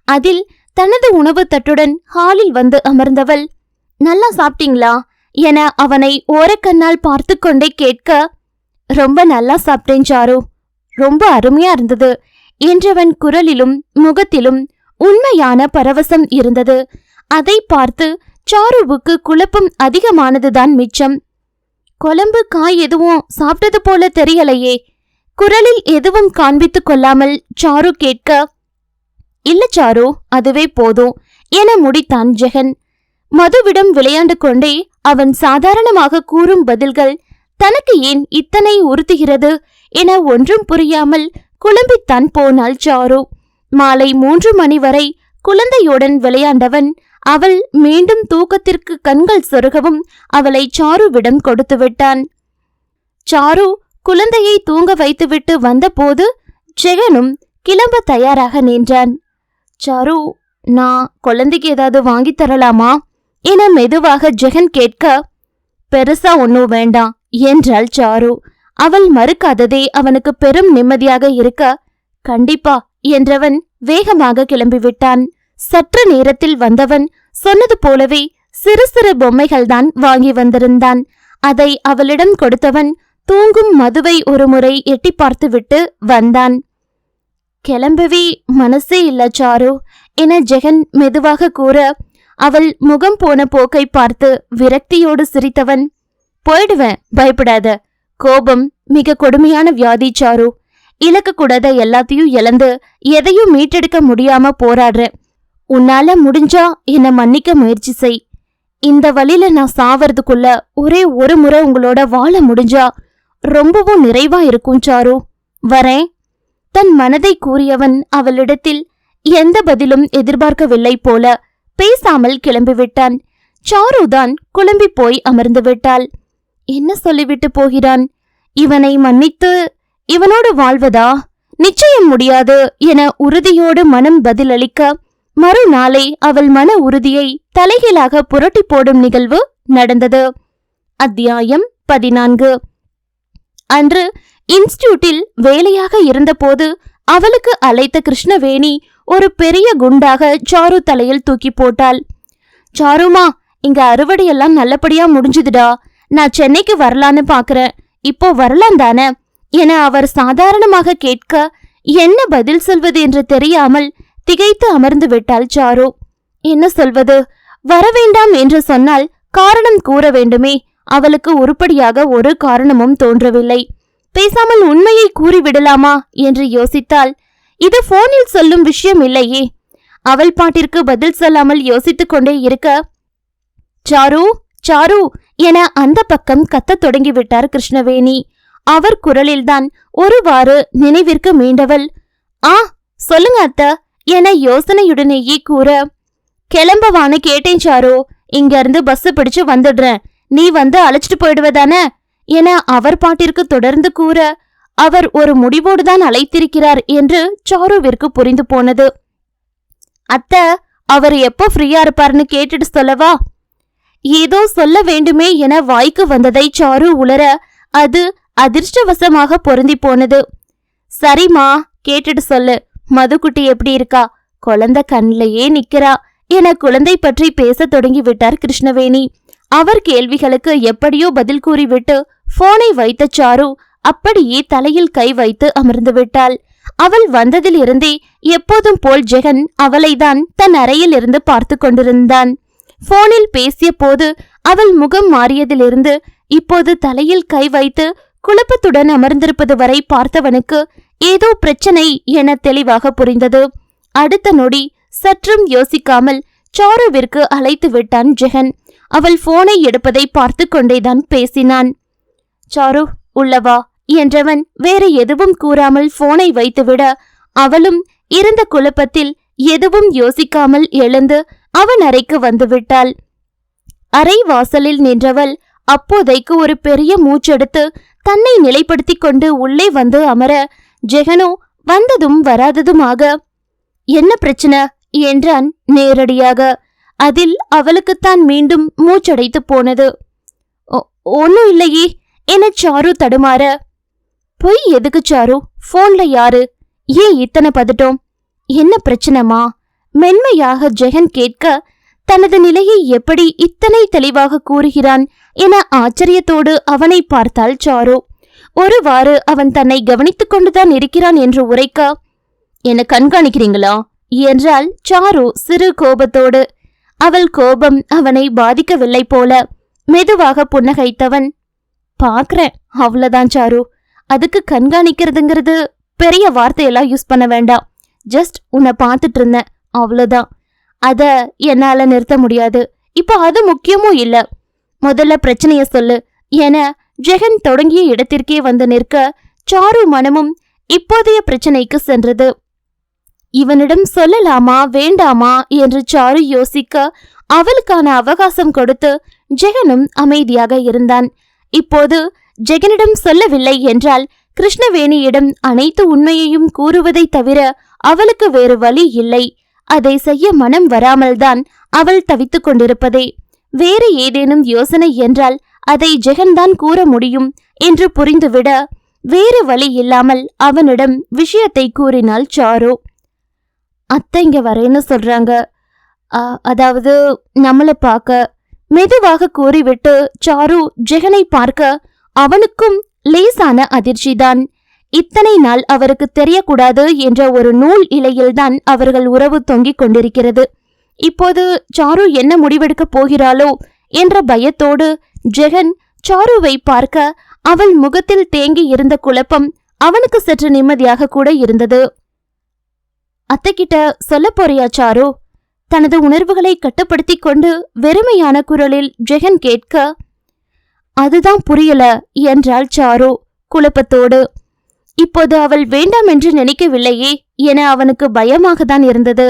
அதில் தனது உணவு தட்டுடன் ஹாலில் வந்து அமர்ந்தவள், நல்லா சாப்பிட்டீங்களா என அவனை ஓரக்கண்ணால் பார்த்து கொண்டே கேட்க, ரொம்ப நல்லா சாப்பிட்டேன் சாரு, ரொம்ப அருமையா இருந்தது என்றவன் குரலிலும் முகத்திலும் உண்மையான பரவசம் இருந்தது. அதை பார்த்து சாருவுக்கு குழப்பம் அதிகமானதுதான் மிச்சம். குழம்பு காய் எதுவும் சாப்பிட்டது போல தெரியலையே, குரலில் எதுவும் காண்பித்துக் கொள்ளாமல் சாரு கேட்க, இல்ல சாரு, அதுவே போதும் என முடித்தான் ஜெகன். மதுவிடம் விளையாண்டு கொண்டே அவன் சாதாரணமாக கூறும் பதில்கள் தனக்கு ஏன் இத்தனை உறுத்துகிறது என ஒன்றும் புரியாமல் குழம்பித்தான் போனாள் சாரு. மாலை 3 மணி வரை குழந்தையுடன் விளையாண்டவன் அவள் மீண்டும் தூக்கத்திற்கு கண்கள் சொருகவும் அவளை சாருவிடம் கொடுத்து விட்டான். சாரு குழந்தையை தூங்க வைத்துவிட்டு வந்தபோது ஜெகனும் கிளம்ப தயாராக நின்றான். சாரு, நான் குழந்தைக்கு ஏதாவது வாங்கி தரலாமா என மெதுவாக ஜெகன் கேட்க, பெருசா ஒன்னும் வேண்டாம் என்றாள் சாரு. அவள் மறுக்காததே அவனுக்கு பெரும் நிம்மதியாக இருக்க, கண்டிப்பா என்றவன் வேகமாக கிளம்பிவிட்டான். சற்று நேரத்தில் வந்தவன் சொன்னது போலவே சிறு சிறு பொம்மைகள்தான் வாங்கி வந்திருந்தான். அதை அவளிடம் கொடுத்தவன் தூங்கும் மதுவை ஒருமுறை எட்டி பார்த்துவிட்டு வந்தான். கிளம்பவே மனசே இல்ல சாரு என ஜெகன் மெதுவாக கூற, அவள் முகம் போன போக்கை பார்த்து விரக்தியோடு சிரித்தவன், போயிடுவேன், பயப்படாத. கோபம் மிக கொடுமையான வியாதி சாரு. இழக்கக்கூடாத எல்லாத்தையும் இழந்து எதையும் மீட்டெடுக்க முடியாம போராடுற. உன்னால முடிஞ்சா என்னை மன்னிக்க முயற்சி செய். இந்த வழியில நான் சாவறதுக்குள்ள ஒரே ஒரு முறை உங்களோட வாழ முடிஞ்சா ரொம்பவும் நிறைவா இருக்கும் சாரு, வரேன். தன் மனதை கூறியவன் அவளிடத்தில் எந்த பதிலும் எதிர்பார்க்கவில்லை போல பேசாமல் கிளம்பிவிட்டான். சாருதான் குழம்பி போய் அமர்ந்து விட்டாள். என்ன சொல்லிவிட்டு போகிறான்? இவனை மன்னித்து இவனோடு வாழ்வதா? நிச்சயம் முடியாது என உறுதியோடு மனம் பதிலளிக்க, மறுநாளை அவள் மன உறுதியை தலைகீழாக புரட்டி போடும் நிகழ்வு நடந்தது. அத்தியாயம் 14. அன்று இன்ஸ்டிடியூட்டில் வேலையாக இருந்தபோது அவளுக்கு அழைத்த கிருஷ்ணவேணி ஒரு பெரிய குண்டாக சாரு தலையில் தூக்கி போட்டாள். சாருமா, இங்க அறுவடையெல்லாம் நல்லபடியா முடிஞ்சுதுடா. நான் சென்னைக்கு வரலான்னு பாக்குறேன், இப்போ வரலாம் தானே என அவர் சாதாரணமாக கேட்க, என்ன பதில் சொல்வது என்று தெரியாமல் திகைத்து அமர்ந்து விட்டாள் சாரு. என்ன சொல்வது? வரவேண்டாம் என்று சொன்னால் காரணம் கூற வேண்டுமே. அவளுக்கு உருப்படியாக ஒரு காரணமும் தோன்றவில்லை. பேசாமல் உண்மையை கூறிவிடலாமா என்று யோசித்தாள். இது போனில் சொல்லும் விஷயம் இல்லையே. அவள் பாட்டிற்கு பதில் சொல்லாமல் யோசித்துக் கொண்டே இருக்க, சாரு சாரு என அந்த பக்கம் கத்தத் தொடங்கிவிட்டார் கிருஷ்ணவேணி. அவர் குரலில்தான் ஒருவாறு நினைவிற்கு மீண்டவள், ஆ சொல்லுங்க அத்த என யோசனையுடனேயே கூற, கிளம்பவான்னு கேட்டேன் சாரு, இங்க இருந்து பஸ் பிடிச்சு வந்துடுறேன், நீ வந்து அழைச்சிட்டு போயிடுவதானே என அவர் பாட்டிற்கு தொடர்ந்து கூற, அவர் ஒரு முடிவோடுதான் அழைத்திருக்கிறார் என்று சாருவிற்கு புரிந்து போனது. அத்தை, அவர் எப்போ ஃப்ரீயா இருப்பார்னு கேட்டுட்டு சொல்லவா? ஏதோ சொல்ல வேண்டுமே என வாய்க்கு வந்ததை சாரு உளர அது அதிர்ஷ்டவசமாக பொருந்தி போனது. சரிம்மா, கேட்டுட்டு சொல்லு. மதுக்குட்டி எப்படி இருக்கா? குழந்தை கண்ணிலேயே நிக்கிறா என குழந்தை பற்றி பேச தொடங்கி விட்டார் கிருஷ்ணவேணி. அவர் கேள்விகளுக்கு எப்படியோ பதில் கூறிவிட்டு போனை வைத்த சாரு அப்படியே தலையில் கை வைத்து அமர்ந்து விட்டாள். அவள் வந்ததில் இருந்தே எப்போதும் போல் ஜெகன் அவளைதான் தன் அறையில் இருந்து பார்த்து கொண்டிருந்தான். போனில் பேசிய போது அவள் முகம் மாறியதிலிருந்து இப்போது தலையில் கை வைத்து குழப்பத்துடன் அமர்ந்திருப்பது வரை பார்த்தவனுக்கு ஏதோ பிரச்சனை என தெளிவாக புரிந்தது. அடுத்த நொடி சற்றும் யோசிக்காமல் சாருவிற்கு அழைத்து விட்டான் ஜெகன். அவள் போனை எடுப்பதை பார்த்து கொண்டேதான் பேசினான். சாரு, உள்ளவா என்றவன் வேறு எதுவும் கூறாமல் போனை வைத்துவிட அவளும் இருந்த குழப்பத்தில் எதுவும் யோசிக்காமல் எழுந்து அவன் அறைக்கு வந்துவிட்டாள். அறை வாசலில் நின்றவள் அப்போதைக்கு ஒரு பெரிய மூச்செடுத்து தன்னை நிலைப்படுத்தி கொண்டு உள்ளே வந்து அமர ஜெகனோ வந்ததும் வராததுமாக என்ன பிரச்சனை என்றான் நேரடியாக. அதில் அவளுக்குத்தான் மீண்டும் மூச்சடைத்து போனது. ஒன்னும் இல்லையே என சாரு தடுமாற, பொய் எதுக்கு சாரு? போன்ல யாரு? ஏன் இத்தனை பதட்டம்? என்ன பிரச்சனைமா? மென்மையாக ஜெகன் கேட்க தனது நிலையை எப்படி இத்தனை தெளிவாக கூறுகிறான் என ஆச்சரியத்தோடு அவனை பார்த்தாள் சாரு. ஒருவாறு அவன் தன்னை கவனித்துக் கொண்டுதான் இருக்கிறான் என்று உரைக்க, என்ன கண்காணிக்கிறீங்களா என்றாள் சாரு சிறு கோபத்தோடு. அவள் கோபம் அவனை பாதிக்கவில்லை போல மெதுவாக புன்னகைத்தவன், பாக்குறேன், அவ்வளவுதான் சாரு. அதுக்கு கண்காணிக்கிறதுங்கிறது பெரிய வார்த்தையெல்லாம் யூஸ் பண்ண வேண்டாம். ஜஸ்ட் உன்னை பார்த்துட்டு இருந்தேன், அவ்வளவுதான். அத என்னால நிறுத்த முடியாது. இப்போ அது முக்கியமும் இல்ல. முதல்ல பிரச்சனைய சொல்லு என ஜெகன் தொடங்கிய இடத்திற்கே வந்து நிற்க சாரு மனமும் இப்போதைய பிரச்சனைக்கு சென்றது. இவனிடம் சொல்லலாமா வேண்டாமா என்று சாரு யோசிக்க அவளுக்கான அவகாசம் கொடுத்து ஜெகனும் அமைதியாக இருந்தான். இப்போது ஜெகனிடம் சொல்லவில்லை என்றால் கிருஷ்ணவேணியிடம் அனைத்து உண்மையையும் கூறுவதை தவிர அவளுக்கு வேறு வழி இல்லை. அதை செய்ய மனம் வராமல்தான் அவள் தவித்துக் கொண்டிருப்பதே. வேறு ஏதேனும் யோசனை என்றால் அதை ஜெகன்தான் கூற முடியும் என்று புரிந்துவிட வேறு வழி இல்லாமல் அவனிடம் விஷயத்தை கூறினாள் சாரு. அத்தை இங்க வரேன்னு சொல்றாங்க. அதாவது நம்மளை பார்க்க. மெதுவாக கூறிவிட்டு சாரு ஜெகனை பார்க்க அவனுக்கும் லேசான அதிர்ச்சிதான். இத்தனை நாள் அவருக்கு தெரியக்கூடாது என்ற ஒரு நூல் இலையில்தான் அவர்கள் உறவு தொங்கிக் கொண்டிருக்கிறது. இப்போது சாரு என்ன முடிவெடுக்க போகிறாளோ என்ற பயத்தோடு ஜெகன் சாருவை பார்க்க அவள் முகத்தில் தேங்கி இருந்த குழப்பம் அவனுக்கு சற்று நிம்மதியாக கூட இருந்தது. அத்தைக்கிட்ட சொல்ல போறியா சாரு? தனது உணர்வுகளை கட்டுப்படுத்தி கொண்டு வெறுமையான குரலில் ஜெகன் கேட்க, அதுதான் புரியல என்றாள் சாரு குழப்பத்தோடு. இப்போது அவள் வேண்டாம் என்று நினைக்கவில்லையே என அவனுக்கு பயமாக தான் இருந்தது.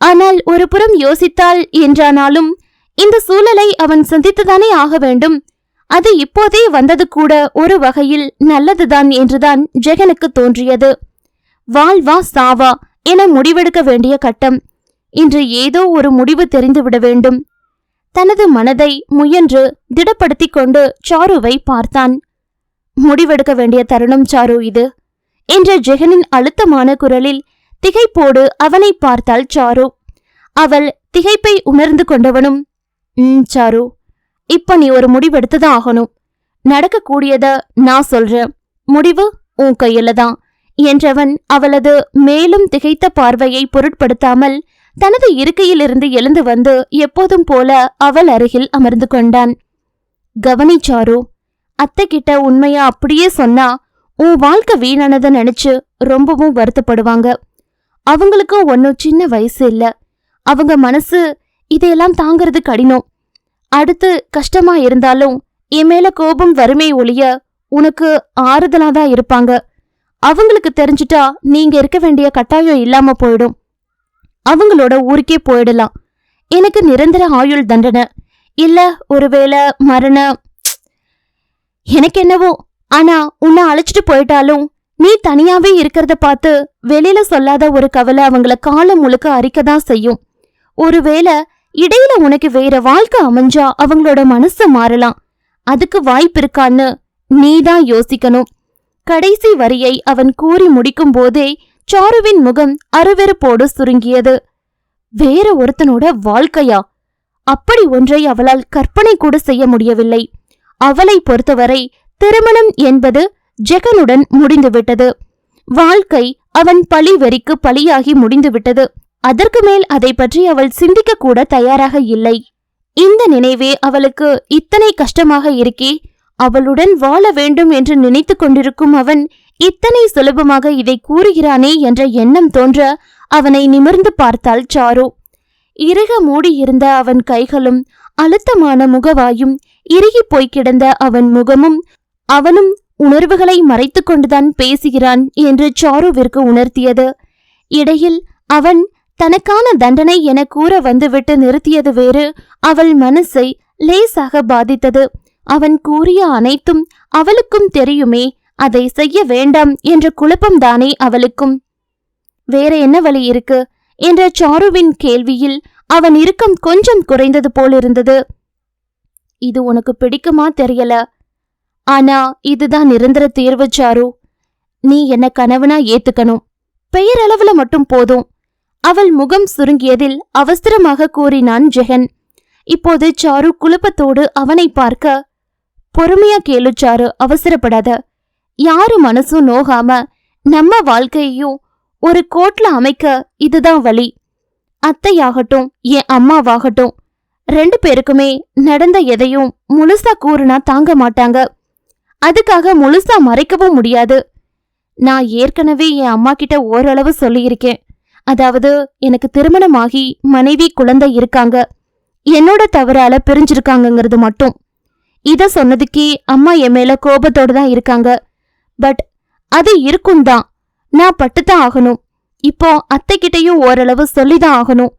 ஆனால் ஒரு புறம் யோசித்தாள் என்றானாலும் இந்த சூழலை அவன் சந்தித்துதானே ஆக வேண்டும். அது இப்போதே வந்தது கூட ஒரு வகையில் நல்லதுதான் என்றுதான் ஜெகனுக்கு தோன்றியது. வாழ்வா சாவா என முடிவெடுக்க வேண்டிய கட்டம். இன்று ஏதோ ஒரு முடிவு தெரிந்துவிட வேண்டும். தனது மனதை முயன்று திடப்படுத்திக் கொண்டு சாருவை பார்த்தான். முடிவெடுக்க வேண்டிய தருணம் சாரு இது என்ற ஜெகனின் அழுத்தமான குரலில் திகைப்போடு அவனை பார்த்தாள் சாரு. அவள் திகைப்பை உணர்ந்து கொண்டவனும், சாரு, இப்ப நீ ஒரு முடிவெடுத்துதான் ஆகணும். நடக்கக்கூடியத நான் சொல்றேன், முடிவு உன் கையில தான் என்றவன் அவளது மேலும் திகைத்த பார்வையை பொருட்படுத்தாமல் தனது இருக்கையிலிருந்து எழுந்து வந்து எப்போதும் போல அவள் அருகில் அமர்ந்து கொண்டான். கவனி சாரு, அத்தை கிட்ட உண்மையா அப்படியே சொன்னா உன் வாழ்க்கை வீணானதை நினைச்சு ரொம்பவும் வருத்தப்படுவாங்க. அவங்களுக்கு ஒன்னும் சின்ன வயசு இல்ல. அவங்க மனசு இதையெல்லாம் தாங்கிறது கடினம். அடுத்து கஷ்டமா இருந்தாலும் என் மேல கோபம் வறுமை ஒழிய உனக்கு ஆறுதலாதான் இருப்பாங்க. அவங்களுக்கு தெரிஞ்சுட்டா நீங்க இருக்க வேண்டிய கட்டாயம் இல்லாம போயிடும். அவங்களோட ஊருக்கே போயிடலாம். எனக்கு நிரந்தர ஆயுள் தண்டனை இல்ல ஒருவேளை மரண. எனக்கு என்னவோ ஆனா உன்னை அழைச்சிட்டு போயிட்டாலும் நீ தனியாவே இருக்கிறத பார்த்து வெளியில சொல்லாத ஒரு கவலை அவங்கள காலம் முழுக்க அரிக்கதான் செய்யும். ஒருவேளை இடையில உனக்கு வேற வாழ்க்கை அமைஞ்சா அவங்களோட மனசு மாறலாம். அதுக்கு வாய்ப்பு இருக்கான்னு நீதான் யோசிக்கணும். கடைசி வரியை அவன் கூறி முடிக்கும் போதே சாருவின் முகம் அருவெறுப்போடு சுருங்கியது. வேற ஒருத்தனோட வாழ்க்கையா? அப்படி ஒன்றை அவளால் கற்பனை கூட செய்ய முடியவில்லை. அவளை பொறுத்தவரை திருமணம் என்பது ஜெகனுடன் முடிந்துவிட்டது. வாழ்க்கை அவன் பழி வெறிக்கு பலியாகி முடிந்துவிட்டது. அதற்கு மேல் அதை பற்றி அவள் சிந்திக்க கூட தயாராக இல்லை. இந்த நினைவே அவளுக்கு இத்தனை கஷ்டமாக இருக்கே. அவளுடன் வாழ வேண்டும் என்று நினைத்து கொண்டிருக்கும் அவன் இத்தனை சுலபமாக இதை கூறுகிறானே என்ற எண்ணம் தோன்ற அவனை நிமிர்ந்து பார்த்தாள் சாரு. இறுக மூடியிருந்த அவன் கைகளும் அழுத்தமான முகவாயும் இறுகி போய் கிடந்த அவன் முகமும் அவனும் உணர்வுகளை மறைத்து கொண்டுதான் பேசுகிறான் என்று சாருவிற்கு உணர்த்தியது. இடையில் அவன் தனக்கான தண்டனை என கூற வந்துவிட்டு நிறுத்தியது வேறு அவள் மனசை லேசாக பாதித்தது. அவன் கூறிய அனைத்தும் அவளுக்கும் தெரியுமே, அதை செய்ய வேண்டாம் என்ற குழப்பம்தானே அவளுக்கும். வேற என்ன வழி இருக்கு என்ற சாருவின் கேள்வியில் அவன் இறுக்கம் கொஞ்சம் குறைந்தது போலிருந்தது. இது உனக்கு பிடிக்குமா தெரியல, ஆனா இதுதான் நிரந்தர தீர்வு சாரு. நீ என்ன கணவனா ஏத்துக்கணும். பெயரளவுல மட்டும் போதும். அவள் முகம் சுருங்கியதில் அவசரமாக கூறினான் ஜெகன். இப்போது சாரு குழப்பத்தோடு அவனை பார்க்க, பொறுமையா கேளு சாரு, அவசரப்படாத. யாரு மனசும் நோகாம நம்ம வாழ்க்கையையும் ஒரு கோட்ல அமைக்க இதுதான் வழி. அத்தையாகட்டும் என் அம்மாவாகட்டும் 2 பேருக்குமே நடந்த எதையும் முழுசா கூறுனா தாங்க மாட்டாங்க. அதுக்காக முழுசா மறைக்கவும் முடியாது. நான் ஏற்கனவே என் அம்மா கிட்ட ஓரளவு சொல்லியிருக்கேன். அதாவது எனக்கு திருமணமாகி மனைவி குழந்தை இருக்காங்க, என்னோட தவறால பிரிஞ்சிருக்காங்கிறது மட்டும். இத சொன்னதுக்கே அம்மா என் மேல கோபத்தோடு தான் இருக்காங்க. பட் அது இருக்கும் தான், நான் பட்டுத்தான் ஆகணும். இப்போ அத்தைக்கிட்டையும் ஓரளவு சொல்லிதான் ஆகணும்.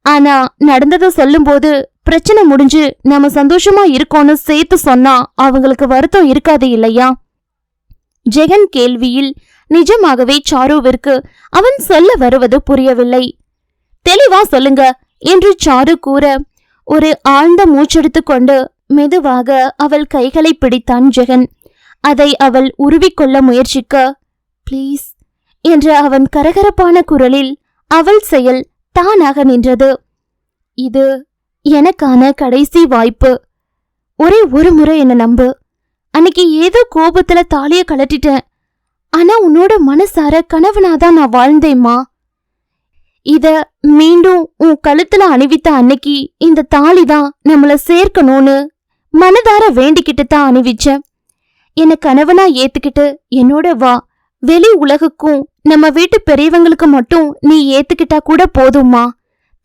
ஆனா நடந்ததை சொல்லும்போது பிரச்சனை முடிஞ்சு நம்ம சந்தோஷமா இருக்கோன்னு சேர்த்து சொன்னா அவங்களுக்கு வருத்தம் இருக்காது இல்லையா? ஜெகன் கேள்வியில் நிஜமாகவே சாருவிற்கு அவன் சொல்ல வருவது புரியவில்லை. தெளிவா சொல்லுங்க என்று சாரு கூற ஒரு ஆழ்ந்த மூச்செடுத்து கொண்டு மெதுவாக அவள் கைகளை பிடித்தான் ஜெகன். அதை அவள் உருவிக்கொள்ள முயற்சிக்க, ப்ளீஸ் என்ற அவன் கரகரப்பான குரலில் அவள் செயல் தானாக நின்றது. இது எனக்கான கடைசி வாய்ப்பு. ஒரே ஒரு முறை என்ன நம்பு. அன்னைக்கு ஏதோ கோபத்துல தாலிய கலட்டிட்டேன். ஆனா உன்னோட மனசார கணவனாதான் நான் வாழ்ந்தேம்மா. இத மீண்டும் உன் கழுத்துல அணிவித்த அன்னைக்கு இந்த தாலிதான் நம்மள சேர்க்கணும்னு மனதார வேண்டிக்கிட்டு தான் அணிவிச்சேன். என்ன கணவனா ஏத்துக்கிட்டு என்னோட வா. வெளி உலகுக்கும் நம்ம வீட்டு பெரியவங்களுக்கு மட்டும் நீ ஏத்துக்கிட்டா கூட போதும்மா.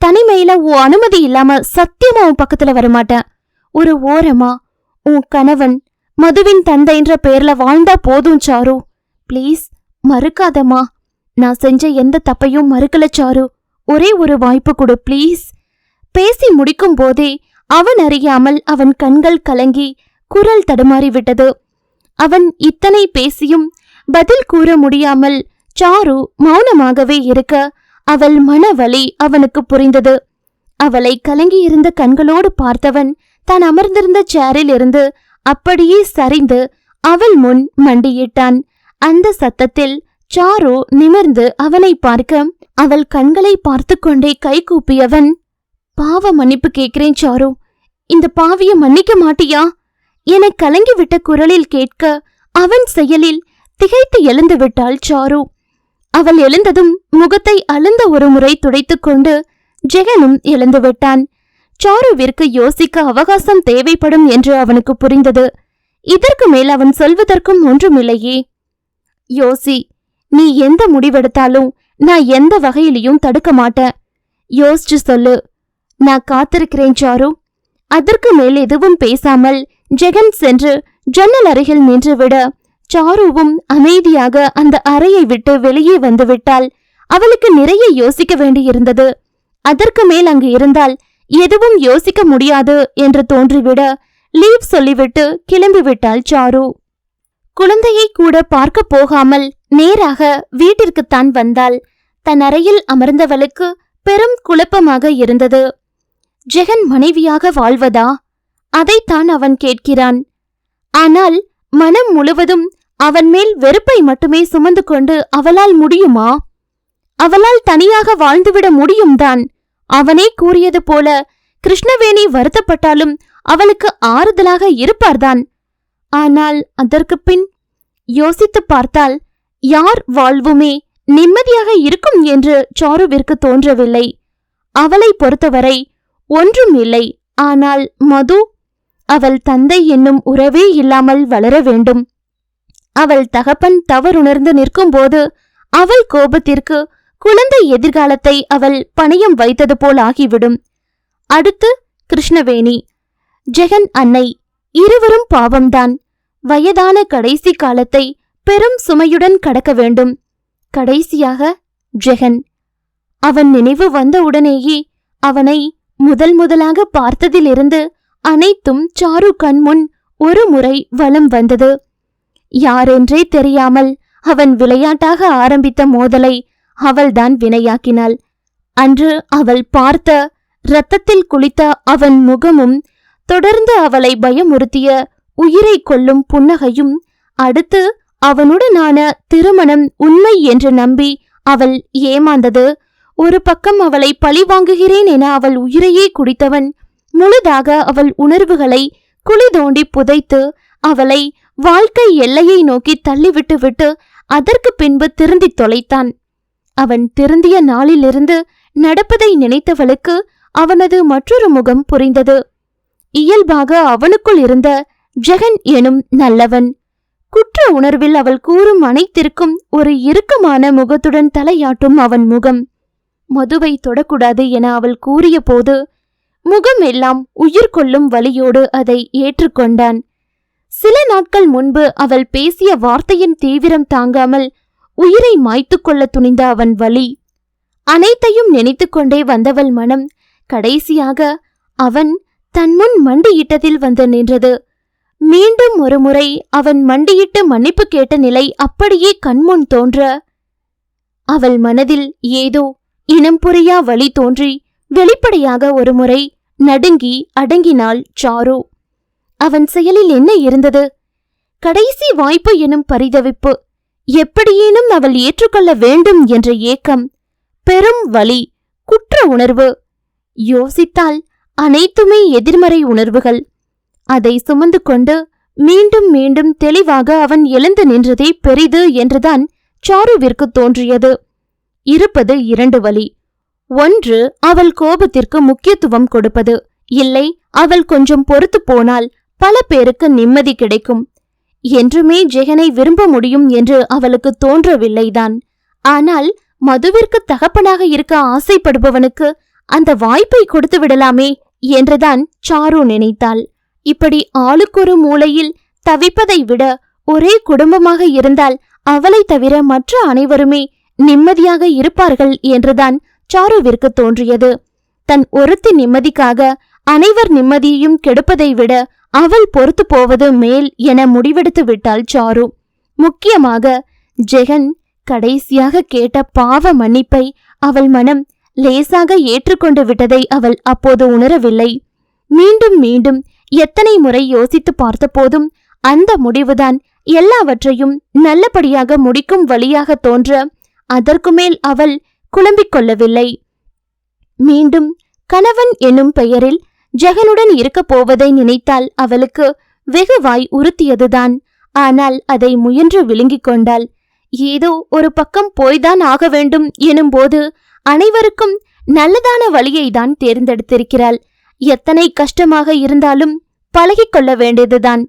தனிமையில உன் அனுமதி இல்லாம சத்தியமா உன் பக்கத்துல வரமாட்டேன். ஒரு ஓரமா உன் கணவன் மதுவின் தந்தைன்ற பேர்ல வாழ்ந்தா போதும் சாரு. ப்ளீஸ் மறுக்காதம்மா. நான் செஞ்ச எந்த தப்பையும் மறுக்கல சாரு. ஒரே ஒரு வாய்ப்பு கொடு ப்ளீஸ். பேசி முடிக்கும் போதே அவன் அறியாமல் அவன் கண்கள் கலங்கி குரல் தடுமாறி விட்டது. அவன் இத்தனை பேசியும் பதில் கூற முடியாமல் சாரு மௌனமாகவே இருக்க அவள் மனவலி அவனுக்கு புரிந்தது. அவளை கலங்கியிருந்த கண்களோடு பார்த்தவன் தான் அமர்ந்திருந்த சேரில் இருந்து அப்படியே சரிந்து அவள் முன் மண்டியிட்டான். அந்த சத்தத்தில் சாரு நிமிர்ந்து அவனை பார்க்க அவள் கண்களை பார்த்து கொண்டே கை கூப்பியவன், பாவ மன்னிப்பு கேட்கிறேன் சாரு, இந்த பாவிய மன்னிக்க மாட்டியா என கலங்கிவிட்ட குரலில் கேட்க அவன் செயலில் திகைத்து எழுந்து விட்டாள் சாரு. அவள் எழுந்ததும் முகத்தை அழுந்த ஒரு முறை துடைத்துக் கொண்டு ஜெகனும் எழுந்து விட்டான். சாருவிற்கு யோசிக்க அவகாசம் தேவைப்படும் என்று அவனுக்கு புரிந்தது. இதற்கு மேல் அவன் சொல்வதற்கும் ஒன்றுமில்லையே. யோசி, நீ எந்த முடிவெடுத்தாலும் நான் எந்த வகையிலையும் தடுக்க மாட்டேன். யோசிச்சு சொல்லு. நான் காத்திருக்கிறேன் சாரு. அதற்கு மேல் எதுவும் பேசாமல் ஜெகன் சென்று ஜன்னல் அருகில் நின்றுவிட சாருவும் அமைதியாக அந்த அறையை விட்டு வெளியே வந்து விட்டாள். அவளுக்கு நிறைய யோசிக்க வேண்டியிருந்தது. அதற்கு மேல் அங்கு இருந்தால் எதுவும் யோசிக்க முடியாது என்று தோன்றிவிட லீவ் சொல்லிவிட்டு கிளம்பிவிட்டாள் சாரு. குழந்தையை கூட பார்க்க போகாமல் நேராக வீட்டிற்குத்தான் வந்தாள். தன் அறையில் அமர்ந்தவளுக்கு பெரும் குழப்பமாக இருந்தது. ஜெகன் மனைவியாக வாழ்வதா? அதைத்தான் அவன் கேட்கிறான். ஆனால் மனம் முழுவதும் அவன் மேல் வெறுப்பை மட்டுமே சுமந்து கொண்டு அவளால் முடியுமா? அவளால் தனியாக வாழ்ந்துவிட முடியும்தான். அவனே கூறியது போல கிருஷ்ணவேணி வருத்தப்பட்டாலும் அவளுக்கு ஆறுதலாக இருப்பார்தான். ஆனால் அதற்கு பின் யோசித்து பார்த்தால் யார் வாழ்வுமே நிம்மதியாக இருக்கும் என்று சாருவிற்கு தோன்றவில்லை. அவளை பொறுத்தவரை ஒன்றும் இல்லை. ஆனால் மது, அவள் தந்தை என்னும் உறவே இல்லாமல் வளர வேண்டும். அவள் தகப்பன் தவறுணர்ந்து நிற்கும்போது அவள் கோபத்திற்கு குழந்தை எதிர்காலத்தை அவள் பணயம் வைத்தது போல் ஆகிவிடும். அடுத்து கிருஷ்ணவேணி, ஜெகன் அன்னை, இருவரும் பாவம்தான். வயதான கடைசி காலத்தை பெரும் சுமையுடன் கடக்க வேண்டும். கடைசியாக ஜெகன். அவன் நினைவு வந்தவுடனேயே அவனை முதலாக பார்த்ததிலிருந்து அனைத்தும் சாரு கண்முன் ஒரு முறை வலம் வந்தது. யாரென்றே தெரியாமல் அவன் விளையாட்டாக ஆரம்பித்த மோதலை அவள்தான் வினையாக்கினாள். அன்று அவள் பார்த்த இரத்தத்தில் குளித்த அவன் முகமும், தொடர்ந்து அவளை பயமுறுத்திய உயிரை கொல்லும் புன்னகையும், அடுத்து அவனுடனான திருமணம் உண்மை என்று நம்பி அவள் ஏமாந்தது, ஒரு பக்கம் அவளை பழிவாங்குகிறேன் என அவள் உயிரையே குடித்தவன் முழுதாக அவள் உணர்வுகளை குழி தோண்டி புதைத்து அவளை வாழ்க்கை எல்லையை நோக்கி தள்ளிவிட்டு அதற்கு பின்பு திருந்தி தொலைத்தான். அவன் திருந்திய நாளிலிருந்து நடப்பதை நினைத்தவளுக்கு அவனது மற்றொரு முகம் புரிந்தது. இயல்பாக அவனுக்குள் இருந்த ஜெகன் எனும் நல்லவன். குற்ற உணர்வில் அவள் கூறும் அனைத்திற்கும் ஒரு இறுக்கமான முகத்துடன் தலையாட்டும் அவன் முகம். மதுவை தொடக்கூடாது என அவள் கூறிய போது முகம் எல்லாம் உயிர் கொள்ளும் வலியோடு அதை ஏற்றுக்கொண்டான். சில நாட்கள் முன்பு அவள் பேசிய வார்த்தையின் தீவிரம் தாங்காமல் உயிரை மாய்த்து கொள்ள துணிந்த அவன் வலி, அனைத்தையும் நினைத்து கொண்டே வந்தவள் மனம் கடைசியாக அவன் தன்முன் மண்டியிட்டதில் வந்து நின்றது. மீண்டும் ஒரு முறை அவன் மண்டியிட்டு மன்னிப்பு கேட்ட நிலை அப்படியே கண்முன் தோன்ற அவள் மனதில் ஏதோ இனம் புரியா வலி தோன்றி வெளிப்படையாக ஒரு முறை நடுங்கி அடங்கினாள் சாரு. அவன் செயலில் என்ன இருந்தது? கடைசி வாய்ப்பு எனும் பரிதவிப்பு, எப்படியேனும் அவள் ஏற்றுக்கொள்ள வேண்டும் என்ற ஏக்கம், பெரும் வலி, குற்ற உணர்வு. யோசித்தால் அனைத்துமே எதிர்மறை உணர்வுகள். அதை சுமந்து கொண்டு மீண்டும் மீண்டும் தெளிவாக அவன் எழுந்து நின்றதே பெரிது என்றுதான் சாருவிற்கு தோன்றியது. இருப்பது இரண்டு வழி. ஒன்று, அவள் கோபத்திற்கு முக்கியத்துவம் கொடுப்பது. இல்லை, அவள் கொஞ்சம் பொறுத்து போனால் பல பேருக்கு நிம்மதி கிடைக்கும். என்றுமே ஜெகனை விரும்ப முடியும் என்று அவளுக்கு தோன்றவில்லைதான். ஆனால் மதுவிற்கு தகப்பனாக இருக்க ஆசைப்படுபவனுக்கு அந்த வாய்ப்பை கொடுத்து விடலாமே என்றுதான் சாரு நினைத்தாள். இப்படி ஆளுக்கொரு மூலையில் தவிப்பதை விட ஒரே குடும்பமாக இருந்தால் அவளை தவிர மற்ற அனைவருமே நிம்மதியாக இருப்பார்கள் என்றுதான் சாருவிற்கு தோன்றியது. தன் ஒருத்தி நிம்மதிக்காக அனைவர் நிம்மதியையும் கெடுப்பதை விட அவள் பொறுத்து போவது மேல் என முடிவெடுத்து விட்டாள் சாரு. முக்கியமாக ஜெகன் கடைசியாக கேட்ட பாவ மன்னிப்பை அவள் மனம் லேசாக ஏற்றுக்கொண்டு விட்டதை அவள் அப்போது உணரவில்லை. மீண்டும் மீண்டும் எத்தனை முறை யோசித்து பார்த்த போதும் அந்த முடிவுதான் எல்லாவற்றையும் நல்லபடியாக முடிக்கும் வழியாக தோன்ற அதற்கு மேல் அவள் குழம்பிக் கொள்ளவில்லை. மீண்டும் கணவன் என்னும் பெயரில் ஜெகனுடன் இருக்கப் போவதை நினைத்தால் அவளுக்கு வெகுவாய் உறுத்தியதுதான். ஆனால் அதை முயன்று விழுங்கிக் கொண்டாள். ஏதோ ஒரு பக்கம் போய்தான் ஆக வேண்டும் எனும்போது அனைவருக்கும் நல்லதான வழியை தான் தேர்ந்தெடுத்திருக்கிறாள். எத்தனை கஷ்டமாக இருந்தாலும் பழகிக்கொள்ள வேண்டியதுதான்.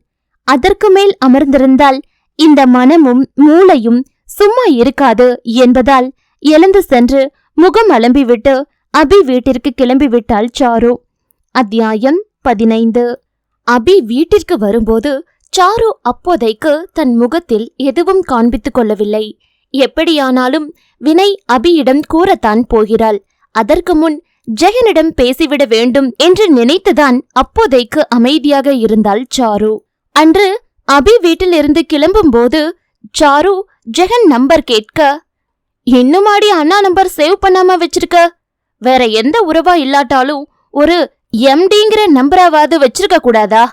அதற்கு மேல் அமர்ந்திருந்தால் இந்த மனமும் மூளையும் சும்மா இருக்காது என்பதால் எழுந்து சென்று முகம் அலம்பிவிட்டு அபி வீட்டிற்கு கிளம்பிவிட்டாள் சாரு. அத்தியாயம் 15. அபி வீட்டிற்கு வரும்போது சாரு அப்போதைக்கு தன் முகத்தில் எதுவும் காண்பித்துக் கொள்ளவில்லை. எப்படியானாலும் வினய் அபியிடம் கூறத்தான் போகிறாள். அதற்கு முன் ஜெகனிடம் பேசிவிட வேண்டும் என்று நினைத்துதான் அப்போதைக்கு அமைதியாக இருந்தாள் சாரு. அன்று அபி வீட்டிலிருந்து கிளம்பும் போது சாரு ஜெகன் நம்பர் கேட்க, இன்னுமாடி அண்ணா நம்பர் சேவ் பண்ணாம வச்சிருக்க? வேற எந்த உறவா இல்லாட்டாலும் ஒரு எம்டிங்கிற நம்பராவது வச்சிருக்க கூடாதா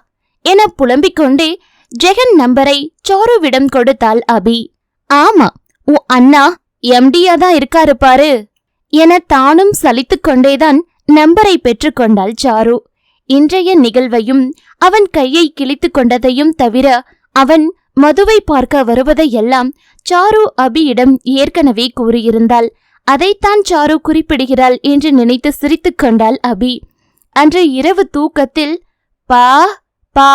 என புலம்பிக் கொண்டே ஜெகன் நம்பரை சாருவிடம் கொடுத்தாள் அபி. ஆமா, உன் அண்ணா எம்டியா தான் இருக்காரு பாரு என தானும் சலித்துக் கொண்டேதான் நம்பரை பெற்றுக்கொண்டாள் சாரு. இன்றைய நிகழ்வையும் அவன் கையை கிழித்து கொண்டதையும் தவிர அவன் மதுவை பார்க்க வருவதையெல்லாம் சாரு அபியிடம் ஏற்கனவே கூறியிருந்தாள். அதைத்தான் சாரு குறிப்பிடுகிறாள் என்று நினைத்து சிரித்துக் கொண்டாள் அபி. அன்று இரவு தூக்கத்தில் பா பா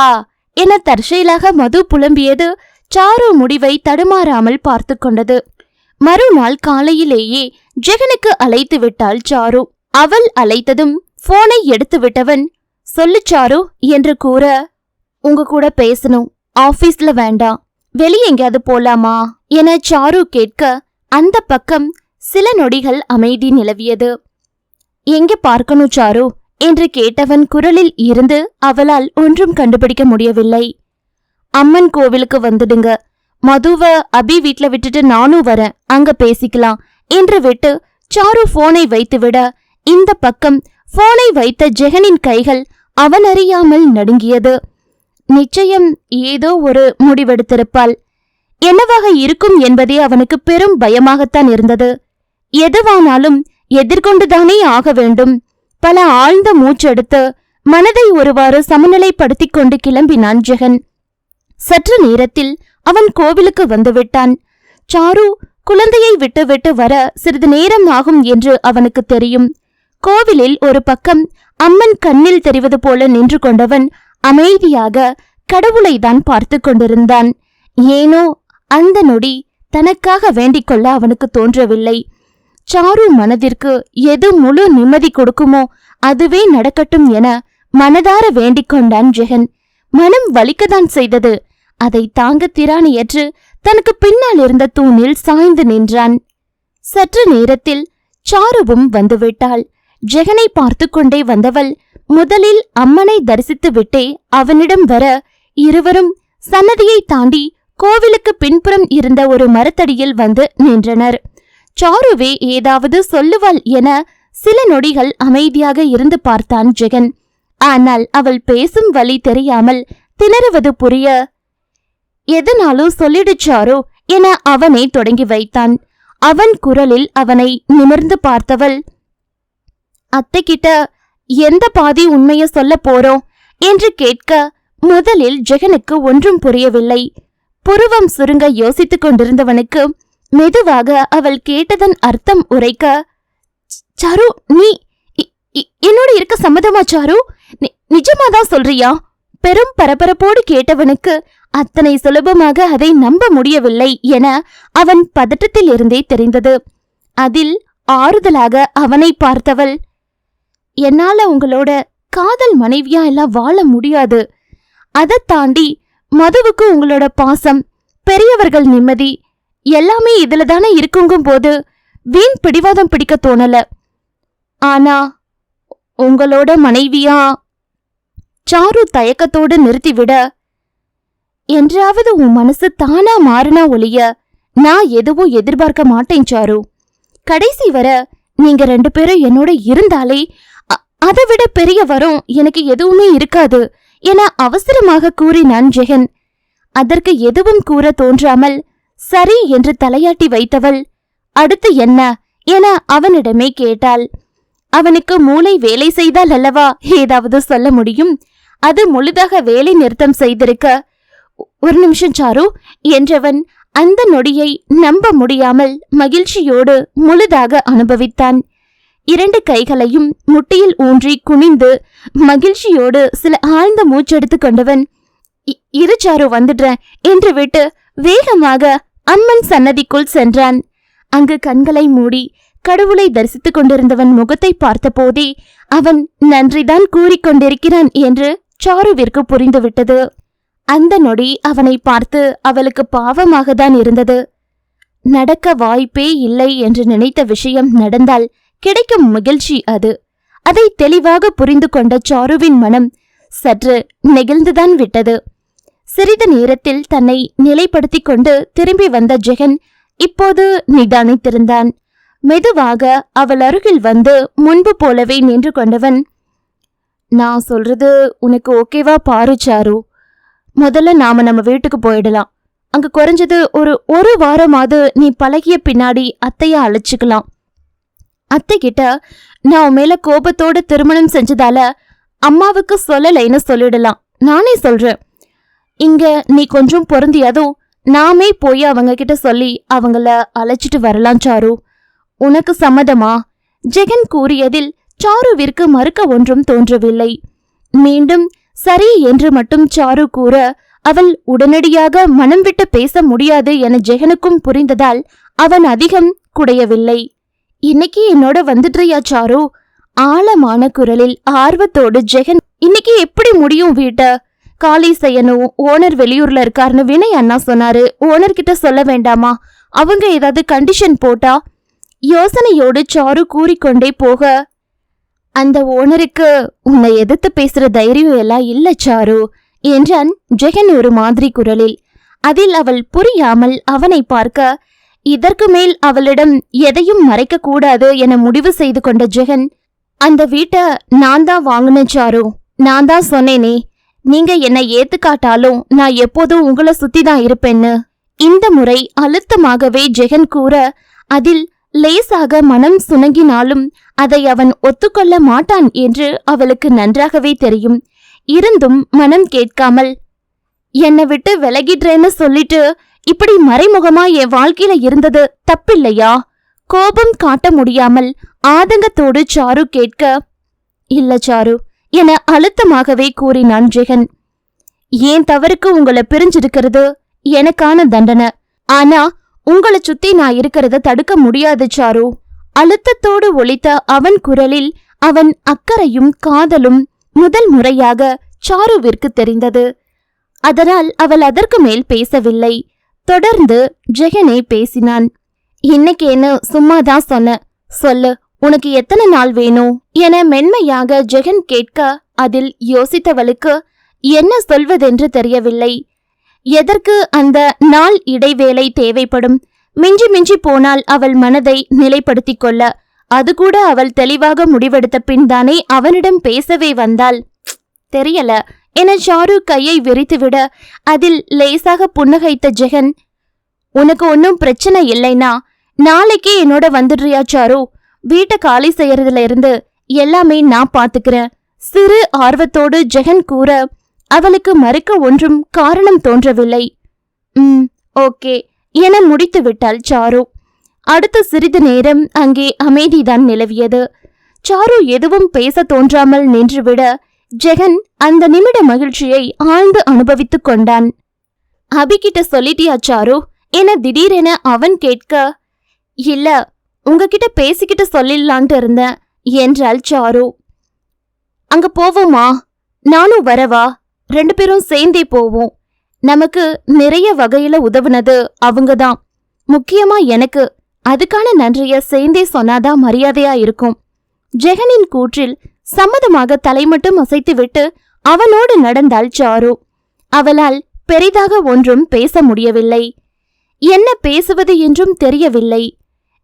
என தற்செயலாக மது புலம்பியது சாரு முடிவை தடுமாறாமல் பார்த்து கொண்டது. மறுநாள் காலையிலேயே ஜெகனுக்கு அழைத்து விட்டாள் சாரு. அவள் அழைத்ததும் போனை எடுத்து விட்டவன், சொல்லு சாரு என்று கூற, உங்க கூட பேசணும், ஆபீஸ்ல வேண்டாம், வெளியே எங்கேயாவது போலாமா என சாரு கேட்க அந்த பக்கம் சில நொடிகள் அமைதி நிலவியது. எங்கே பார்க்கணும் சாரு என்று கேட்டவன் குரலில் இருந்து அவளால் ஒன்றும் கண்டுபிடிக்க முடியவில்லை. அம்மன் கோவிலுக்கு வந்துடுங்க, மதுவ அபி வீட்ல விட்டுட்டு நானும் வரேன், அங்க பேசிக்கலாம் என்று விட்டு சாரு போனை வைத்துவிட இந்த பக்கம் போனை வைத்த ஜெகனின் கைகள் அவனறியாமல் நடுங்கியது. நிச்சயம் ஏதோ ஒரு முடிவெடுத்திருப்பாள். என்னவாக இருக்கும் என்பதே அவனுக்கு பெரும் பயமாகத்தான் இருந்தது. எதுவானாலும் எதிர்கொண்டுதானே ஆக வேண்டும். பல ஆழ்ந்த மூச்செடுத்து மனதை ஒருவாறு சமநிலைப்படுத்திக் கொண்டு கிளம்பினான் ஜெகன். சற்று நேரத்தில் அவன் கோவிலுக்கு வந்துவிட்டான். சாரு குழந்தையை விட்டு வர சிறிது நேரம் ஆகும் என்று அவனுக்கு தெரியும். கோவிலில் ஒரு பக்கம் அம்மன் கண்ணில் தெரிவது போல நின்று கொண்டவன் அமைதியாக கடவுளைதான் பார்த்து கொண்டிருந்தான். ஏனோ அந்த நொடி தனக்காக வேண்டிக் கொள்ள அவனுக்கு தோன்றவில்லை. சாரு மனதிற்கு எது முழு நிம்மதி கொடுக்குமோ அதுவே நடக்கட்டும் என மனதார வேண்டிக் கொண்டான் ஜெகன். மனம் வலிக்கத்தான் செய்தது. அதை தாங்க திராணியற்று தனக்கு பின்னால் இருந்த தூணில் சாய்ந்து நின்றான். சற்று நேரத்தில் சாருவும் வந்துவிட்டாள். ஜெகனை பார்த்து கொண்டே வந்தவள் முதலில் அம்மனை தரிசித்து விட்டே அவனிடம் வர இருவரும் சன்னதியை தாண்டி கோவிலுக்கு பின்புறம் இருந்த ஒரு மரத்தடியில் வந்து நின்றனர். சாருவே ஏதாவது சொல்லுவாள் என சில நொடிகள் அமைதியாக இருந்து பார்த்தான் ஜெகன். ஆனால் அவள் பேசும் வழி தெரியாமல் திணறுவது புரிய, எதனாலும் சொல்லிடு சாரு என அவனை தொடங்கி வைத்தான். அவன் குரலில் அவனை நிமிர்ந்து பார்த்தவள், அத்தைக்கிட்ட எந்த பாதி உண்மைய சொல்ல போறோம் என்று கேட்க முதலில் ஜெகனுக்கு ஒன்றும் புரியவில்லை. புருவம் சுருங்க யோசித்துக் கொண்டிருந்தவனுக்கு மெதுவாக அவள் கேட்டதன் அர்த்தம் உரைக்க, சாரு நீ என்னோட இருக்க சம்மதமா சாரு? நிஜமாதான் சொல்றியா? பெரும் பரபரப்போடு கேட்டவனுக்கு அத்தனை சுலபமாக அதை நம்ப முடியவில்லை என அவன் பதட்டத்தில் இருந்தே தெரிந்தது. அதில் ஆறுதலாக அவனை பார்த்தவள், என்னால உங்களோட காதல் மனைவியா எல்லாம் வாழ முடியாது. அதை தாண்டி மதுவுக்கு உங்களோட பாசம், பெரியவர்கள் நிம்மதி எல்லாமே இதுல தானே இருக்குங்கும் போது வீண் பிடிவாதம் பிடிக்க தோணல. ஆனா உங்களோட மனைவியா? சாரு தயக்கத்தோடு நிறுத்திவிட, என்றாவது உன் மனசு தானா மாறினா ஒழிய நான் எதுவும் எதிர்பார்க்க மாட்டேன் சாரு. கடைசி வர நீங்க 2 பேரும் என்னோட இருந்தாலே அதை விட பெரிய வரம் எனக்கு எதுவுமே இருக்காது என அவசரமாக கூறினான் ஜெகன். அதற்கு எதுவும் கூற தோன்றாமல் சரி என்று தலையாட்டி வைத்தவள், அடுத்து என்ன என அவனிடமே கேட்டாள். அவனுக்கு மூளை வேலை செய்தால் அல்லவா ஏதாவது சொல்ல முடியும். அது முழுதாக வேலை நிறுத்தம் செய்திருக்க, ஒரு நிமிஷம் சாரு என்றவன் அந்த நொடியை நம்ப முடியாமல் மகிழ்ச்சியோடு முழுதாக அனுபவித்தான். 2 கைகளையும் முட்டியில் ஊன்றி குனிந்து மகிழ்ச்சியோடு சில ஆழ்ந்த மூச்செடுத்து கொண்டவன், இரு சாரு வந்துடுறேன் என்று விட்டு வேகமாக அம்மன் சன்னதிக்குள் சென்றான். அங்கு கண்களை மூடி கடவுளை தரிசித்துக் கொண்டிருந்தவன் முகத்தை பார்த்த போதே அவன் நன்றிதான் கூறிக்கொண்டிருக்கிறான் என்று சாருவிற்கு புரிந்துவிட்டது. அந்த நொடி அவனை பார்த்து அவளுக்கு பாவமாக தான் இருந்தது. நடக்க வாய்ப்பே இல்லை என்று நினைத்த விஷயம் நடந்தால் கிடைக்கும் மகிழ்ச்சி அது. அதை தெளிவாக புரிந்து கொண்ட சாருவின் மனம் சற்று நெகிழ்ந்துதான் விட்டது. சிறிது நேரத்தில் தன்னை நிலைப்படுத்திக் கொண்டு திரும்பி வந்த ஜெகன் இப்போது நிதானித்திருந்தான். மெதுவாக அவள் அருகில் வந்து முன்பு போலவே நின்று கொண்டவன், நான் சொல்றது உனக்கு ஓகேவா பாரு சாரு. முதல்ல நாம நம்ம வீட்டுக்கு போயிடலாம். அங்க குறைஞ்சது ஒரு வாரமாவது நீ பழகிய பின்னாடி அத்தைய அழைச்சிக்கலாம். அத்தை கிட்ட நான் மேல கோபத்தோடு திருமணம் செஞ்சதால அம்மாவுக்கு சொல்லலைன்னு சொல்லிடலாம். நானே சொல்றேன். இங்க நீ கொஞ்சம் பொருந்தியதும் நாமே போய் அவங்க கிட்ட சொல்லி அவங்கள அழைச்சிட்டு வரலாம் சாரு. உனக்கு சம்மதமா? ஜெகன் கூறியதில் சாருவிற்கு மறுக்க ஒன்றும் தோன்றவில்லை. மீண்டும் சரி என்று மட்டும் சாரு கூற அவள் உடனடியாக மனம் விட்டு பேச முடியாது என ஜெகனுக்கும் புரிந்ததால் அவன் அதிகம் குடையவில்லை. இன்னைக்கு என்னோட வந்துடுறியா சாரு? ஆழமான குரலில் ஆர்வத்தோடு ஜெகன், இன்னைக்கு எப்படி முடியும்? வீட்டை காலி செய்யணும். ஓனர் வெளியூர்ல இருக்காருன்னு வினய் அண்ணா சொன்னாரு. ஓனர் கிட்ட சொல்ல வேண்டாமா? அவங்க ஏதாவது கண்டிஷன் போட்டா? யோசனையோடு சாரு கூறிக்கொண்டே போக, அந்த ஓனருக்கு உன்னை எதிர்த்து பேசுற தைரியம் எல்லாம் இல்ல சாரு என்றான் ஜெகன் ஒரு மாதிரி குரலில். அதில் அவள் புரியாமல் அவனை பார்க்க, இதற்கு மேல் அவளிடம் எதையும் மறைக்க கூடாது என முடிவு செய்து கொண்ட ஜெகன், அந்த வீட்டை நான் தான் வாங்கினேன் சாரு. நான் தான் சொன்னேனே, நீங்க என்னை ஏத்துக்காட்டாலும் நான் எப்போதும் உங்களை சுத்தி தான் இருப்பேன்னு. இந்த முறை அழுத்தமாகவே ஜெகன் கூற, அதில் லேசாக மனம் சுணங்கினாலும் அதை அவன் ஒத்துக்கொள்ள மாட்டான் என்று அவளுக்கு நன்றாகவே தெரியும். இருந்தும் மனம் கேட்காமல், என்னை விட்டு விலகிடுறேன்னு சொல்லிட்டு இப்படி மறைமுகமா என் வாழ்க்கையில இருந்தது தப்பில்லையா? கோபம் காட்ட முடியாமல் ஆதங்கத்தோடு சாரு கேட்க, இல்ல சாரு என அழுத்தமாகவே கூறினான் ஜெகன். ஏன் தவறுக்கு உங்களை பிரிஞ்சிருக்கிறது எனக்கான தண்டனை. ஆனா உங்களை சுத்தி நான் இருக்கிறத தடுக்க முடியாது சாரு. அழுத்தத்தோடு ஒலித்த அவன் குரலில் அவன் அக்கறையும் காதலும் முதல் முறையாக சாருவிற்கு தெரிந்தது. அதனால் அவள் அதற்கு மேல் பேசவில்லை. தொடர்ந்து ஜெகனே பேசினான். இன்னைக்கேன்னு சும்மாதான் சொன்ன, சொல்லு, உனக்கு எத்தனை நாள் வேணும் என மென்மையாக ஜெகன் கேட்க, அதில் யோசித்தவளுக்கு என்ன சொல்வதென்று தெரியவில்லை. எதற்கு அந்த நாள் இடைவேளை தேவைப்படும்? மிஞ்சி மிஞ்சி போனால் அவள் மனதை நிலைப்படுத்திக் கொள்ள. அது கூட அவள் தெளிவாக முடிவெடுத்த பின் தானே அவனிடம் பேசவே வந்தாள். தெரியல என சாரு கையை விரித்துவிட, அதில் லேசாக புன்னகைத்த ஜெகன், உனக்கு ஒன்னும் பிரச்சனை இல்லைனா நாளைக்கே என்னோட வந்துடுறியா சாரு? வீட்டை காலி செய்யறதுல இருந்து எல்லாமே நான் பாத்துக்கிறேன். சிறு ஆர்வத்தோடு ஜெகன் கூற, அவளுக்கு மறுக்க ஒன்றும் காரணம் தோன்றவில்லை. ஓகே என முடித்து விட்டாள் சாரு. அடுத்த சிறிது நேரம் அங்கே அமைதிதான் நிலவியது. சாரு எதுவும் பேச தோன்றாமல் நின்றுவிட ஜெகன் அந்த நிமிட மகிழ்ச்சியை ஆழ்ந்து அனுபவித்துக் கொண்டான். அபிகிட்ட சொல்லிட்டியா சாரு என திடீரென அவன் கேட்க, இல்ல, உங்ககிட்ட பேசிக்கிட்டு சொல்லிடலான்ட்டு இருந்தேன் என்றாள் சாரு. அங்க போவோமா? நானும் வரவா? 2 பேரும் சேர்ந்தே போவோம். நமக்கு நிறைய வகையில உதவுனது அவங்கதான், முக்கியமா எனக்கு. அதுக்கான நன்றிய சேர்ந்தே சொன்னாதான் மரியாதையா இருக்கும். ஜெகனின் கூற்றில் சம்மதமாக தலை மட்டும் அசைத்துவிட்டு அவனோடு நடந்தாள் சாரு. அவளால் பெரிதாக ஒன்றும் பேச முடியவில்லை. என்ன பேசுவது என்றும் தெரியவில்லை.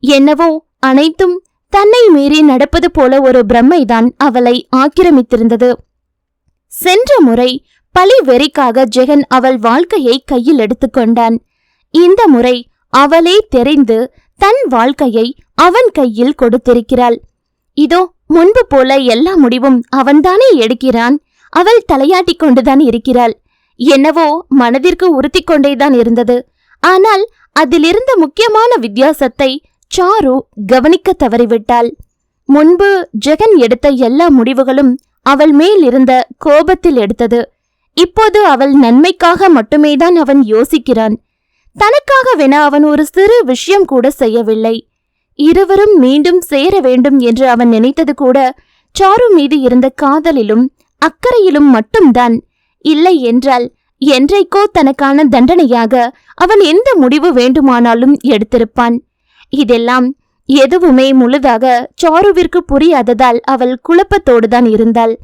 என்னவோ அனைத்தும் தன்னை மீறி நடப்பது போல ஒரு பிரம்மைதான் அவளை ஆக்கிரமித்திருந்தது. சென்ற முறை பழி வெறிக்காக ஜெகன் அவள் வாழ்க்கையை கையில் எடுத்துக்கொண்டான். இந்த முறை அவளே தெரிந்து தன் வாழ்க்கையை அவன் கையில் கொடுத்திருக்கிறாள். இதோ முன்பு போல எல்லா முடிவும் அவன்தானே எடுக்கிறான். அவள் தலையாட்டி கொண்டுதான் இருக்கிறாள். என்னவோ மனதிற்கு உறுத்தி கொண்டேதான் இருந்தது. ஆனால் அதிலிருந்த முக்கியமான வித்தியாசத்தை சாரு கவனிக்க தவறிவிட்டாள். முன்பு ஜெகன் எடுத்த எல்லா முடிவுகளும் அவள் மேல் இருந்த கோபத்தில் எடுத்தது. இப்போது அவள் நன்மைக்காக மட்டுமேதான் அவன் யோசிக்கிறான். தனக்காகவென அவன் ஒரு சிறு விஷயம் கூட செய்யவில்லை. இருவரும் மீண்டும் சேர வேண்டும் என்று அவன் நினைத்தது கூட சாரு மீது இருந்த காதலிலும் அக்கறையிலும் மட்டும்தான். இல்லை என்றால் என்றைக்கோ தனக்கான தண்டனையாக அவன் எந்த முடிவு வேண்டுமானாலும் எடுத்திருப்பான். இதெல்லாம் எதுவுமே முழுதாக சாருவிற்கு புரியாததால் அவள் குழப்பத்தோடுதான் இருந்தாள்.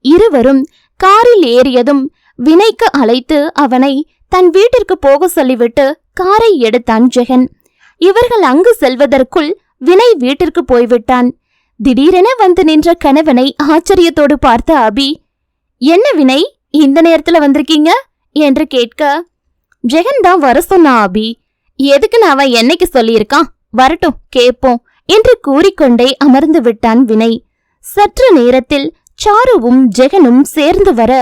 இருவரும் காரில் ஏறியதும் வினைக்கு அழைத்து அவனை தன் வீட்டிற்கு போக சொல்லிவிட்டு காரை எடுத்தான் ஜெகன். இவர்கள் அங்கு செல்வதற்குள் வினை வீட்டிற்கு போய்விட்டான். திடீரென வந்து நின்ற கணவனை ஆச்சரியத்தோடு பார்த்த அபி, என்ன வினை, இந்த நேரத்துல வந்திருக்கீங்க என்று கேட்க, ஜெகன் தான் வர சொன்னா அபி. எதுக்குன்னு அவன் என்னைக்கு சொல்லியிருக்கான், வரட்டும் கேட்போம் என்று கூறிக்கொண்டே அமர்ந்து விட்டான் வினை. சற்று நேரத்தில் சாருவும் ஜெகனும் சேர்ந்து வர,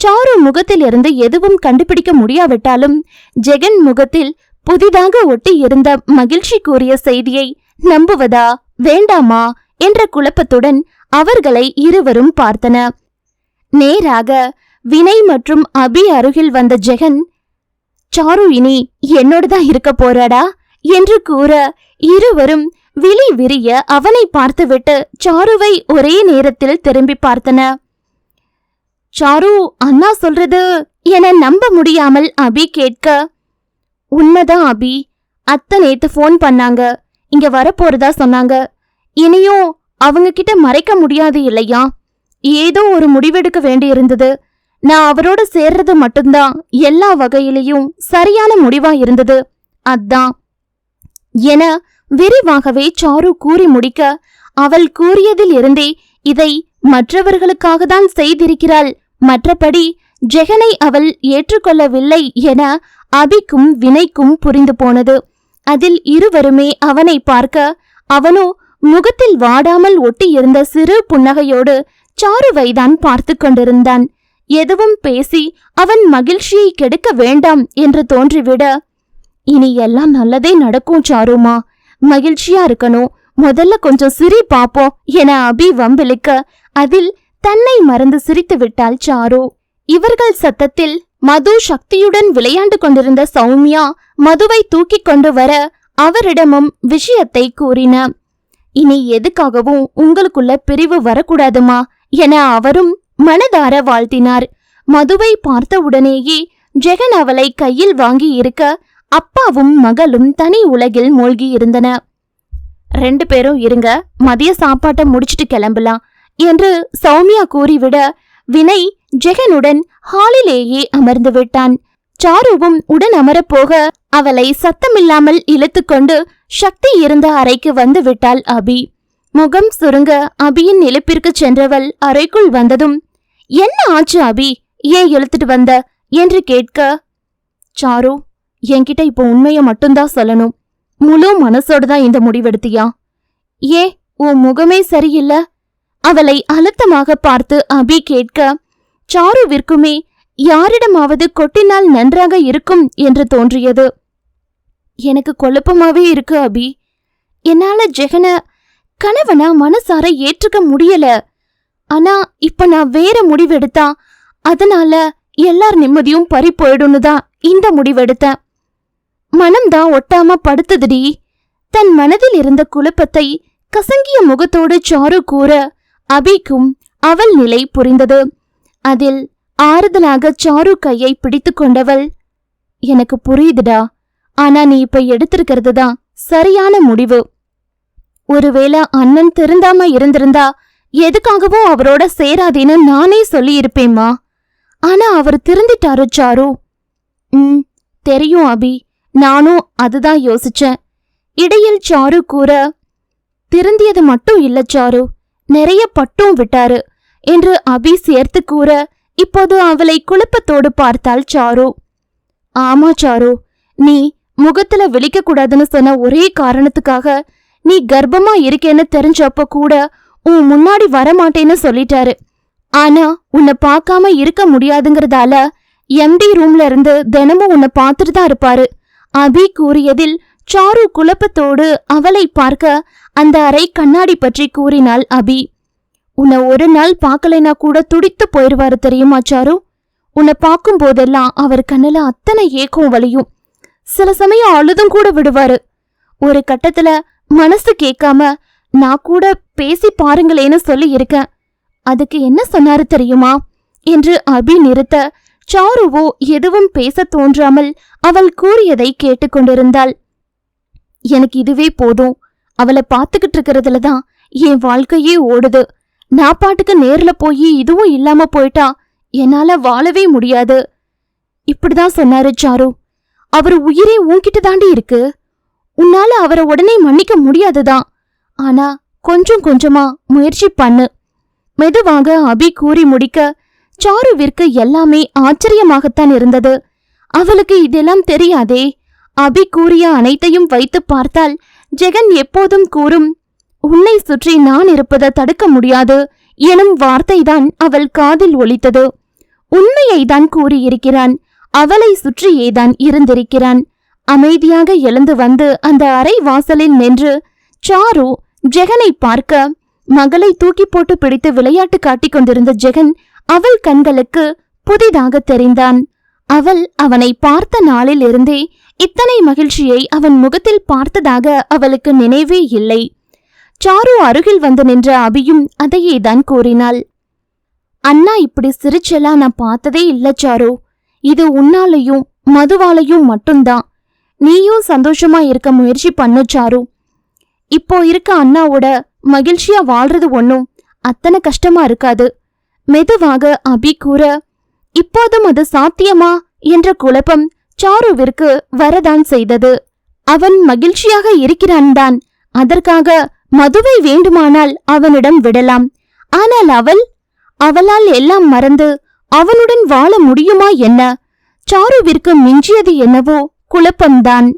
சாரு முகத்தில் இருந்து எதுவும் கண்டுபிடிக்க முடியாவிட்டாலும் ஜெகன் முகத்தில் புதிதாக ஒட்டி இருந்த மகிழ்ச்சி கூறிய செய்தியை நம்புவதா வேண்டாமா என்ற குழப்பத்துடன் அவர்களை இருவரும் பார்த்தன. நேராக வினை மற்றும் அபி அருகில் வந்த ஜெகன், சாரு இனி என்னோடுதான் இருக்க போறாடா என்று கூற, இருவரும் விழி விரிய அவனை பார்த்துவிட்டு சாருவை ஒரே நேரத்தில் திரும்பி பார்த்தன. சாரு அண்ணா சொல்றது என நம்ப முடியாமல் அபி கேட்க, உண்மைதான் அபி, அத்தை நேத்து போன் பண்ணாங்க, இங்க வரப்போறதா சொன்னாங்க. இனியும் அவங்க கிட்ட மறைக்க முடியாது இல்லையா? ஏதோ ஒரு முடிவெடுக்க வேண்டியிருந்தது. நான் அவரோட சேர்றது மட்டும்தான் எல்லா வகையிலையும் சரியான முடிவா இருந்தது, அதான் என விரிவாகவே சாரு கூறி முடிக்க, அவள் கூறியதில் இருந்தே இதை மற்றவர்களுக்காக தான் செய்திருக்கிறாள், மற்றபடி ஜெகனை அவள் ஏற்றுக்கொள்ளவில்லை என அபிக்கும் வினைக்கும் புரிந்து போனது. அதில் இருவருமே அவனை பார்க்க, அவனோ முகத்தில் வாடாமல் ஒட்டி இருந்த சிறு புன்னகையோடு சாருவைதான் பார்த்து கொண்டிருந்தான். எதுவும் பேசி அவன் மகிழ்ச்சியை கெடுக்க வேண்டாம் என்று தோன்றிவிட, இனி எல்லாம் நல்லதே நடக்கும் சாருமா, மகிழ்ச்சியா இருக்கணும், முதல்ல கொஞ்சம் சிரி பாப்போம் என அபி வம்பிழுக்க, அதில் தன்னை மறந்து சிரித்து விட்டாள் சாரு. இவர்கள் சத்தத்தில் மது சக்தியுடன் விளையாண்டு கொண்டிருந்த சௌமியா மதுவை தூக்கி கொண்டு வர அவரிடமும் விஷயத்தை கூறின. இனி எதுக்காகவும் உங்களுக்குள்ள பிரிவு வரக்கூடாதுமா என அவரும் மனதார வாழ்த்தினார். மதுவை பார்த்தவுடனேயே ஜெகன் அவளை கையில் வாங்கி இருக்க, அப்பாவும் மகளும் தனி உலகில் மூழ்கி இருந்தன. 2 பேரும் இருங்க, மதிய சாப்பாட்டை முடிச்சிட்டு கிளம்பலாம் என்று சௌமியா கூறிவிட, வினை ஜெகனுடன் ஹாலிலேயே அமர்ந்து விட்டான். சாருவும் உடன் அமரப்போக அவளை சத்தமில்லாமல் இழுத்துக்கொண்டு சக்தி இருந்த அறைக்கு வந்து விட்டாள் அபி. முகம் சுருங்க அபியின் இழுப்பிற்கு சென்றவள் அறைக்குள் வந்ததும், என்ன ஆச்சு அபி, ஏன் இழுத்துட்டு வந்த என்று கேட்க, சாரு என்கிட்ட இப்போ உண்மைய மட்டும்தான் சொல்லணும், முழு மனசோடு தான் இந்த முடிவெடுத்தியா? ஏன் உன் முகமே சரியில்லை? அவளை அழுத்தமாக பார்த்து அபி கேட்க, சாருவிற்குமே யாரிடமாவது கொட்டினால் நன்றாக இருக்கும் என்று தோன்றியது. எனக்கு குழப்பமாவே இருக்கு அபி, என்னால ஜெகன கணவனா மனசார ஏற்றுக்க முடியல. ஆனா இப்ப நான் வேற முடிவெடுத்தா அதனால எல்லார் நிம்மதியும் பறி போயிடும்னு தான் இந்த முடிவெடுத்தேன். மனம்தான் ஒட்டாம படுத்துதுடி. தன் மனதில் இருந்த குழப்பத்தை கசங்கிய முகத்தோடு சாரு கூற, அபிக்கும் அவள் நிலை புரிந்தது. அதில் ஆறுதலாக சாரு கையை பிடித்து கொண்டவள், எனக்கு புரியுதுடா, ஆனா நீ இப்ப எடுத்திருக்கிறது தான் சரியான முடிவு. ஒருவேளை அண்ணன் திருந்தாம இருந்திருந்தா எதுக்காகவும் அவரோட சேராதேன்னு நானே சொல்லி இருப்பேம்மா. ஆனா அவர் திருந்திட்டாரு சாரு. தெரியும் அபி, நானும் அதுதான் யோசிச்சேன். இடையில் சாரு கூற, திருந்தியது மட்டும் இல்ல சாரு, நிறைய பட்டும் விட்டாரு என்று அபி சேர்த்து கூற, இப்போது அவளை குழப்பத்தோடு பார்த்தாள் சாரு. ஆமா சாரு, நீ முகத்துல விழிக்க கூடாதுன்னு சொன்ன ஒரே காரணத்துக்காக நீ கர்ப்பமா இருக்கேன்னு தெரிஞ்சப்ப கூட உன் முன்னாடி வரமாட்டேன்னு சொல்லிட்டாரு. ஆனா உன்னை பார்க்காம இருக்க முடியாதுங்கிறதால எம்டி ரூம்ல இருந்து தினமும் உன்னை பார்த்துட்டு தான் இருப்பாரு. அபி கூறியதில் சாரு குழப்பத்தோடு அவளை பார்க்க அந்த அறை கண்ணாடி பற்றி கூறினாள் அபி. உன்னை ஒரு நாள் பார்க்கலைனா கூட துடித்து போயிடுவாரு தெரியுமா சாரு? உன்னை பார்க்கும் போதெல்லாம் அவர் கண்ணுல அத்தனை ஏக்கம் வலியும், சில சமயம் அழுதும் கூட விடுவாரு. ஒரு கட்டத்துல மனசு கேட்காம நான் கூட பேசி பாருங்களேன்னு சொல்லி இருக்கேன். அதுக்கு என்ன சொன்னாரு தெரியுமா என்று அபி நிறுத்த, சாருவோ எதுவும் பேச தோன்றாமல் அவள் கூறியதை கேட்டுக்கொண்டிருந்தாள். எனக்கு இதுவே போதும், அவளை பார்த்துக்கிட்டு இருக்கிறதுலதான் என் வாழ்க்கையே ஓடுது. நான் பாட்டுக்கு நேர்ல போய் இதுவும் இல்லாம போயிட்டா என்னால வாழவே முடியாது. இப்படிதான் சொன்னாரு சாரு. அவர் உயிரே உன்கிட்ட தாண்டி இருக்கு. உன்னால அவரை உடனே மன்னிக்க முடியாதுதான். ஆனா கொஞ்சம் கொஞ்சமா முயற்சி பண்ணு. மெதுவாக அபி கூறி முடிக்க சாருவிற்கு எல்லாமே ஆச்சரியமாகத்தான் இருந்தது. அவளுக்கு இதெல்லாம் தெரியாதே. அபி கூறிய அனைத்தையும் வைத்து பார்த்தால் ஜெகன் எப்போதும் கூறும் உன்னை சுற்றி நான் இருப்பதை தடுக்க முடியாது எனும் வார்த்தைதான் அவள் காதில் ஒலித்தது. உண்மையை தான் கூறியிருக்கிறான். அவளை சுற்றியேதான் இருந்திருக்கிறான். அமைதியாக எழுந்து வந்து அந்த அறை வாசலில் நின்று சாரு ஜெகனை பார்க்க மகளை தூக்கி போட்டு பிடித்து விளையாட்டு காட்டிக் கொண்டிருந்த ஜெகன் அவள் கண்களுக்கு புதிதாக தெரிந்தான். அவள் அவனை பார்த்த நாளில் இருந்தே இத்தனை மகிழ்ச்சியை அவன் முகத்தில் பார்த்ததாக அவளுக்கு நினைவே இல்லை. சாரு அருகில் வந்து நின்ற அபியும் அதையேதான் கூறினாள். அண்ணா இப்படி சிரிச்செல்லாம் நான் பார்த்ததே இல்ல சாரு. இது உன்னாலையும் மதுவாலையும் மட்டும்தான். நீயும் சந்தோஷமா இருக்க முயற்சி பண்ணு சாரு. இப்போ இருக்க அண்ணாவோட மகிழ்ச்சியா வாழ்றது ஒன்னும் அத்தனை கஷ்டமா இருக்காது. மெதுவாக அபி கூற இப்போதும் அது சாத்தியமா என்ற குழப்பம் சாருவிற்கு வரதான் செய்தது. அவன் மகிழ்ச்சியாக இருக்கிறான் தான். அதற்காக மதுவை வேண்டுமானால் அவனிடம் விடலாம். ஆனால் அவளால் எல்லாம் மறந்து அவனுடன் வாழ முடியுமா என்ன? சாருவிற்கு மிஞ்சியது என்னவோ குழப்பம்தான்.